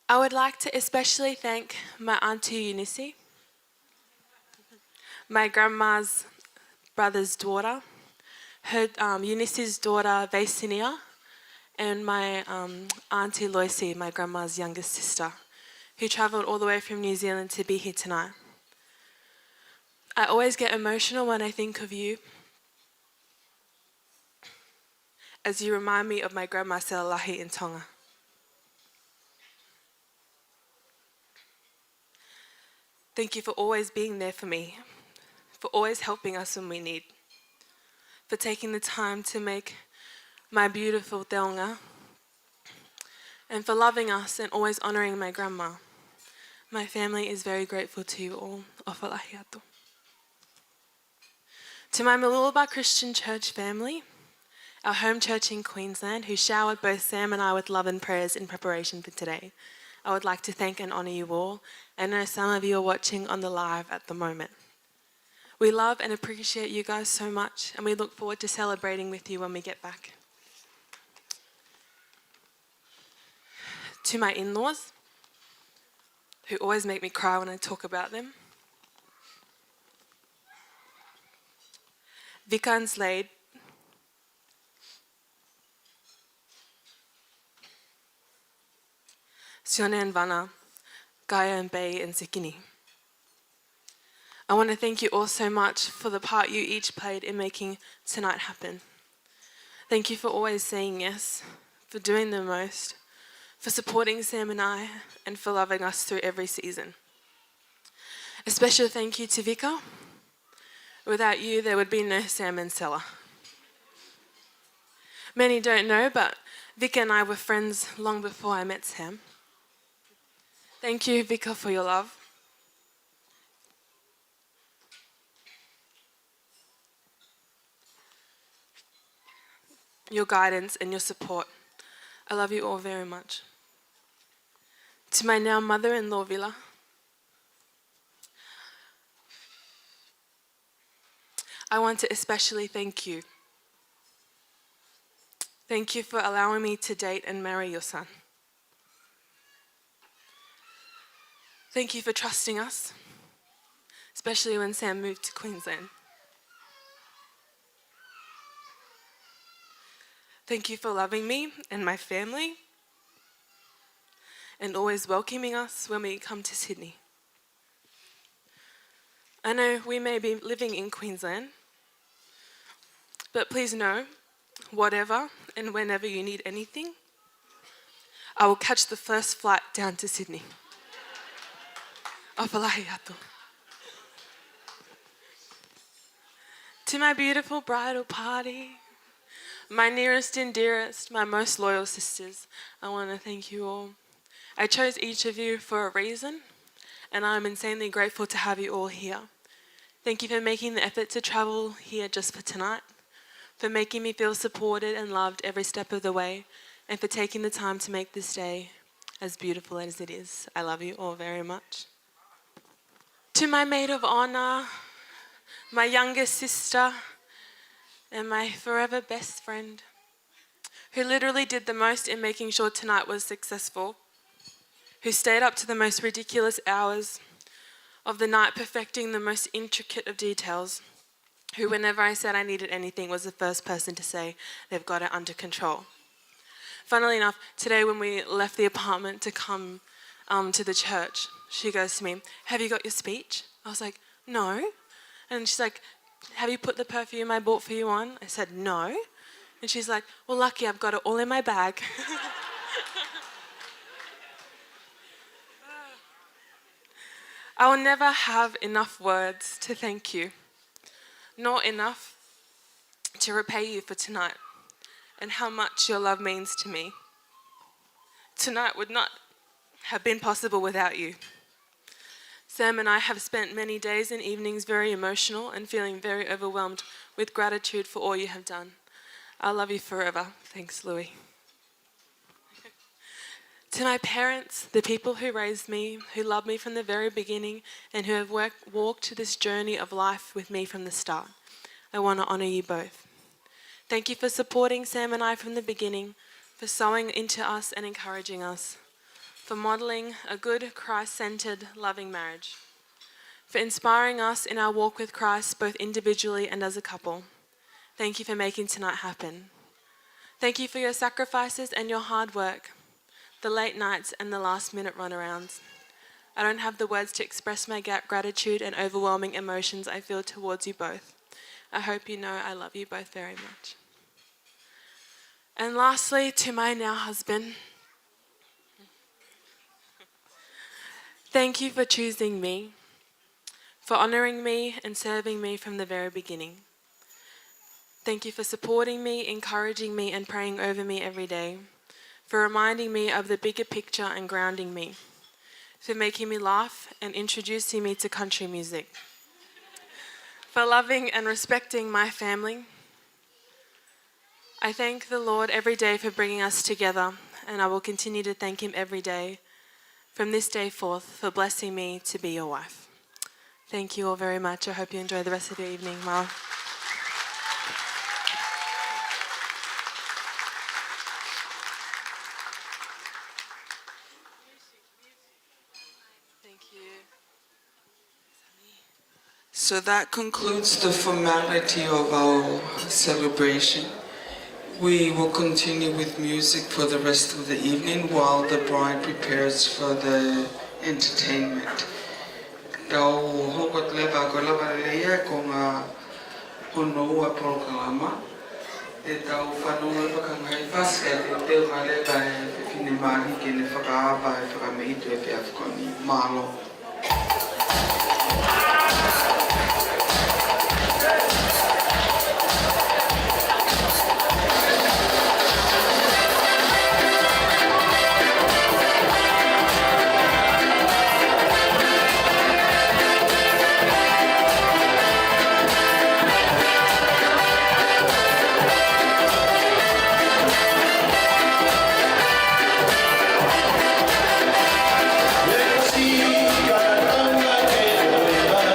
Speaker 10: I would like to especially thank my Auntie Eunice, my grandma's brother's daughter, her Eunice's daughter Vaisinia, and my Auntie Loisie, my grandma's youngest sister, who travelled all the way from New Zealand to be here tonight. I always get emotional when I think of you, as you remind me of my grandma Sela in Tonga. Thank you for always being there for me, for always helping us when we need, for taking the time to make my beautiful teonga, and for loving us and always honouring my grandma. My family is very grateful to you all. Ofalahi atu. To my Malulaba Christian Church family, our home church in Queensland, who showered both Sam and I with love and prayers in preparation for today, I would like to thank and honour you all. I know some of you are watching on the live at the moment. We love and appreciate you guys so much, and we look forward to celebrating with you when we get back. To my in-laws, who always make me cry when I talk about them. Vika and Slade, Sione and Vana, Gaia and Bay and Zikini. I want to thank you all so much for the part you each played in making tonight happen. Thank you for always saying yes, for doing the most, for supporting Sam and I, and for loving us through every season. A special thank you to Vika. Without you, there would be no Sam and Sela. Many don't know, but Vika and I were friends long before I met Sam. Thank you, Vika, for your love. Your guidance and your support. I love you all very much. To my now mother-in-law, Villa, I want to especially thank you. Thank you for allowing me to date and marry your son. Thank you for trusting us, especially when Sam moved to Queensland. Thank you for loving me and my family and always welcoming us when we come to Sydney. I know we may be living in Queensland, but please know, whatever and whenever you need anything, I will catch the first flight down to Sydney. Apalahi atu. To my beautiful bridal party, my nearest and dearest, my most loyal sisters, I want to thank you all. I chose each of you for a reason, and I'm insanely grateful to have you all here. Thank you for making the effort to travel here just for tonight, for making me feel supported and loved every step of the way, and for taking the time to make this day as beautiful as it is. I love you all very much. To my maid of honor, my youngest sister, and my forever best friend, who literally did the most in making sure tonight was successful, who stayed up to the most ridiculous hours of the night perfecting the most intricate of details, who whenever I said I needed anything was the first person to say they've got it under control. Funnily enough, today when we left the apartment to come to the church, she goes to me, "Have you got your speech?" I was like, "No." And she's like, "Have you put the perfume I bought for you on?" I said, "No." And she's like, "Well, lucky I've got it all in my bag." I will never have enough words to thank you, nor enough to repay you for tonight and how much your love means to me. Tonight would not have been possible without you. Sam and I have spent many days and evenings very emotional and feeling very overwhelmed with gratitude for all you have done. I love you forever. Thanks, Louis. To my parents, the people who raised me, who loved me from the very beginning, and who have walked this journey of life with me from the start, I want to honour you both. Thank you for supporting Sam and I from the beginning, for sowing into us and encouraging us, for modelling a good, Christ-centred, loving marriage, for inspiring us in our walk with Christ both individually and as a couple. Thank you for making tonight happen. Thank you for your sacrifices and your hard work, the late nights and the last-minute runarounds. I don't have the words to express my gratitude and overwhelming emotions I feel towards you both. I hope you know I love you both very much. And lastly, to my now husband, thank you for choosing me, for honouring me and serving me from the very beginning. Thank you for supporting me, encouraging me and praying over me every day, for reminding me of the bigger picture and grounding me, for making me laugh and introducing me to country music, for loving and respecting my family. I thank the Lord every day for bringing us together, and I will continue to thank him every day from this day forth for blessing me to be your wife. Thank you all very much. I hope you enjoy the rest of your evening. Mal. Thank you.
Speaker 1: So that concludes the formality of our celebration. We will continue with music for the rest of the evening while the bride prepares for the entertainment. Tau hokot leva ko lava leia ko ngā honua proklama. Te tau whanonga pakangai paska te teo ngā leva e whine mahi ke ne whakaapa e whakameitu e pe afkoni malo.
Speaker 9: See, got a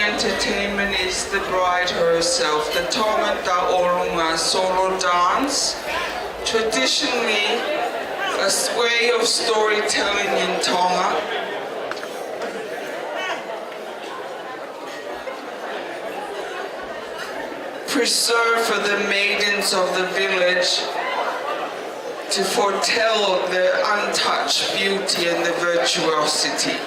Speaker 1: entertainment is the bride herself, the Tongata Orunga solo dance. Traditionally, a way of storytelling in Tonga. Preserved for the maidens of the village to foretell the untouched beauty and the virtuosity.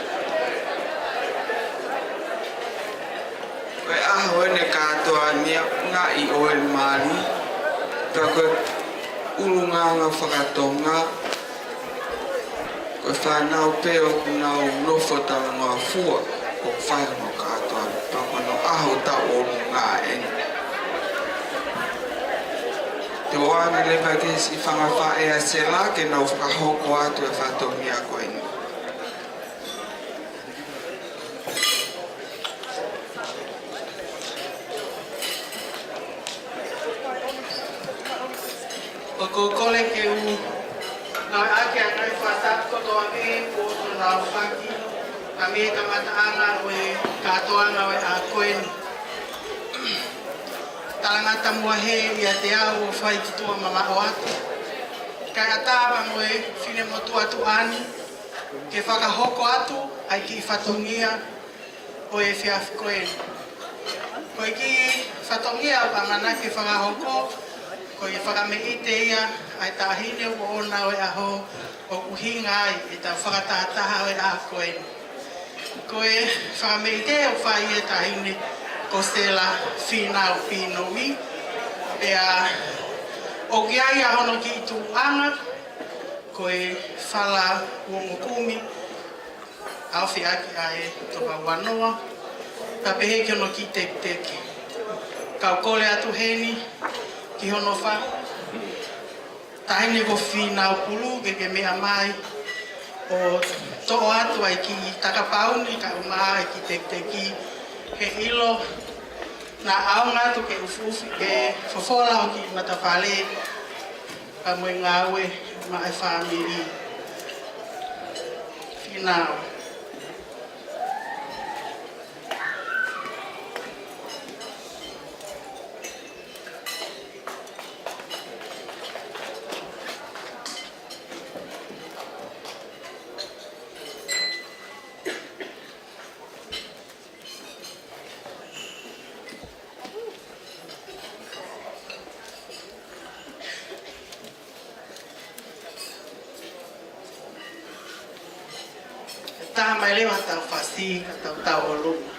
Speaker 1: Ahone katoa nia nga I oe mani pako ulunganga whakatonga koe whanau peo kunau nofo tau ngā fua o whaino katoa pako no aho ta olunga eni. Te oana lewa kesi whangawha e a Sela ke nau whakahoko atu e whatongi a koe ni. Ko kole ke u na ake ngai fata ko to ake ko na faki kami kamataanga we katoanga we a koen talanga tamuahe ia te au fai ki tua mama o atu kai ataba we fine motu atu ani ke whakahoko atu ai ki whatongia o e whiaf koen ko ki whatongia o angana ke whakahoko ko I whakameite ia ai tahine o ona o aho o kuhinga ai I ta whakatataha o a koe. Ko e whakameite o whai e tahine ko Sela Finau Pinomi. Pea o kia ia hono ki I tuanga ko e whala uomokumi au whiaki ai toka wanoa. Ta pehe ki hono ki teki. Kau kole atu heni ki hono wha, tahine ko Finau pulu ke mea mai o to'o atu ai ki takapauni ka uma ai ki teki he ilo na aunga tu ke ufufi ke fofola o ki matawhale ka moe ngawe ma e whamiri Finau. Ta mai lewa tau whasi ka tau olunga.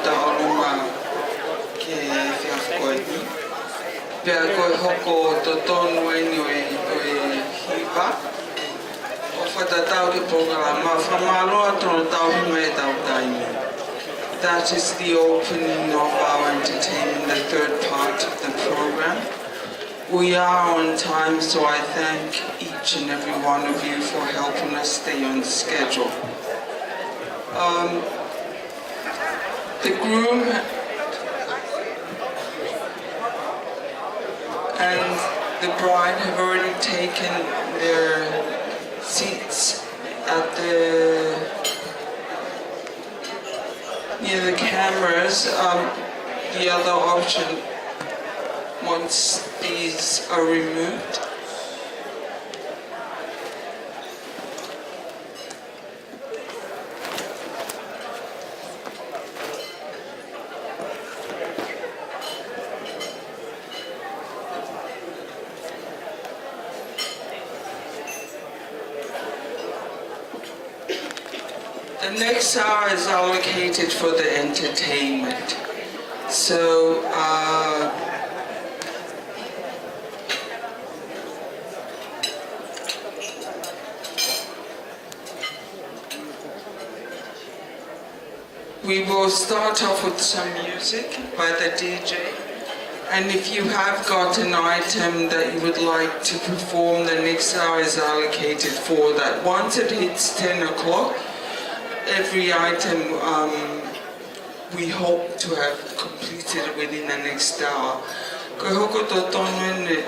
Speaker 1: taonga ke whiawhkoeni. Pea koe hoko to tonu eni o hiva. O whatatau te programa, whamaloa tono tauhinga e tau taimi. That is the opening of our entertainment, the third part of the program. We are on time, so I thank each and every one of you for helping us stay on schedule. The groom and the bride have already taken their seats at near the cameras. The other option, once these are removed, the next hour is allocated for the entertainment. So, we will start off with some music by the DJ. And if you have got an item that you would like to perform, the next hour is allocated for that. Once it hits 10 o'clock, every item we hope to have completed within the next hour. Ko hoko to tonu ne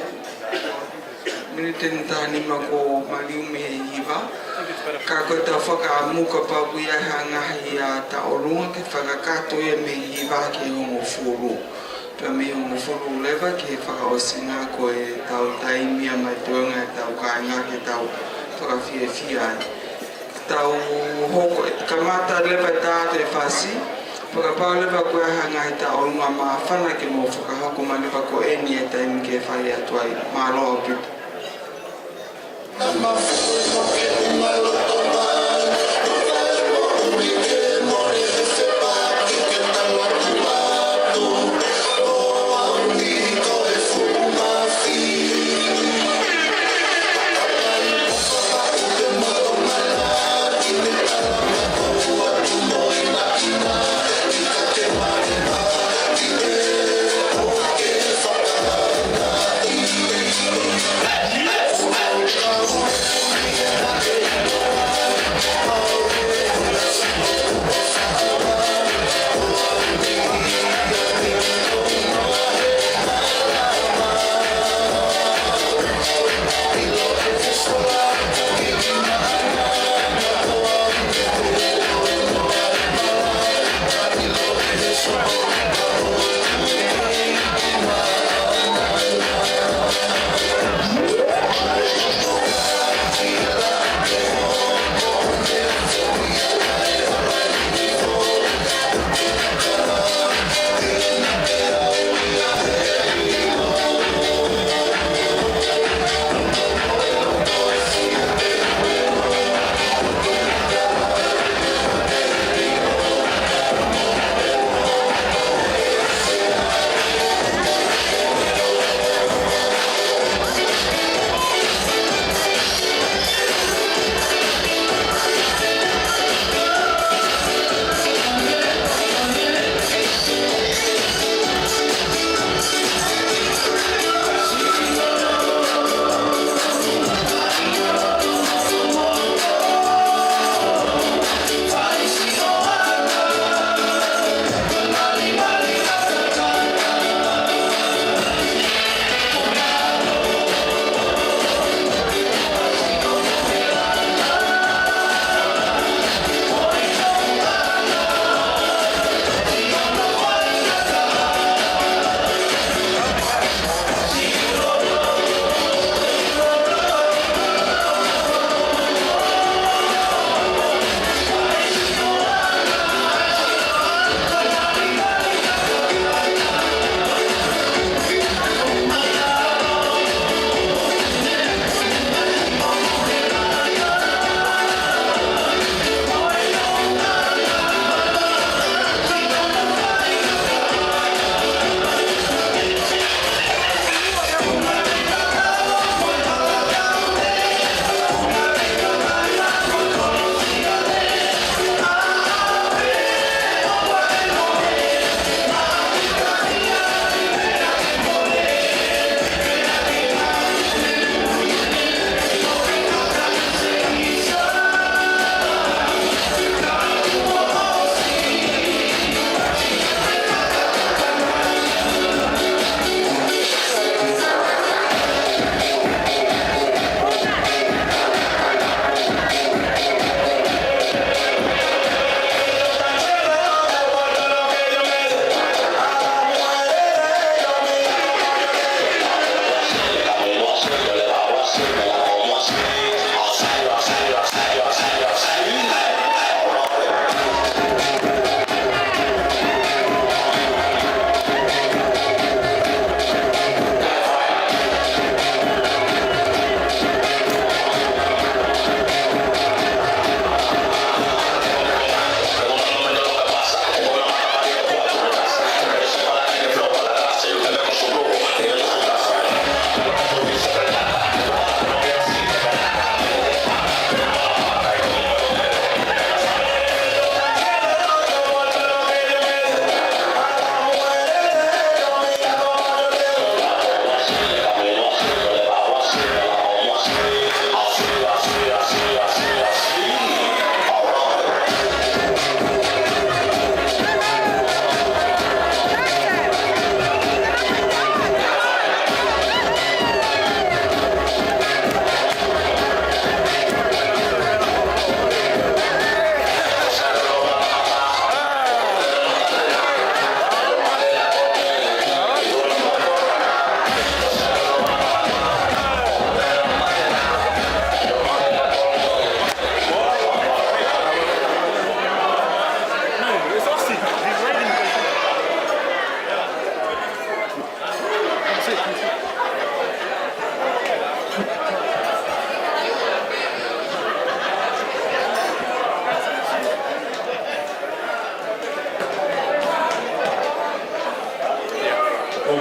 Speaker 1: minuten tani mako maliu me hiva. Ka ko ta whakaamuka pa wia hanga hi a ta orunga ke whakakato e me hiva ke hongo furu. Pea me hongo furu lewa ke whakaosinga ko e tau taimia mai tuanga e tau kainga ke tau whakawhiawhia. Tau hoko kamata lewa tātu e whasi. Whakapau lewa koe hanga i ta orunga maa whana ke mo whakahoko ma lewa ko e ni e taimi ke whai atuai maa loa pita.
Speaker 9: Let's go.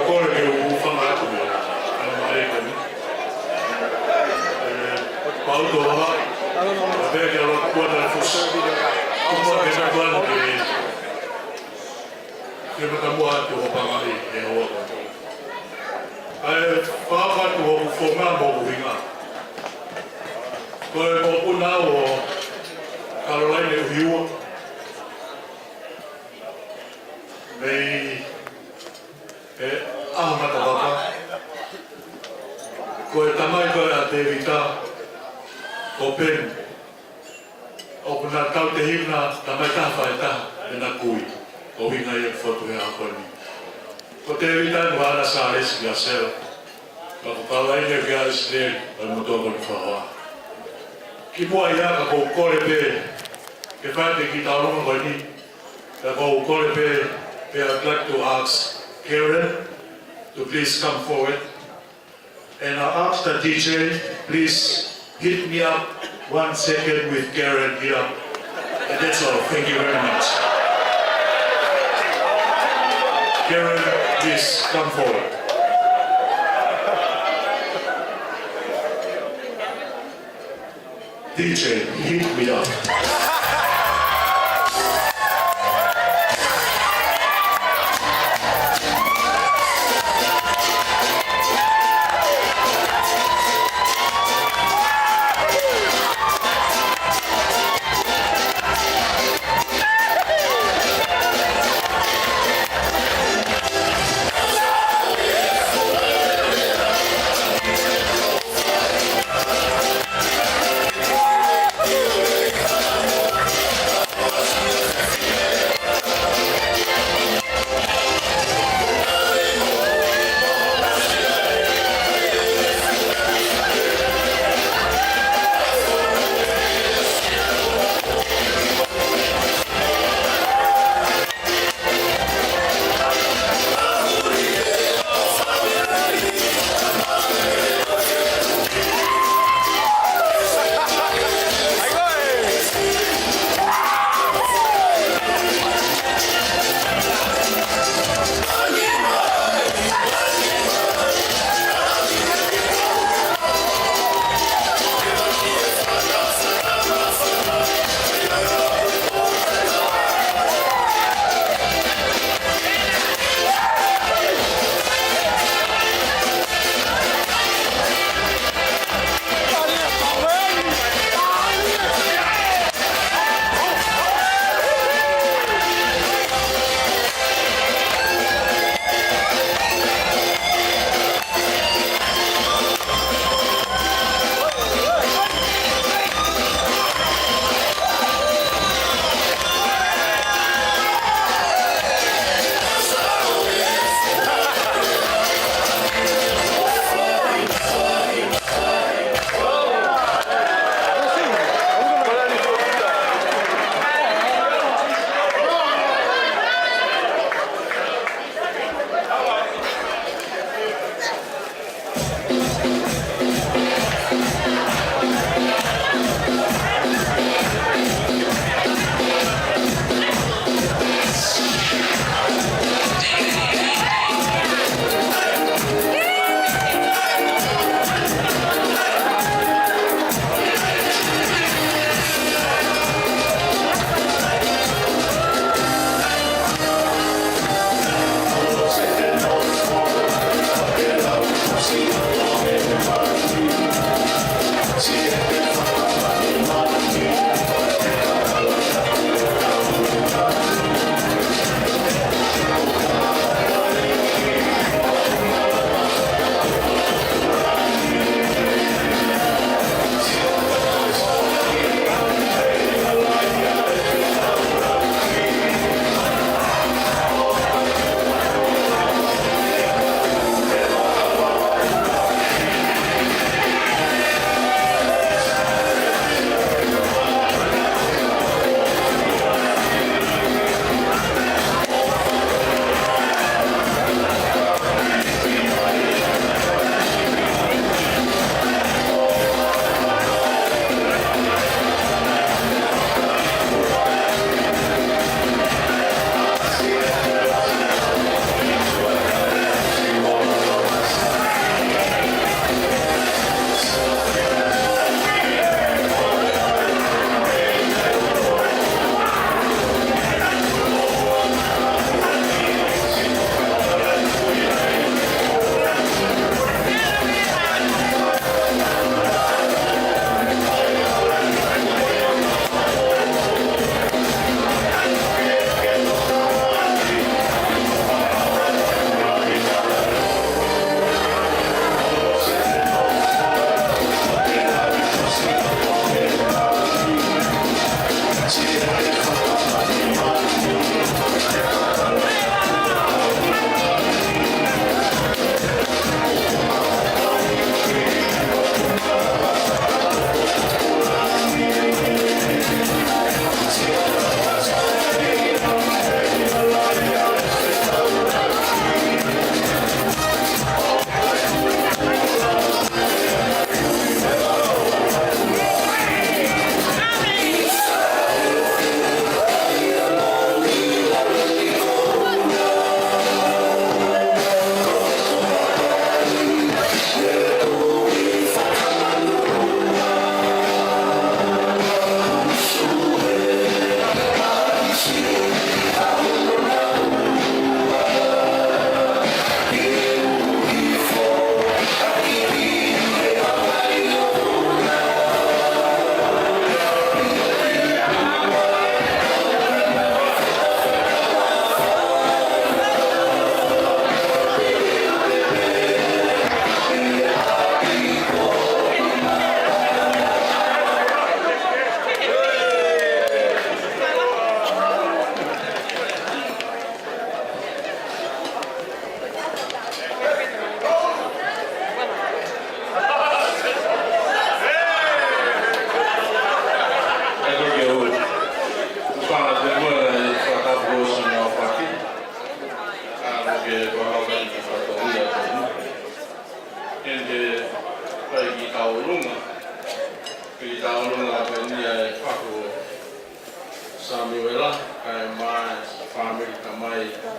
Speaker 11: kore ke u whanga atu mea, ana marekani. Pauto waha, a vea ke awa kuata le fusa. Kuma ke na kuana ke matamua atu ho pangari e hoa kata. Ai whakatu ho whonga mo uhinga. Koe mo puna o Caroline Uhiua. Mei e ahmata waka. Koe tamai koe a te vita o pen. O puna tau te himna tamai taha e taha e na kui. O hinga i e whotu he haponi. Ko te vita nu hana sa resi a Sela. Ka ko Caroline e kia Israel o mutoko ni whahoa. Ki mua ia ka kou kore pē, ke whate ki taurunga koe ni, ka kou kore pē, I'd like to ask Karen to please come forward. And I ask the DJ, please hit me up 1 second with Karen here. And that's all, thank you very much. Karen, please come forward. DJ, hit me up.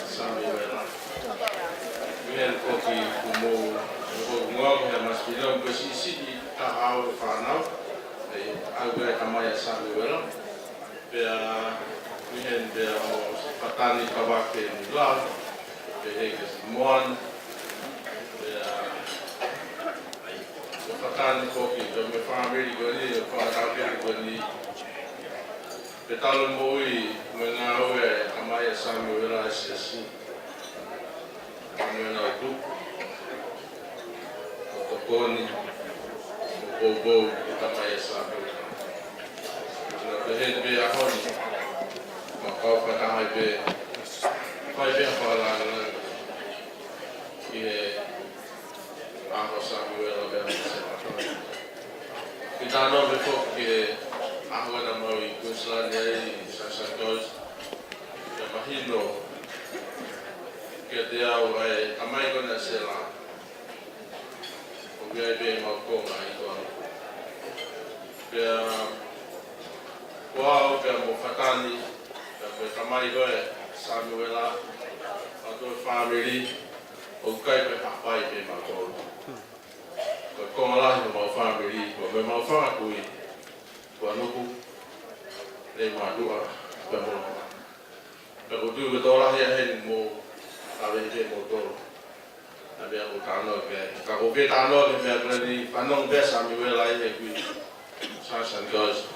Speaker 3: Samuela. Mihen koki kumo ngog he mas pilom ko si tahau Finau. Agora kamaya Samuela. Pea mihen pea o patani kawake mulau. Pea ke moan. Pea patani koki do me family goni o patani goni. Petalo moi menga oe kamaya Samuela sesi. Kamera tu. Otokoni. Bobo kamaya Samuela. Na pehe be ahoni. Makau patahai be. Pai be apala na. Ie aho Samuela be Sela. Kita no be fok ke aho na mau kusla nei sasantos. Ya mahino ke te au ai amai kona Sela. O gai be mau konga i toa. Pea wao pea mo whakani pea kamai koe Samuela a toi family o kai pe hapai pe mau konga. Koe konga lahi mau family koe me mau whakakui kua nuku nei mātua pea mo. Pea ko tū ke tō lahi a heni mo tawe he mo tōro. Na bea ko tānoa ke ka ko ke tānoa ke mea kreni whanong bea Samuela i he kui Sasan goes.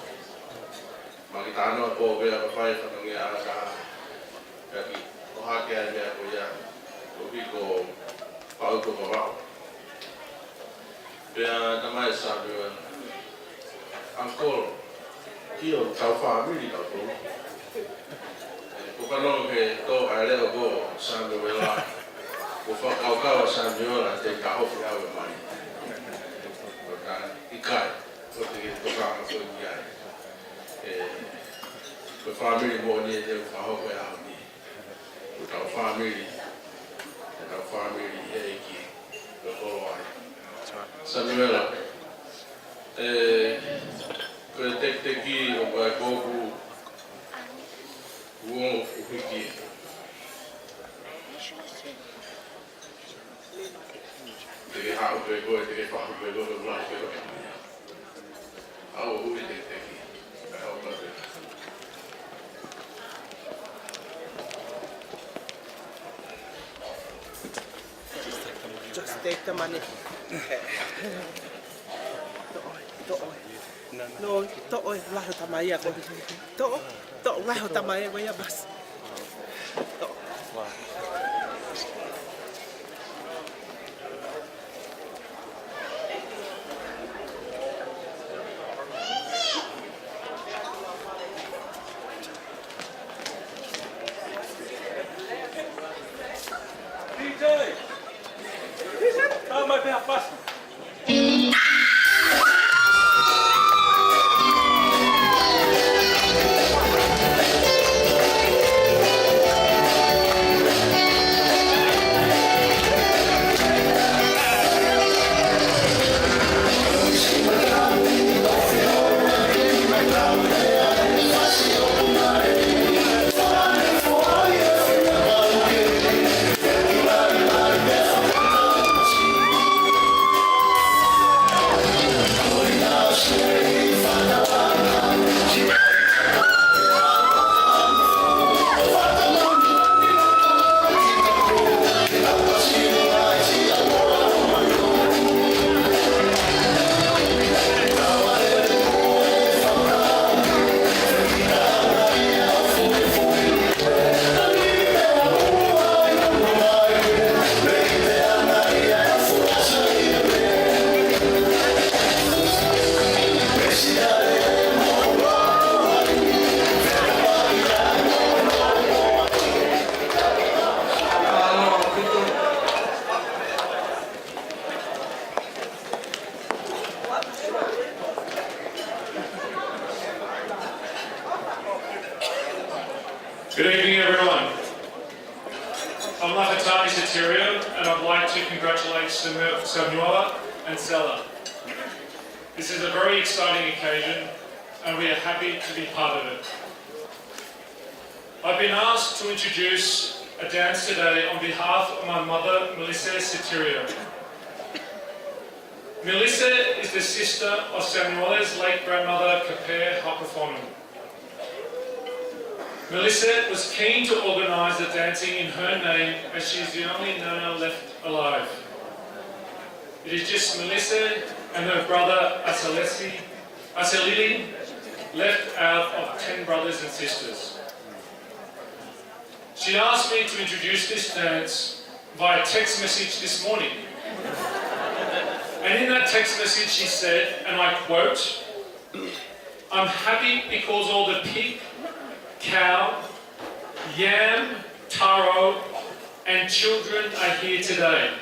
Speaker 3: Maki tānoa ko bea ka whai whanongi a ka ki ko hake ai mea ko ia ko ki ko pau ko mawao. Bea tamai Samuela Uncle Kio tau whamiri tau tō. Ko whanonga ke tō ai leo ko Samuela ko whakaukau Samuela te ka hoki au e mai. Ko ka ikai. Ko te tokanga ko i ai. Ko whamiri mo ni e te whahoko e au ni. Ko tau whamiri. E tau whamiri e iki. Ko koro ai. Samuela. Ko e te ki o koe kōku. Uongo uwhiki. Te ke hau koe koe, te ke whahu koe koe koe koe koe koe. Au hui te ki. Ka hau koe.
Speaker 12: Just take the money. To'oi. No, to'oi. Laho tamai ako. To'o, laho tamai ako ya bas.
Speaker 11: Good evening, everyone. I'm Latu, and I'd like to congratulate Samuela and Sela. This is a very exciting occasion, and we are happy to be part of it. I've been asked to introduce
Speaker 2: a dance today on behalf of my mother, Melissa Sitirio. Melissa is the sister of Samuela's late grandmother, Kaper Hapafonum. Melissa was keen to organise the dancing in her name as she's the only Nana left alive. It is just Melissa and her brother Asalili left out of 10 brothers and sisters. She asked me to introduce this dance via text message this morning. And in that text message she said, and I quote, "I'm happy because all the pig, cow, yam, taro and children are here today.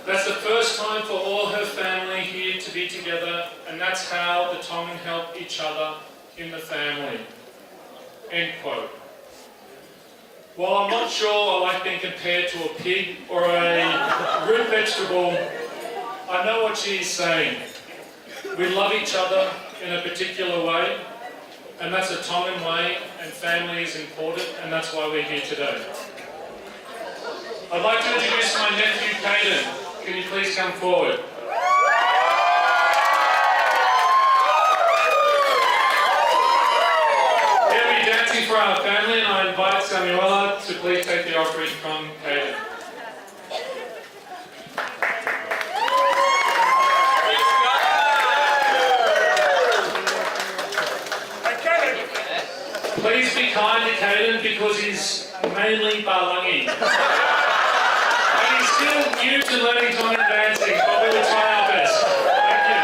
Speaker 2: That's the first time for all her family here to be together, and that's how the Tongan help each other in the family." End quote. While I'm not sure I like being compared to a pig or a root vegetable, I know what she's saying. We love each other in a particular way, and that's a Tongan way, and family is important, and that's why we're here today. I'd like to introduce my nephew, Caden. Can you please come forward? He'll be dancing for our family, and I invite Samuela to please take the offering from Caden. Please be kind to Caden because he's mainly Balangi. And he's still new to learning Tongan dancing, but we will try our best. Thank you.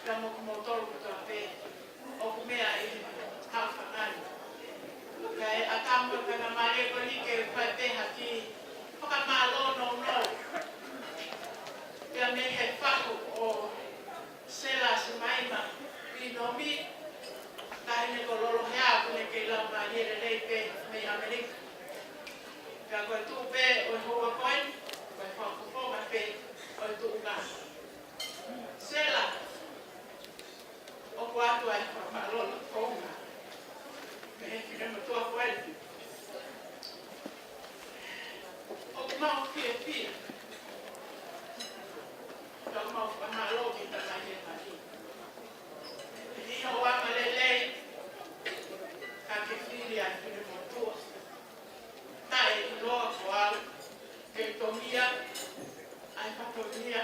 Speaker 12: Pia mo kumotoro kutoa pe. O kumea I haufa ngani. Kai akamu kana mare ko ni ke pai pe haki. Paka malo no. Pia me he whaku o Sela si maima Pinomi. Kai ne ko lolo hea kune ke lau mahiere lei pe me Amerika. Pia koe tu pe o hoa koin. Koe whakuponga pe o tu unga. Sela. O kuatu ai whakalolo konga. Me he kine matua koen. O kumau pia pia. Ka mau whamalo ki tana he mahi. Ni hoa malelei. Ka ke whiri ai kine matua. Tai I loa koau. Ke tomia. Ai whatomia.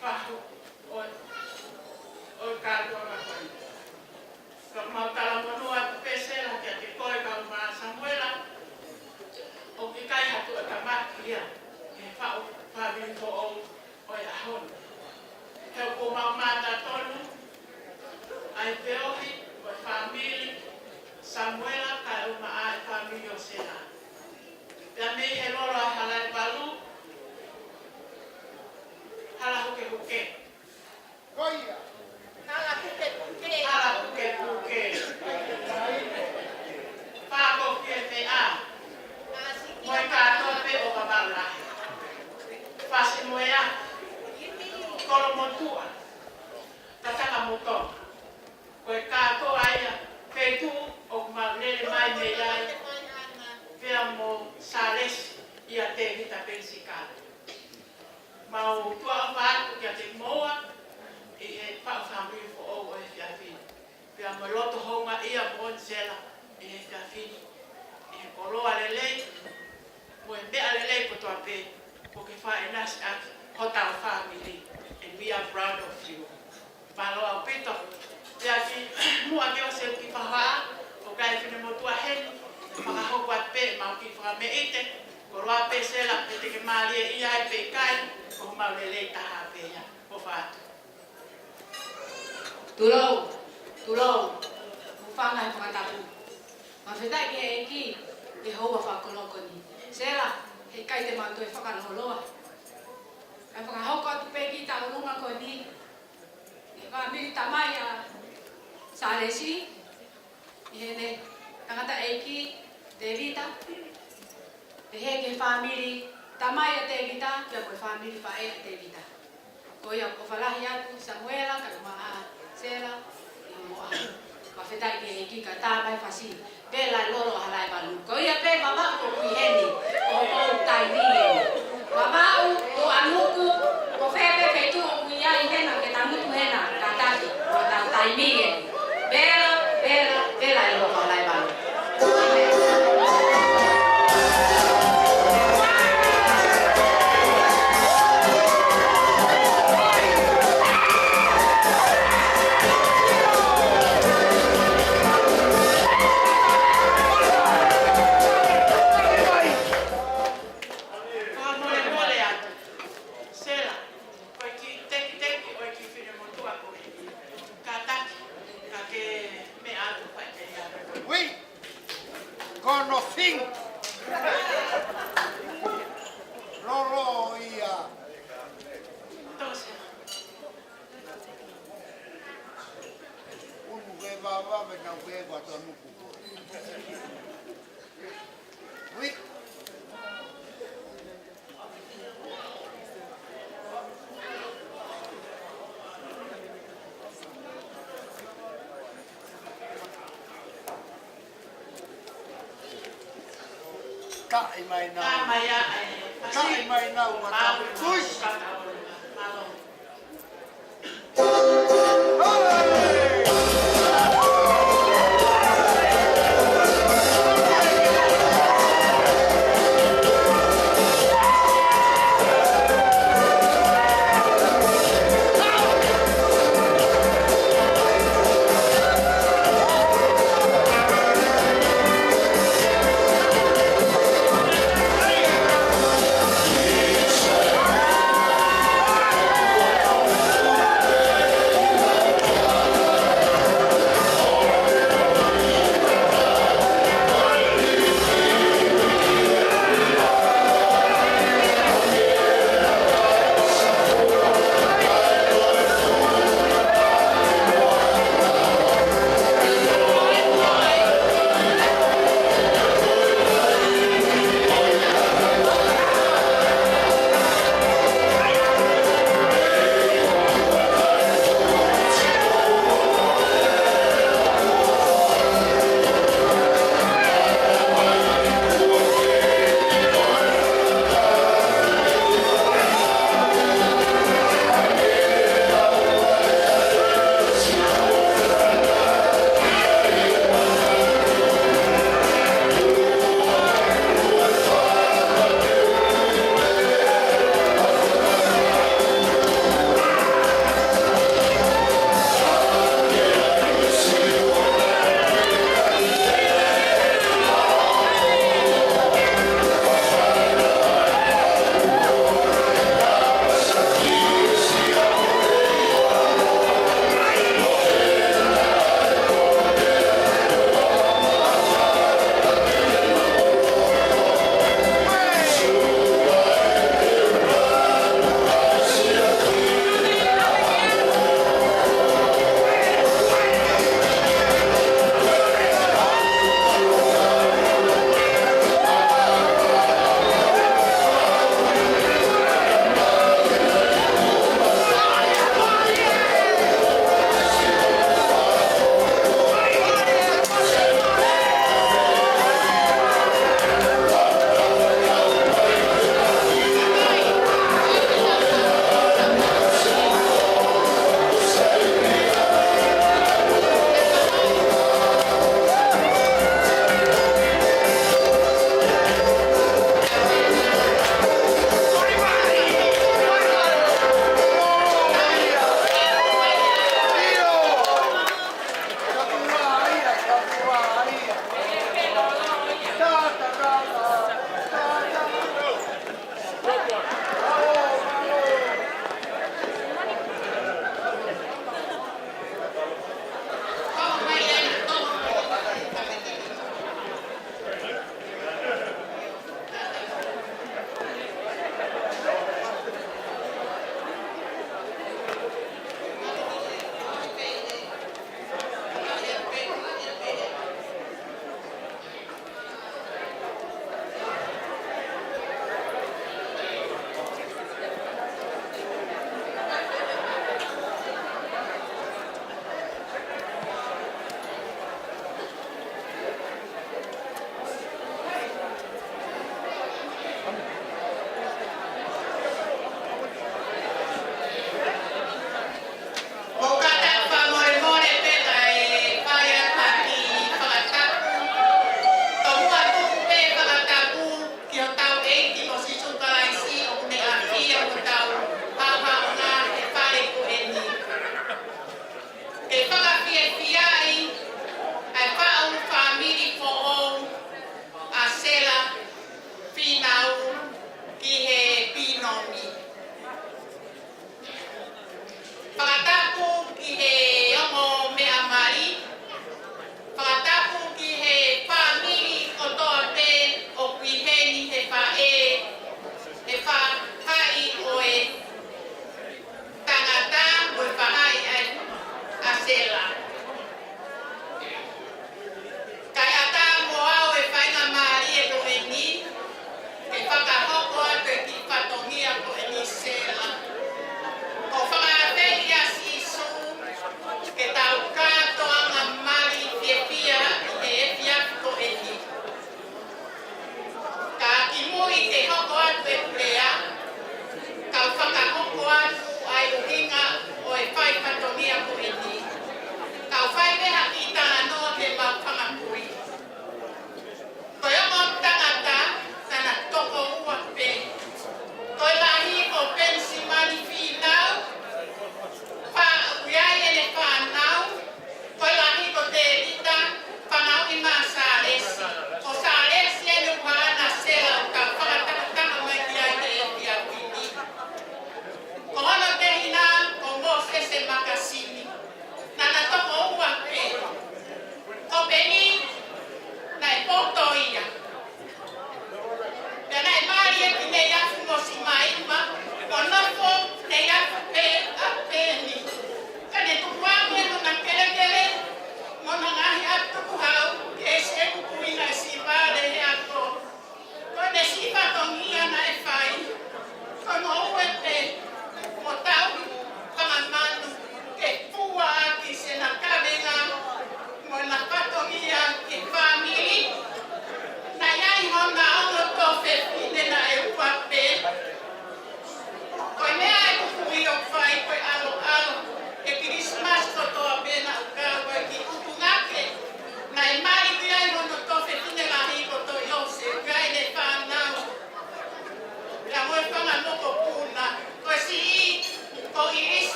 Speaker 12: Whahu. Oi kātua makoi. Ka mautala monua tu pesela kia te koe ka uma Samuela. O ki kai hatu a ka makia. E whao whabinto o oi ahon. Heo ko maumata tonu. Ai peohi oi whamili. Samuela ka uma ai whamili o Sela. Pia me he loro a halai palu. Hala huke huke. Koia. Hala huke huke. Hala huke huke. Pako pia te a. Moi kato pe o babala. Pasi moea. Kolo motua. Tataka moto. Koe kato aia. Peitu o maulele mai me iai. Pia mo sales ia te hita pensikala. Mau tua whaatu kia te moa. I he whaafambi fo o e whiawhini. Pia mo loto honga ia mon Sela I he whiawhini. I he koloa lelei. Mo e mea lelei ko toa pe. Ko ke whae nasi aki. Hotel family. And we are proud of you. Maloa o pito. Pia ki mua keo se ki whawaa. O kai whine mo tua heni. Whakahoko at pe. Mau ki whame ite. Koloa pe Sela. Pe te ke maalie ia e pe kai. Ko mau lelei taha pe ia. Ko whaatu.
Speaker 13: Tulou, mufanga whakatapu. Mawhetai ke eki, e hoa whakoloko ni. Sela, he kai te manto e whakaloholoa. Kai whakahoko atu peki ta urunga ko ni. E whamiri tamai a Salesi. I hene tangata eki, Devita. E he ke whamiri tamai a Devita, kia koe whamiri whae a Devita. Ko ia ko whalahi atu Samuela, ka kumaa Sela, I moa. Mawhetai ke eki ka tāmai whasi. Pēlai loro halai malu. Ko ia pē mamau o kui heni. O tai ni e. Mamau o anuku. Ko whepe whetu o kui ai hena ke tamutu hena. Ka taki. O tau tai ni e. Pēlai loro halai malu.
Speaker 9: Kai mai nau ma tau push.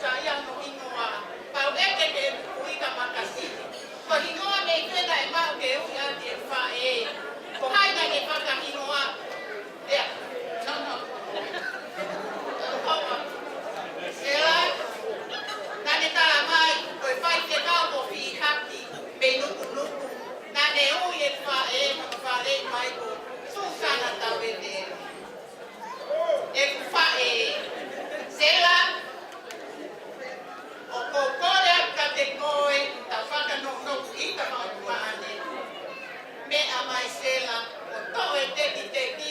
Speaker 12: sa ia no ingoa. Pau eke te kuika makasini. Ko hingoa nei whena e mau ke ui ati e wha e. Ko haina ke whaka hingoa. Ea, no. Koa. Sela, nane tala mai, koe whai te tau ko whi haki, me nuku. Nane ui e wha e mai ko. Susana tau e te. E ku wha e. Sela, o ko kore ka te koe, ta whakanoku i ka mau ane. Me a mai Sela, o tau e te ki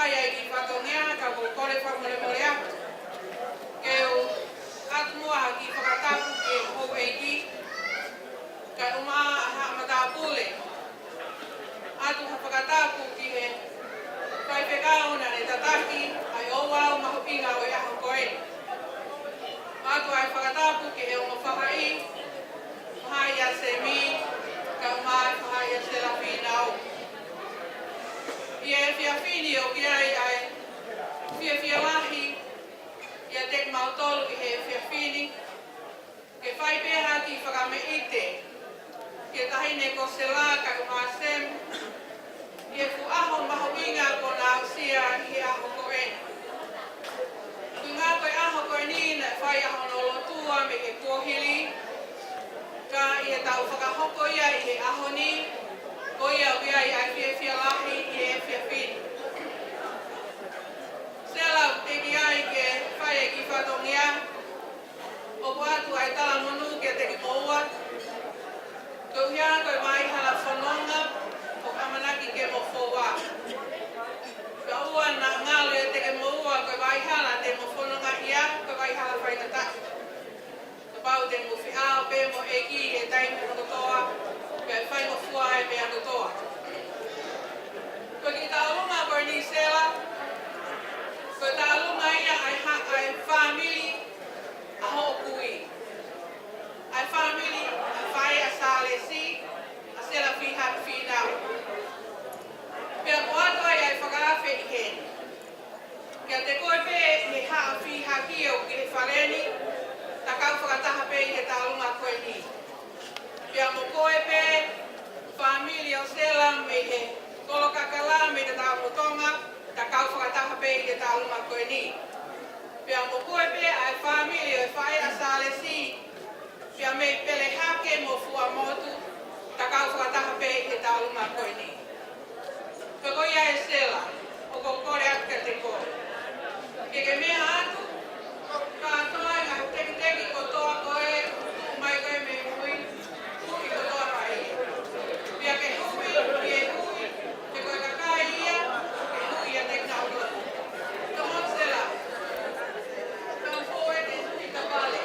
Speaker 12: whai ai ki whatongia ka ko kore whamole mole atu. Ke o atu mua ki whakatapu ke hou eiki. Ka uma aha matapule. Atu whakatapu ki he whai whekaona ne tataki ai owa o mahupinga o iaho koe. Atu ai whakatapu ki he o mawhahai. Mahai a se mi. Ka umai mahai a Sela Finau. Ia e whiawhini o ki ai whiawhia lahi. Ia tek mautolu i he whiawhini. Ke whai peha ki whakameite. Ke tahine ko Sela ka umai sem. Ia fu aho mahoinga ko na usia i aho koe. Ku ngā koe aho koe ni na whai aho no lotua me ke kohili. Ka i he tau whakahoko ia i he aho ni. Ko ia o ia i ai whiawhia lahi i he whiawhini. Sela te ki ai ke whai e ki whatongia. O atu ai tala monu ke te ki moua. Ko hia koe mai hala whanonga. O kamanaki ke mo whoa. Ka ua na ngalo e te ke moua koe mai hala te mo whanonga ia. Koe mai hala whai tataki. Ka pau te mo whiao pe mo eki e taimi mo toa. Ka whai mo fua e me anu toa. Ko ki taulunga koe ni Sela. Ko taulunga ia ai family aho o kui. Ai family a whai a Salesi a Sela Finau. Pea ko atu ai whakawhe i he. Kia te koe pe he haa whihaki o ki he whareni. Ta kau whakataha pe i he taulunga koe ni. Pea mo koe pe family o Sela me he kolo kakala me te taupotonga. Ta kau whakataha pe i he taulunga koe ni. Pea mo koe pe ai family o whae a Salesi. Pea me pele hake mo fua motu. Ta kau whakataha pe i he taulunga koe ni. Ka koe ia e Sela. O ko kore atu ka te koe. Ke mea atu. Ka atoa ngā teki ko toa koe. Mai koe me hui. Hui ko toa pai. Pea ke hui, e hui. Ke koe kakai ia. Ke hui a te ngā ua. Ka mo Sela. Ka mpoe te hui ka vale.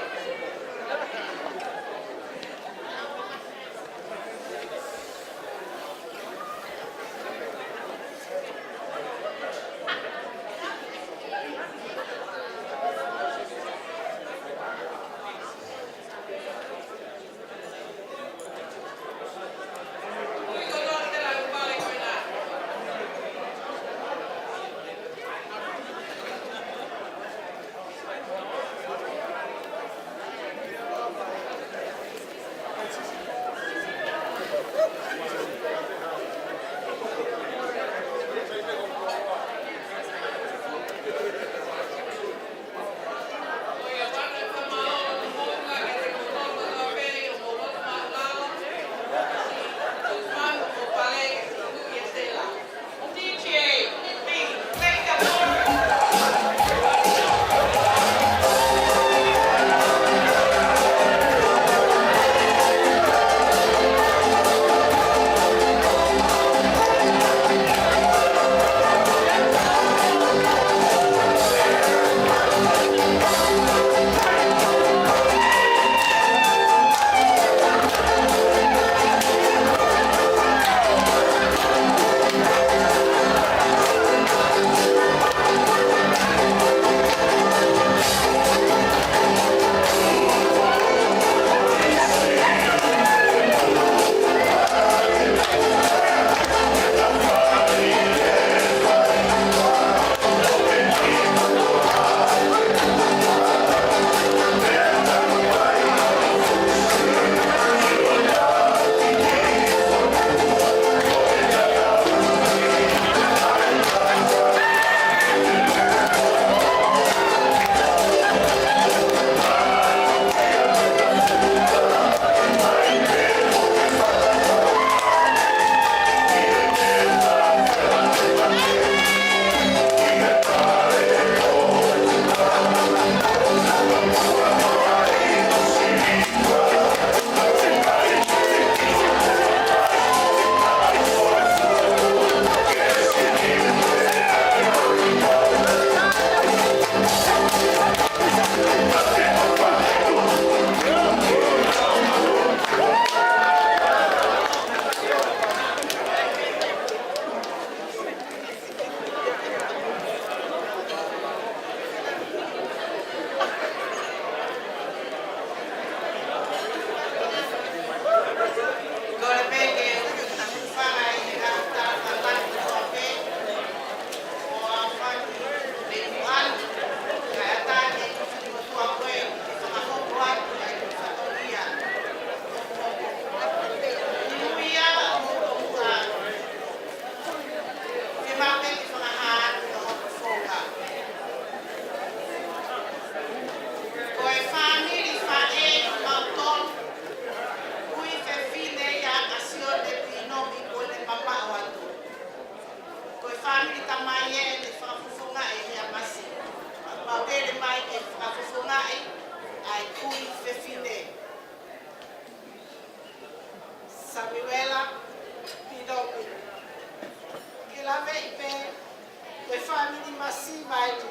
Speaker 12: family masiva ito.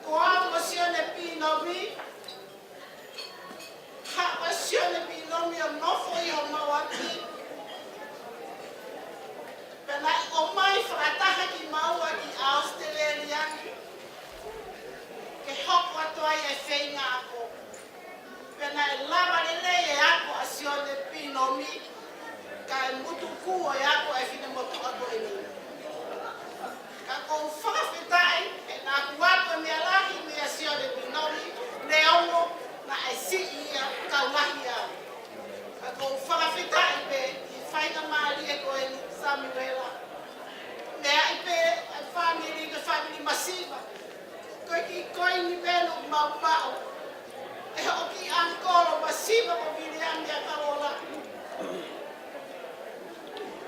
Speaker 12: Ko au osione Pinomi. Ha osione Pinomi o nofo I o mawaki. Pena o mai whakataha ki maua ki Australia. Ke hoko atoa I e whainga ako. Pena e lava lele e ako osione Pinomi. Ka e mutu kuo e ako e whine motu ako e ni. Ka kou whakawhetai e nā kuato me alahi me osione Pinomi. Ne ongo na e si ia kaulahi au. Ka kou whakawhetai pe I whainga maari e koe ni Samuela. Nea I pe e family masiva. Koe ki koe ni meno mau mau. E hoki ankolo masiva ko vile ame a kaola.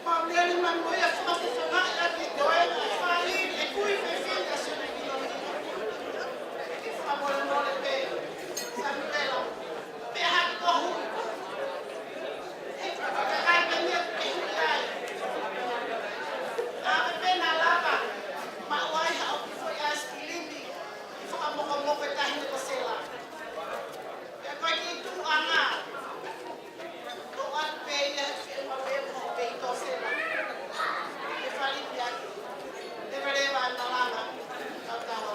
Speaker 12: Mau neri man moia whakawhanga I ati doe na whai e kui me whina sune Pinomi. Ki whakamore nore pe Samuela. Pe haki ko hui. E whakakai pe mea pe hui ai. Ame pena lava. Ma wai hao ki foi aski limbi. I whakamoko e tahine ko Sela. E koe ki tu anga. Ko atu pe ia e mawemo pe I to Sela. E whalipi aki. E rerewa ana langa. Tau tawa.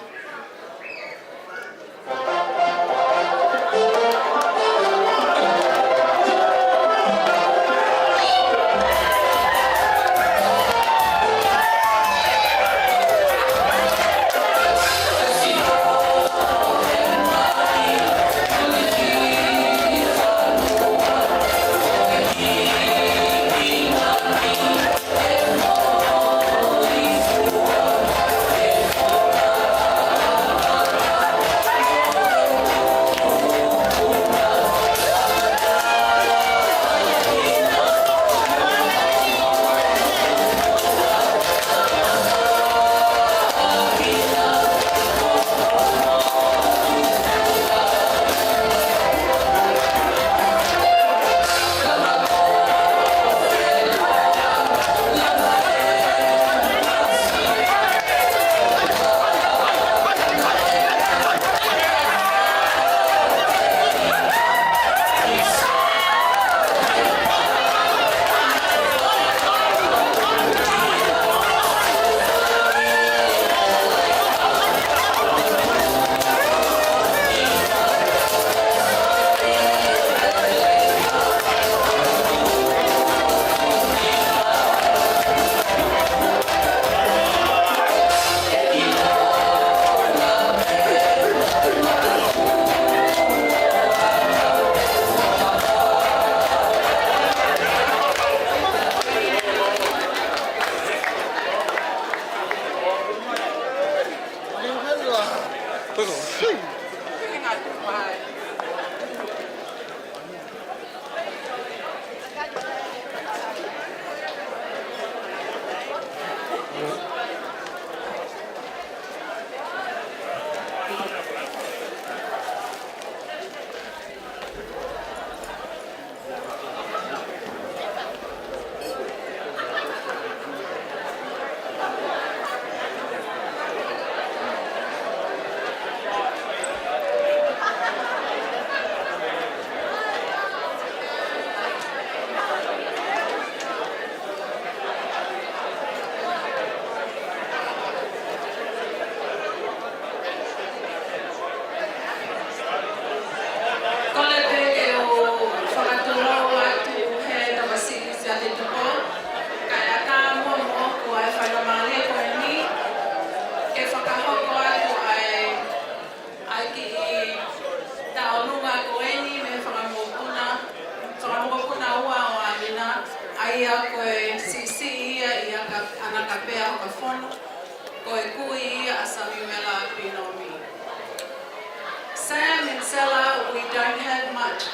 Speaker 10: Sam and Sela, we don't have much.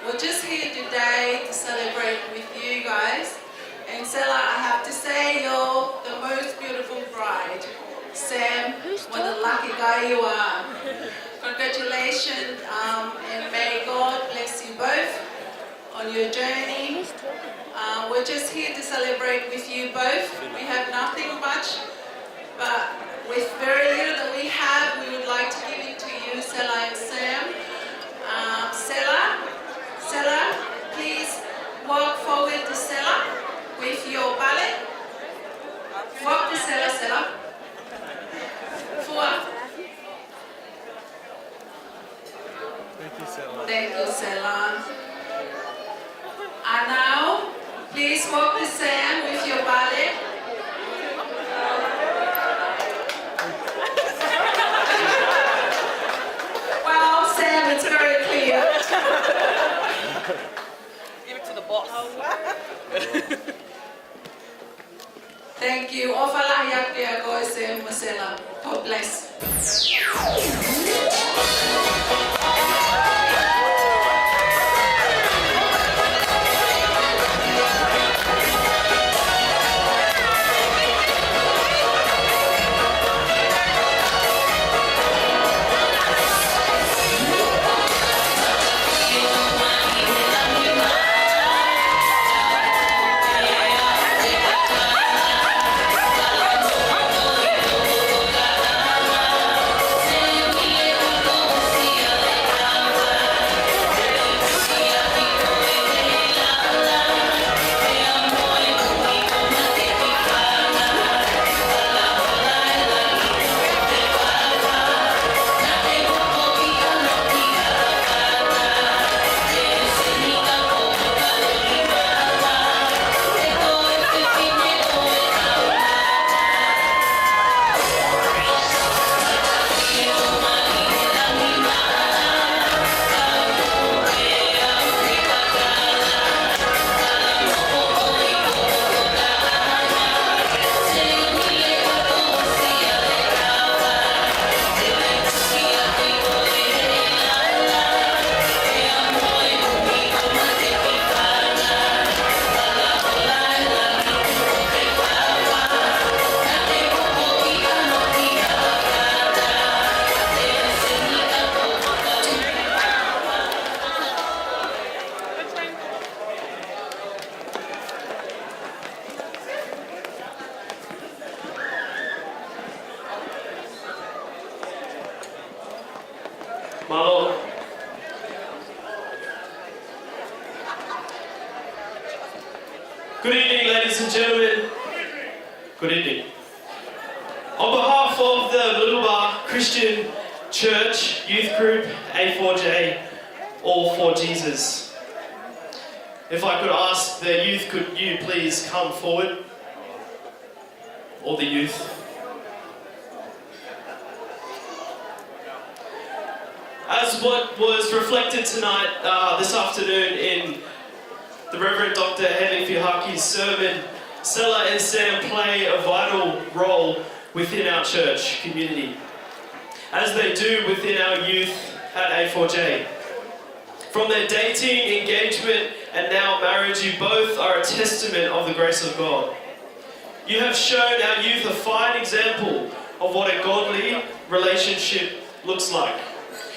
Speaker 10: We're just here today to celebrate with you guys. And Sela, I have to say you're the most beautiful bride. Sam, what a lucky guy you are. Congratulations, and may God bless you both on your journey. We're just here to celebrate with you both. We have nothing much, but
Speaker 14: work with Sam with your ballet. Well, Sam, it's very clear.
Speaker 15: Give it to the boss.
Speaker 14: Thank you. Ofalahiak dia ko Sam Sela. God bless.
Speaker 16: Malo. Good evening, ladies and gentlemen. Good evening. On behalf of the Little Bar Christian Church Youth Group A4J, All for Jesus, if I could ask the youth, could you please come forward? All the youth. As what was reflected tonight, this afternoon in the Reverend Dr. Heli Fihaki's sermon, Sela and Sam play a vital role within our church community, as they do within our youth at A4J. From their dating, engagement, and now marriage, you both are a testament of the grace of God. You have shown our youth a fine example of what a godly relationship looks like.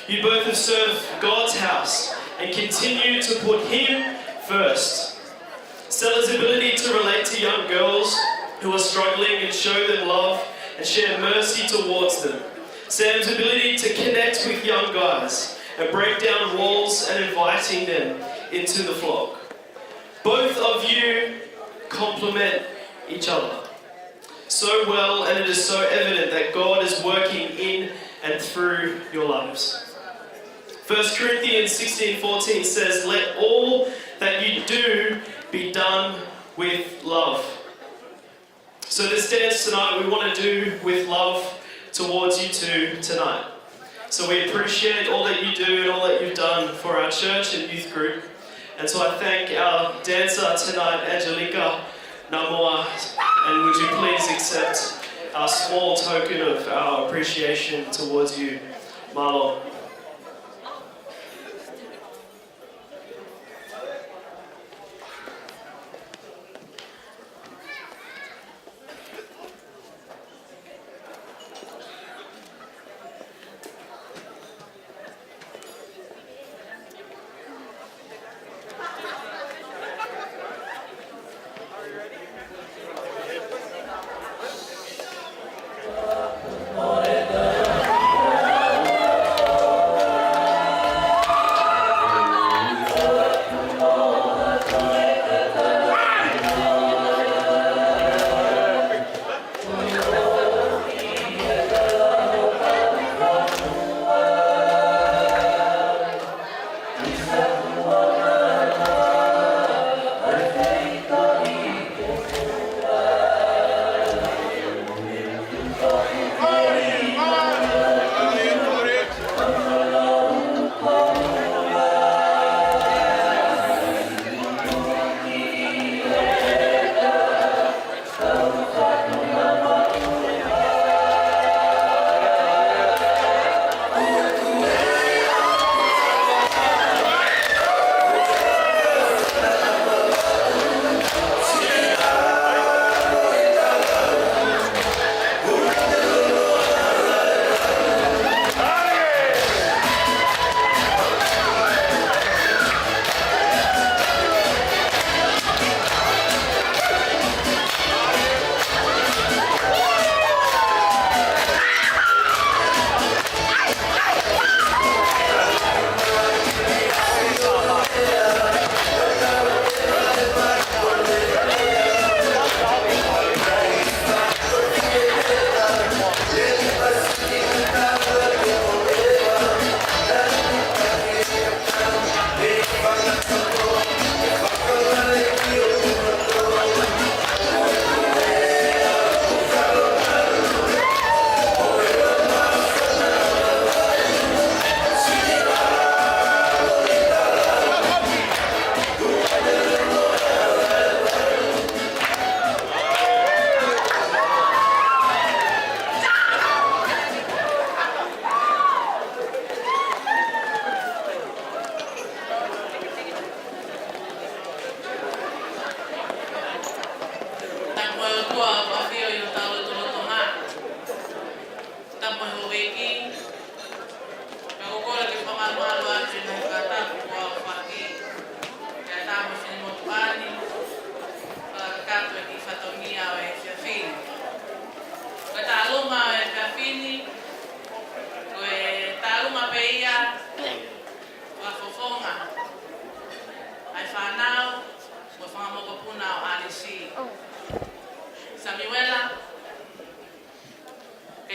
Speaker 16: You both have served God's house and continue to put Him first. Sela's ability to relate to young girls who are struggling and show them love and share mercy towards them. Sam's ability to connect with young guys and break down walls and inviting them into the flock. Both of you complement each other so well, and it is so evident that God is working in and through your lives. 1 Corinthians 16:14 says, "Let all that you do be done with love." So this dance tonight we want to do with love towards you two tonight. So we appreciate all that you do and all that you've done for our church and youth group. And so I thank our dancer tonight, Angelica Namoa, and would you please accept our small token of our appreciation towards you, Marlo.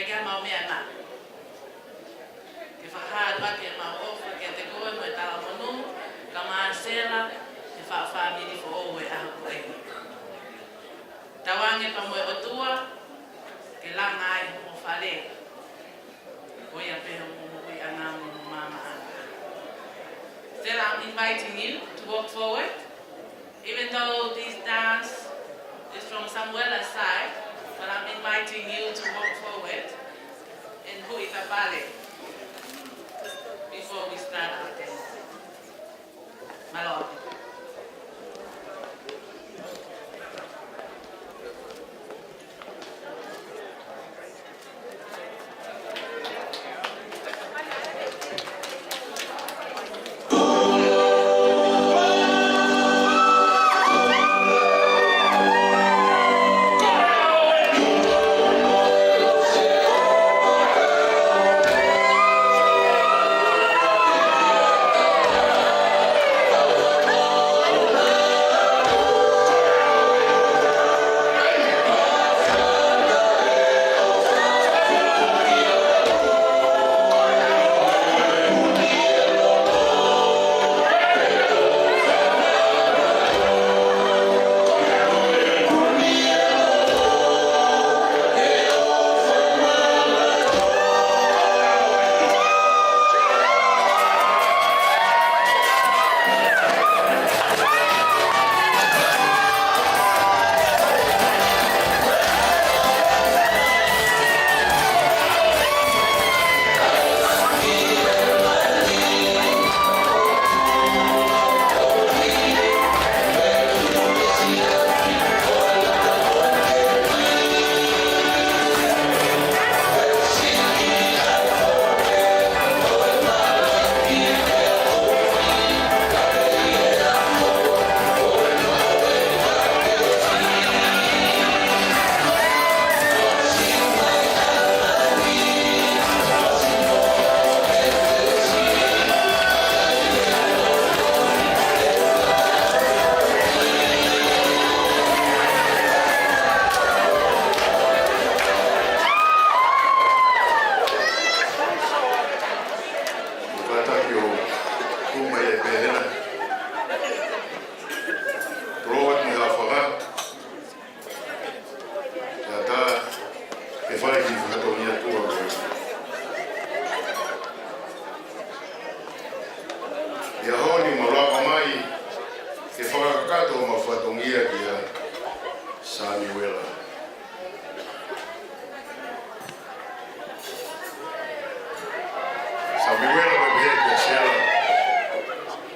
Speaker 12: Pega mau mea na. Ke whahātua ke mau ofa ke te koe mo e tala monu, ka maa Sela, ke whaafamiri fo owe aho koe. Tawange pa mo e otua, ke langa ai mo whare. Oia peho mo mui ana mo mama ana. Sela, I'm inviting you to walk forward. Even though this dance is from Samuela's side, but I'm inviting you to walk forward and huita pale before we start our dance. Malo.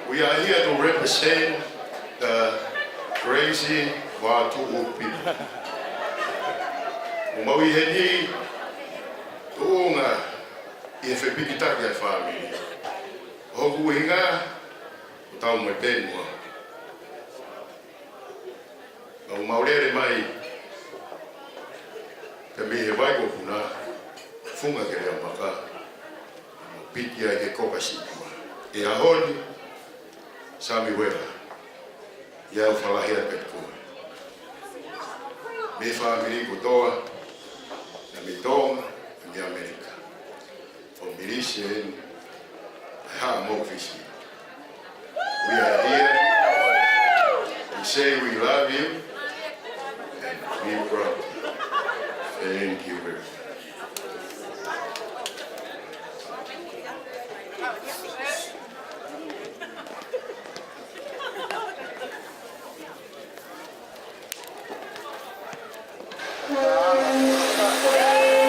Speaker 15: We are here to represent the crazy Latu people. Moimoi heni tuunga I whepikitaki ai whāmiri. Hoku inga utau mai penua. Ngau maurere mai te mihe waigo puna funga ke rea maka. Piti ai ke koka sikua. E ahoni Sami wera. Ia whalahia petkua. Me whaamiri kutoa na me tonga me Amerika. For Militian, I have more fishing. We are here. We say we love you and be proud. Thank you very much.
Speaker 11: Thank you.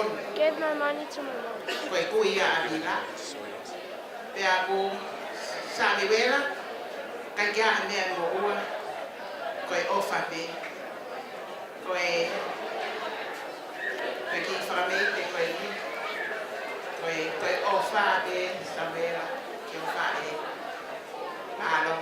Speaker 12: tonu.
Speaker 17: Give my money to my mom.
Speaker 12: Koe kui a avila. Pea ko sa miwela. Kai kia mea mo ua. Koe ofa pe. Koe ki whakamete koe ni. Koe ofa pe sa miwela. Ki ofa e. Malo.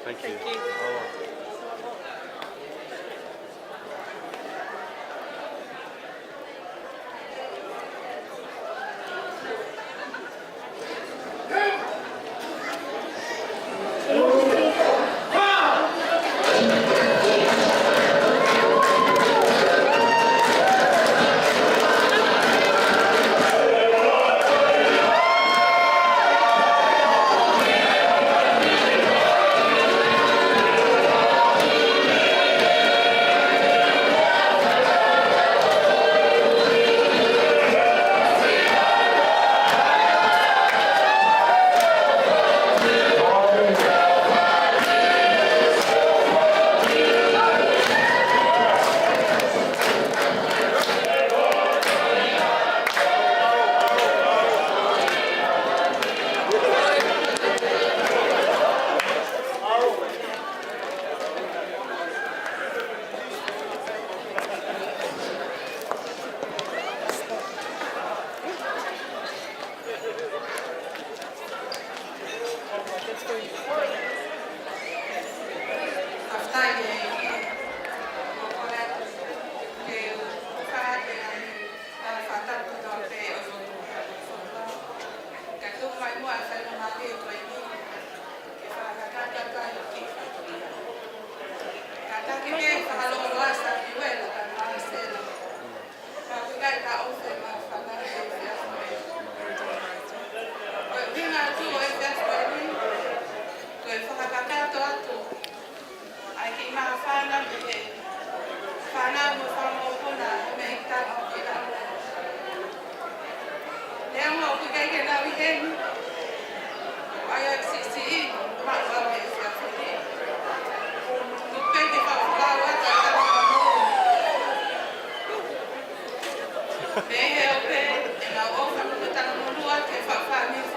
Speaker 18: Thank you.
Speaker 17: They help it, and I offer to put on the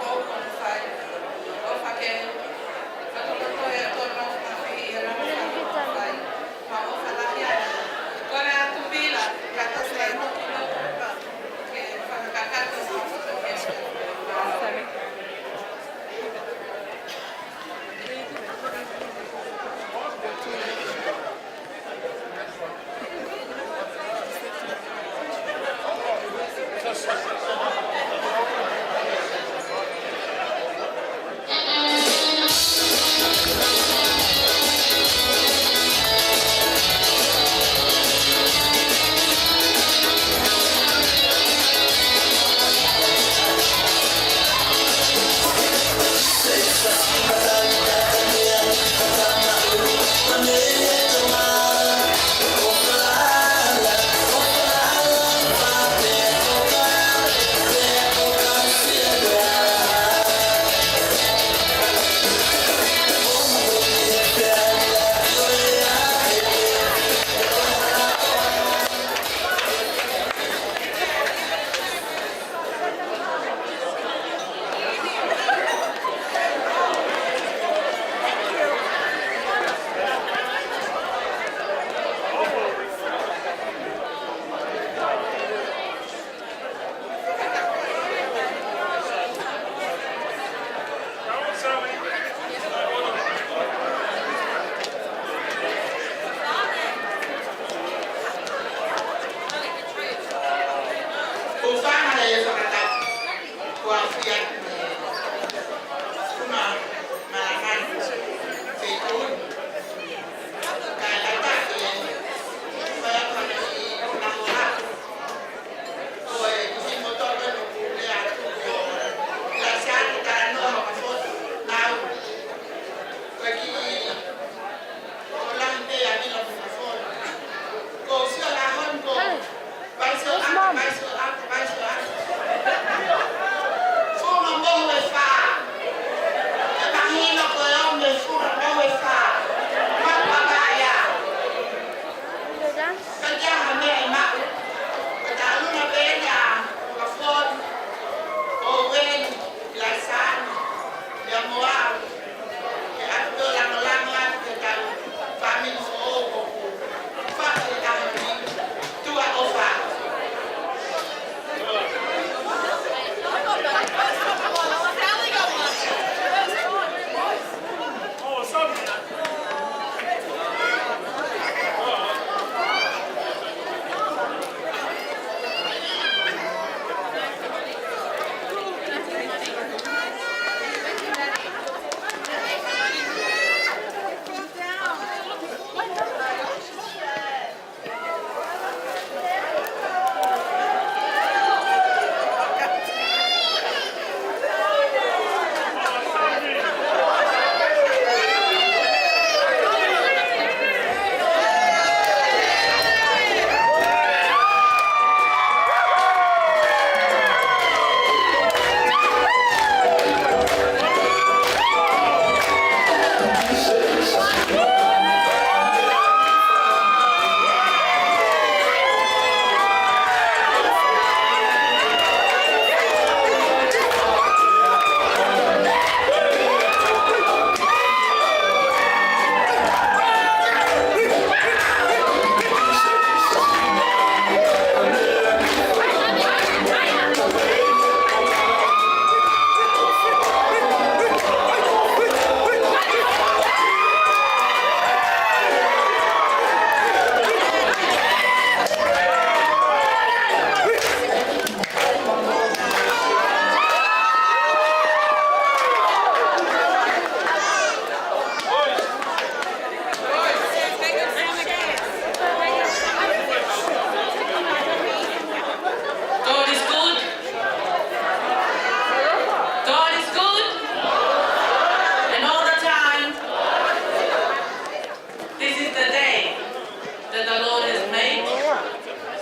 Speaker 17: that the Lord has made.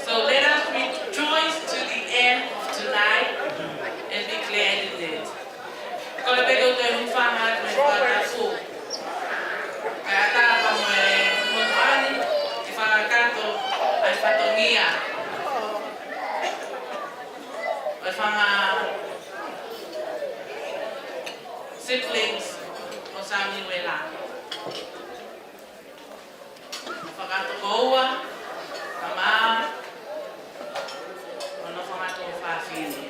Speaker 17: So let us rejoice to the end of tonight and be glad in it. Kalau begitu tuh fangat mereka tu, kata apa Moimoi di fangakanto ay patongia, ay fanga siblings o sami wela. Fangato goa, mama, ono fangato fafini.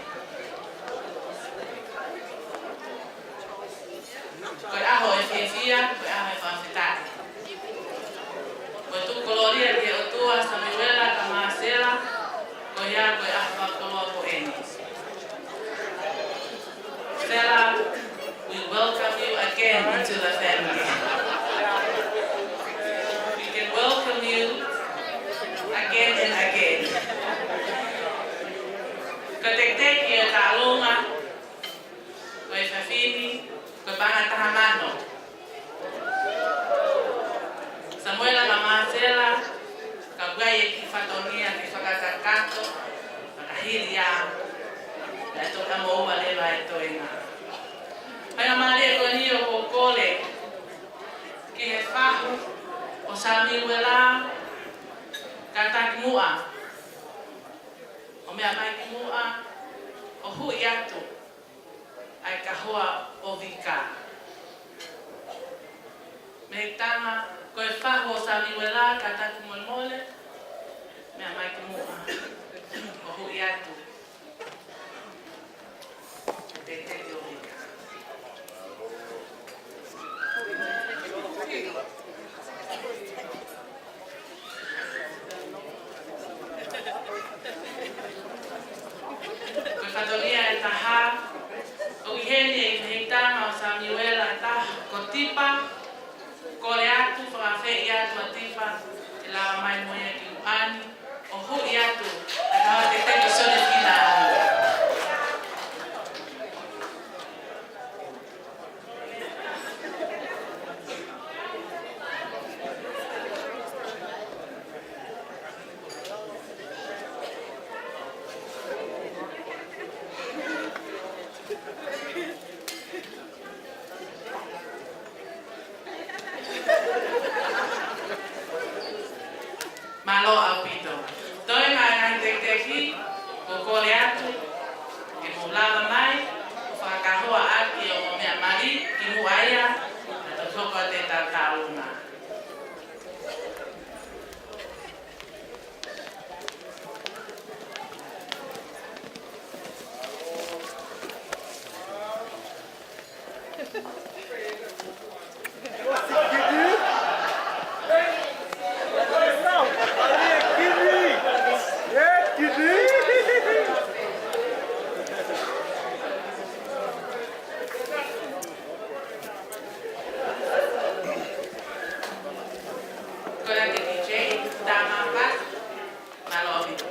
Speaker 17: Koe aho e whiawhia, koe aho e whawhitaki. Koe tu koloria ke o tua sa miwela ka maa Sela, koe ia koe aho whakoloa ko eni. Sela, we welcome you again into the family. We can welcome you again and again. Koe tekteki e tālunga, koe whawhini, koe banga tahamano. Samuela ka maa Sela, ka buai e ki whatonia ki whakakakato, whakahiri a, e to ka moua lewa e toenga. Haina maare koe ni o kokole, ki he whahu o Sami Wela, ka taki mua. O mea mai ki mua, o hui atu, ai ka hoa o vika. Me tanga, koe whahu o Sami Wela, ka taki Moimoi, mea mai ki mua, o hui atu. Te te o vika. Koe whatolia e taha, o ihene e heitanga o Samuela e taha ko tipa, kore atu whakawhei atu a tipa, e lawa mai moia ki uani, o hui atu, e kawa te teko sone kina anu. Malo apito. Toi mai ngai tekteki, ko kore atu, e mo lava mai, o whakahoa aki o mo mea mari, ki mu aia, e to toko te tatauna. Koe ke DJ, tama pas, malo apito.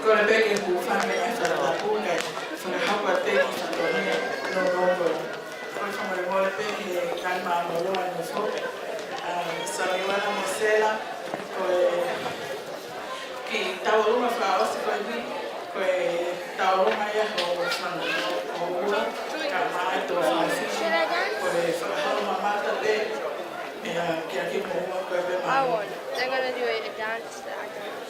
Speaker 17: Koe peke ku whame ai whakapune, whakahapa peke whatonia, no rongo. Koe whamare mole peke kai maa moroa no fo. Samuela mo Sela, koe ki tauruma whaosi koe ni, koe tauruma ia ho whanga o ua, ka mai to whawhisi, koe whakahauma mata pe, ki a ki mo ua koe pe maa.
Speaker 19: They're gonna do a dance that I don't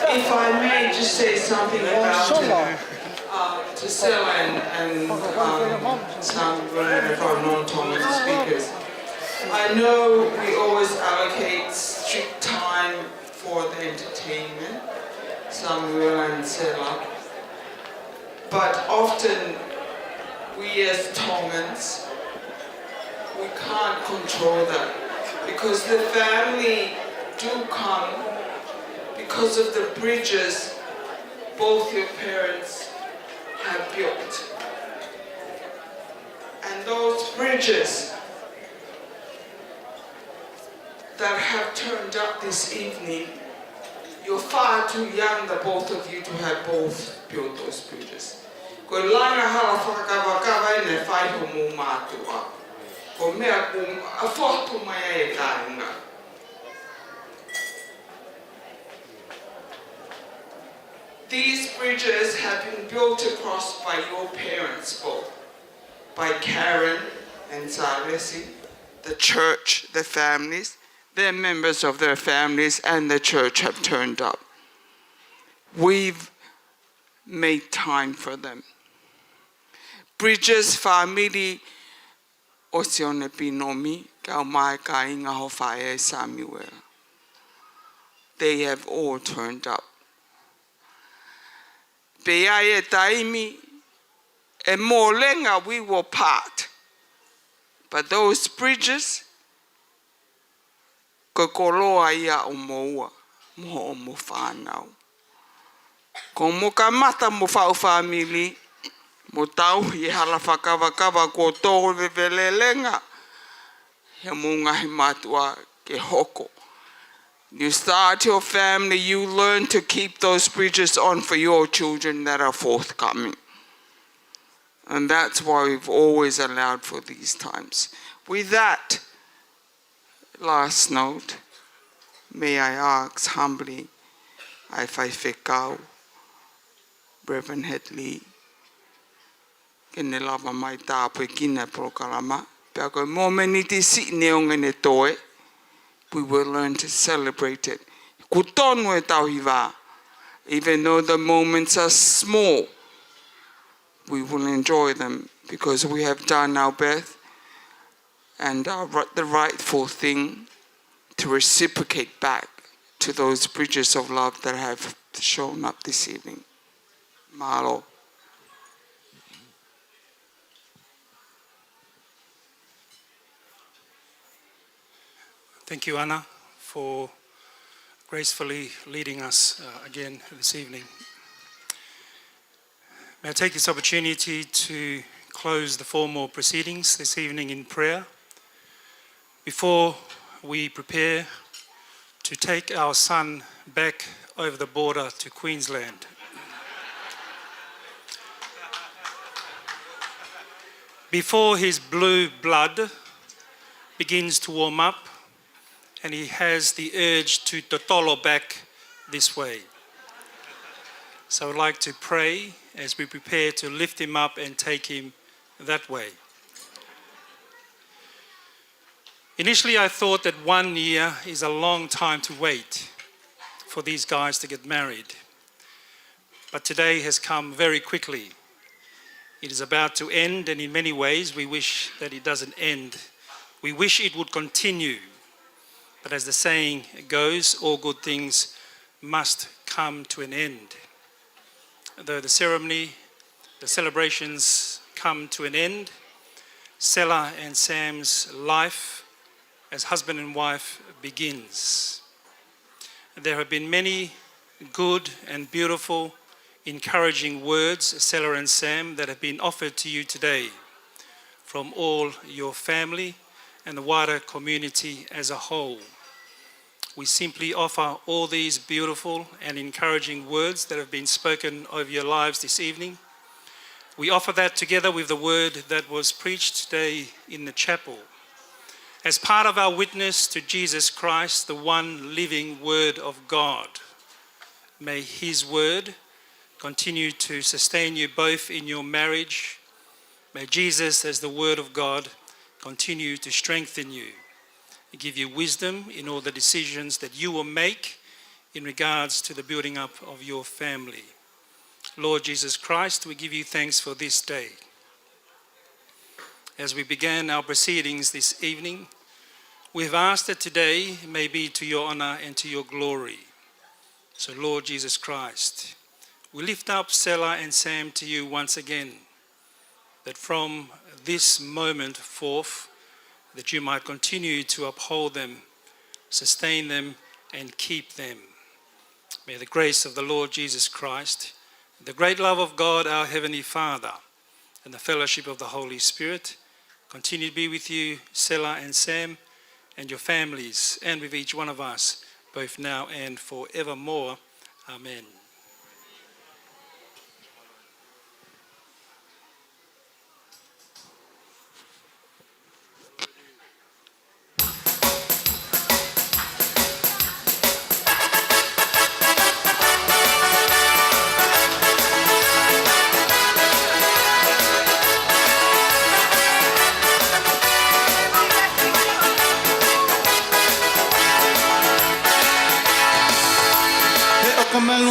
Speaker 1: If I may just say something about to Sela and some of our non-Tongan speakers. I know we always allocate strict time for the entertainment, Samuel and Sela, but often we as Tongans, we can't control that because the family do come because of the bridges both your parents have built. And those bridges that have turned up this evening, you're far too young, the both of you, to have both built those bridges. Ko langa hala whakakawakawa e ne whaiho mō mātua. Ko mea ko a whatu mai e kāinga. These bridges have been built across by your parents both, by Karen and Zaresi, the church, the families, they're members of their families, and the church have turned up. We've made time for them. Bridges family osione Pinomi, kau mai ka inga ho whae Samuel. They have all turned up. Pea e taimi, e mō lenga we will part. But those bridges, ko koloa ia o moua, mo o mo whanau. Ko mo ka mata mo whau family, mo tau i hala whakawakawa ko tō vevelelenga, he mo ngahi matua ke hoko. You start your family, you learn to keep those bridges on for your children that are forthcoming. And that's why we've always allowed for these times. With that, last note, may I ask humbly, I whaiwhekau, Reverend Hedley, kene lava mai tāpui kina prokalama, pea koe mō meniti si neonga ne toe, we will learn to celebrate it. Ko tonu e tauhi wā, even though the moments are small, we will enjoy them because we have done our best and the rightful thing to reciprocate back to those bridges of love that have shown up this evening. Mahalo.
Speaker 2: Thank you, Anna, for gracefully leading us again this evening. May I take this opportunity to close the formal proceedings this evening in prayer before we prepare to take our son back over the border to Queensland. Before his blue blood begins to warm up and he has the urge to totolo back this way. So I would like to pray as we prepare to lift him up and take him that way. Initially, I thought that 1 year is a long time to wait for these guys to get married. But today has come very quickly. It is about to end, and in many ways, we wish that it doesn't end. We wish it would continue. But as the saying goes, all good things must come to an end. Though the ceremony, the celebrations come to an end, Sela and Sam's life as husband and wife begins. There have been many good and beautiful, encouraging words, Sela and Sam, that have been offered to you today from all your family and the wider community as a whole. We simply offer all these beautiful and encouraging words that have been spoken over your lives this evening. We offer that together with the word that was preached today in the chapel. As part of our witness to Jesus Christ, the one living Word of God, may His word continue to sustain you both in your marriage. May Jesus, as the Word of God, continue to strengthen you, give you wisdom in all the decisions that you will make in regards to the building up of your family. Lord Jesus Christ, we give you thanks for this day. As we began our proceedings this evening, we have asked that today may be to your honor and to your glory. So, Lord Jesus Christ, we lift up Sela and Sam to you once again, that from this moment forth, that you might continue to uphold them, sustain them, and keep them. May the grace of the Lord Jesus Christ, the great love of God, our Heavenly Father, and the fellowship of the Holy Spirit continue to be with you, Sela and Sam, and your families, and with each one of us, both now and forevermore. Amen.
Speaker 19: Come on,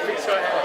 Speaker 19: What do you say?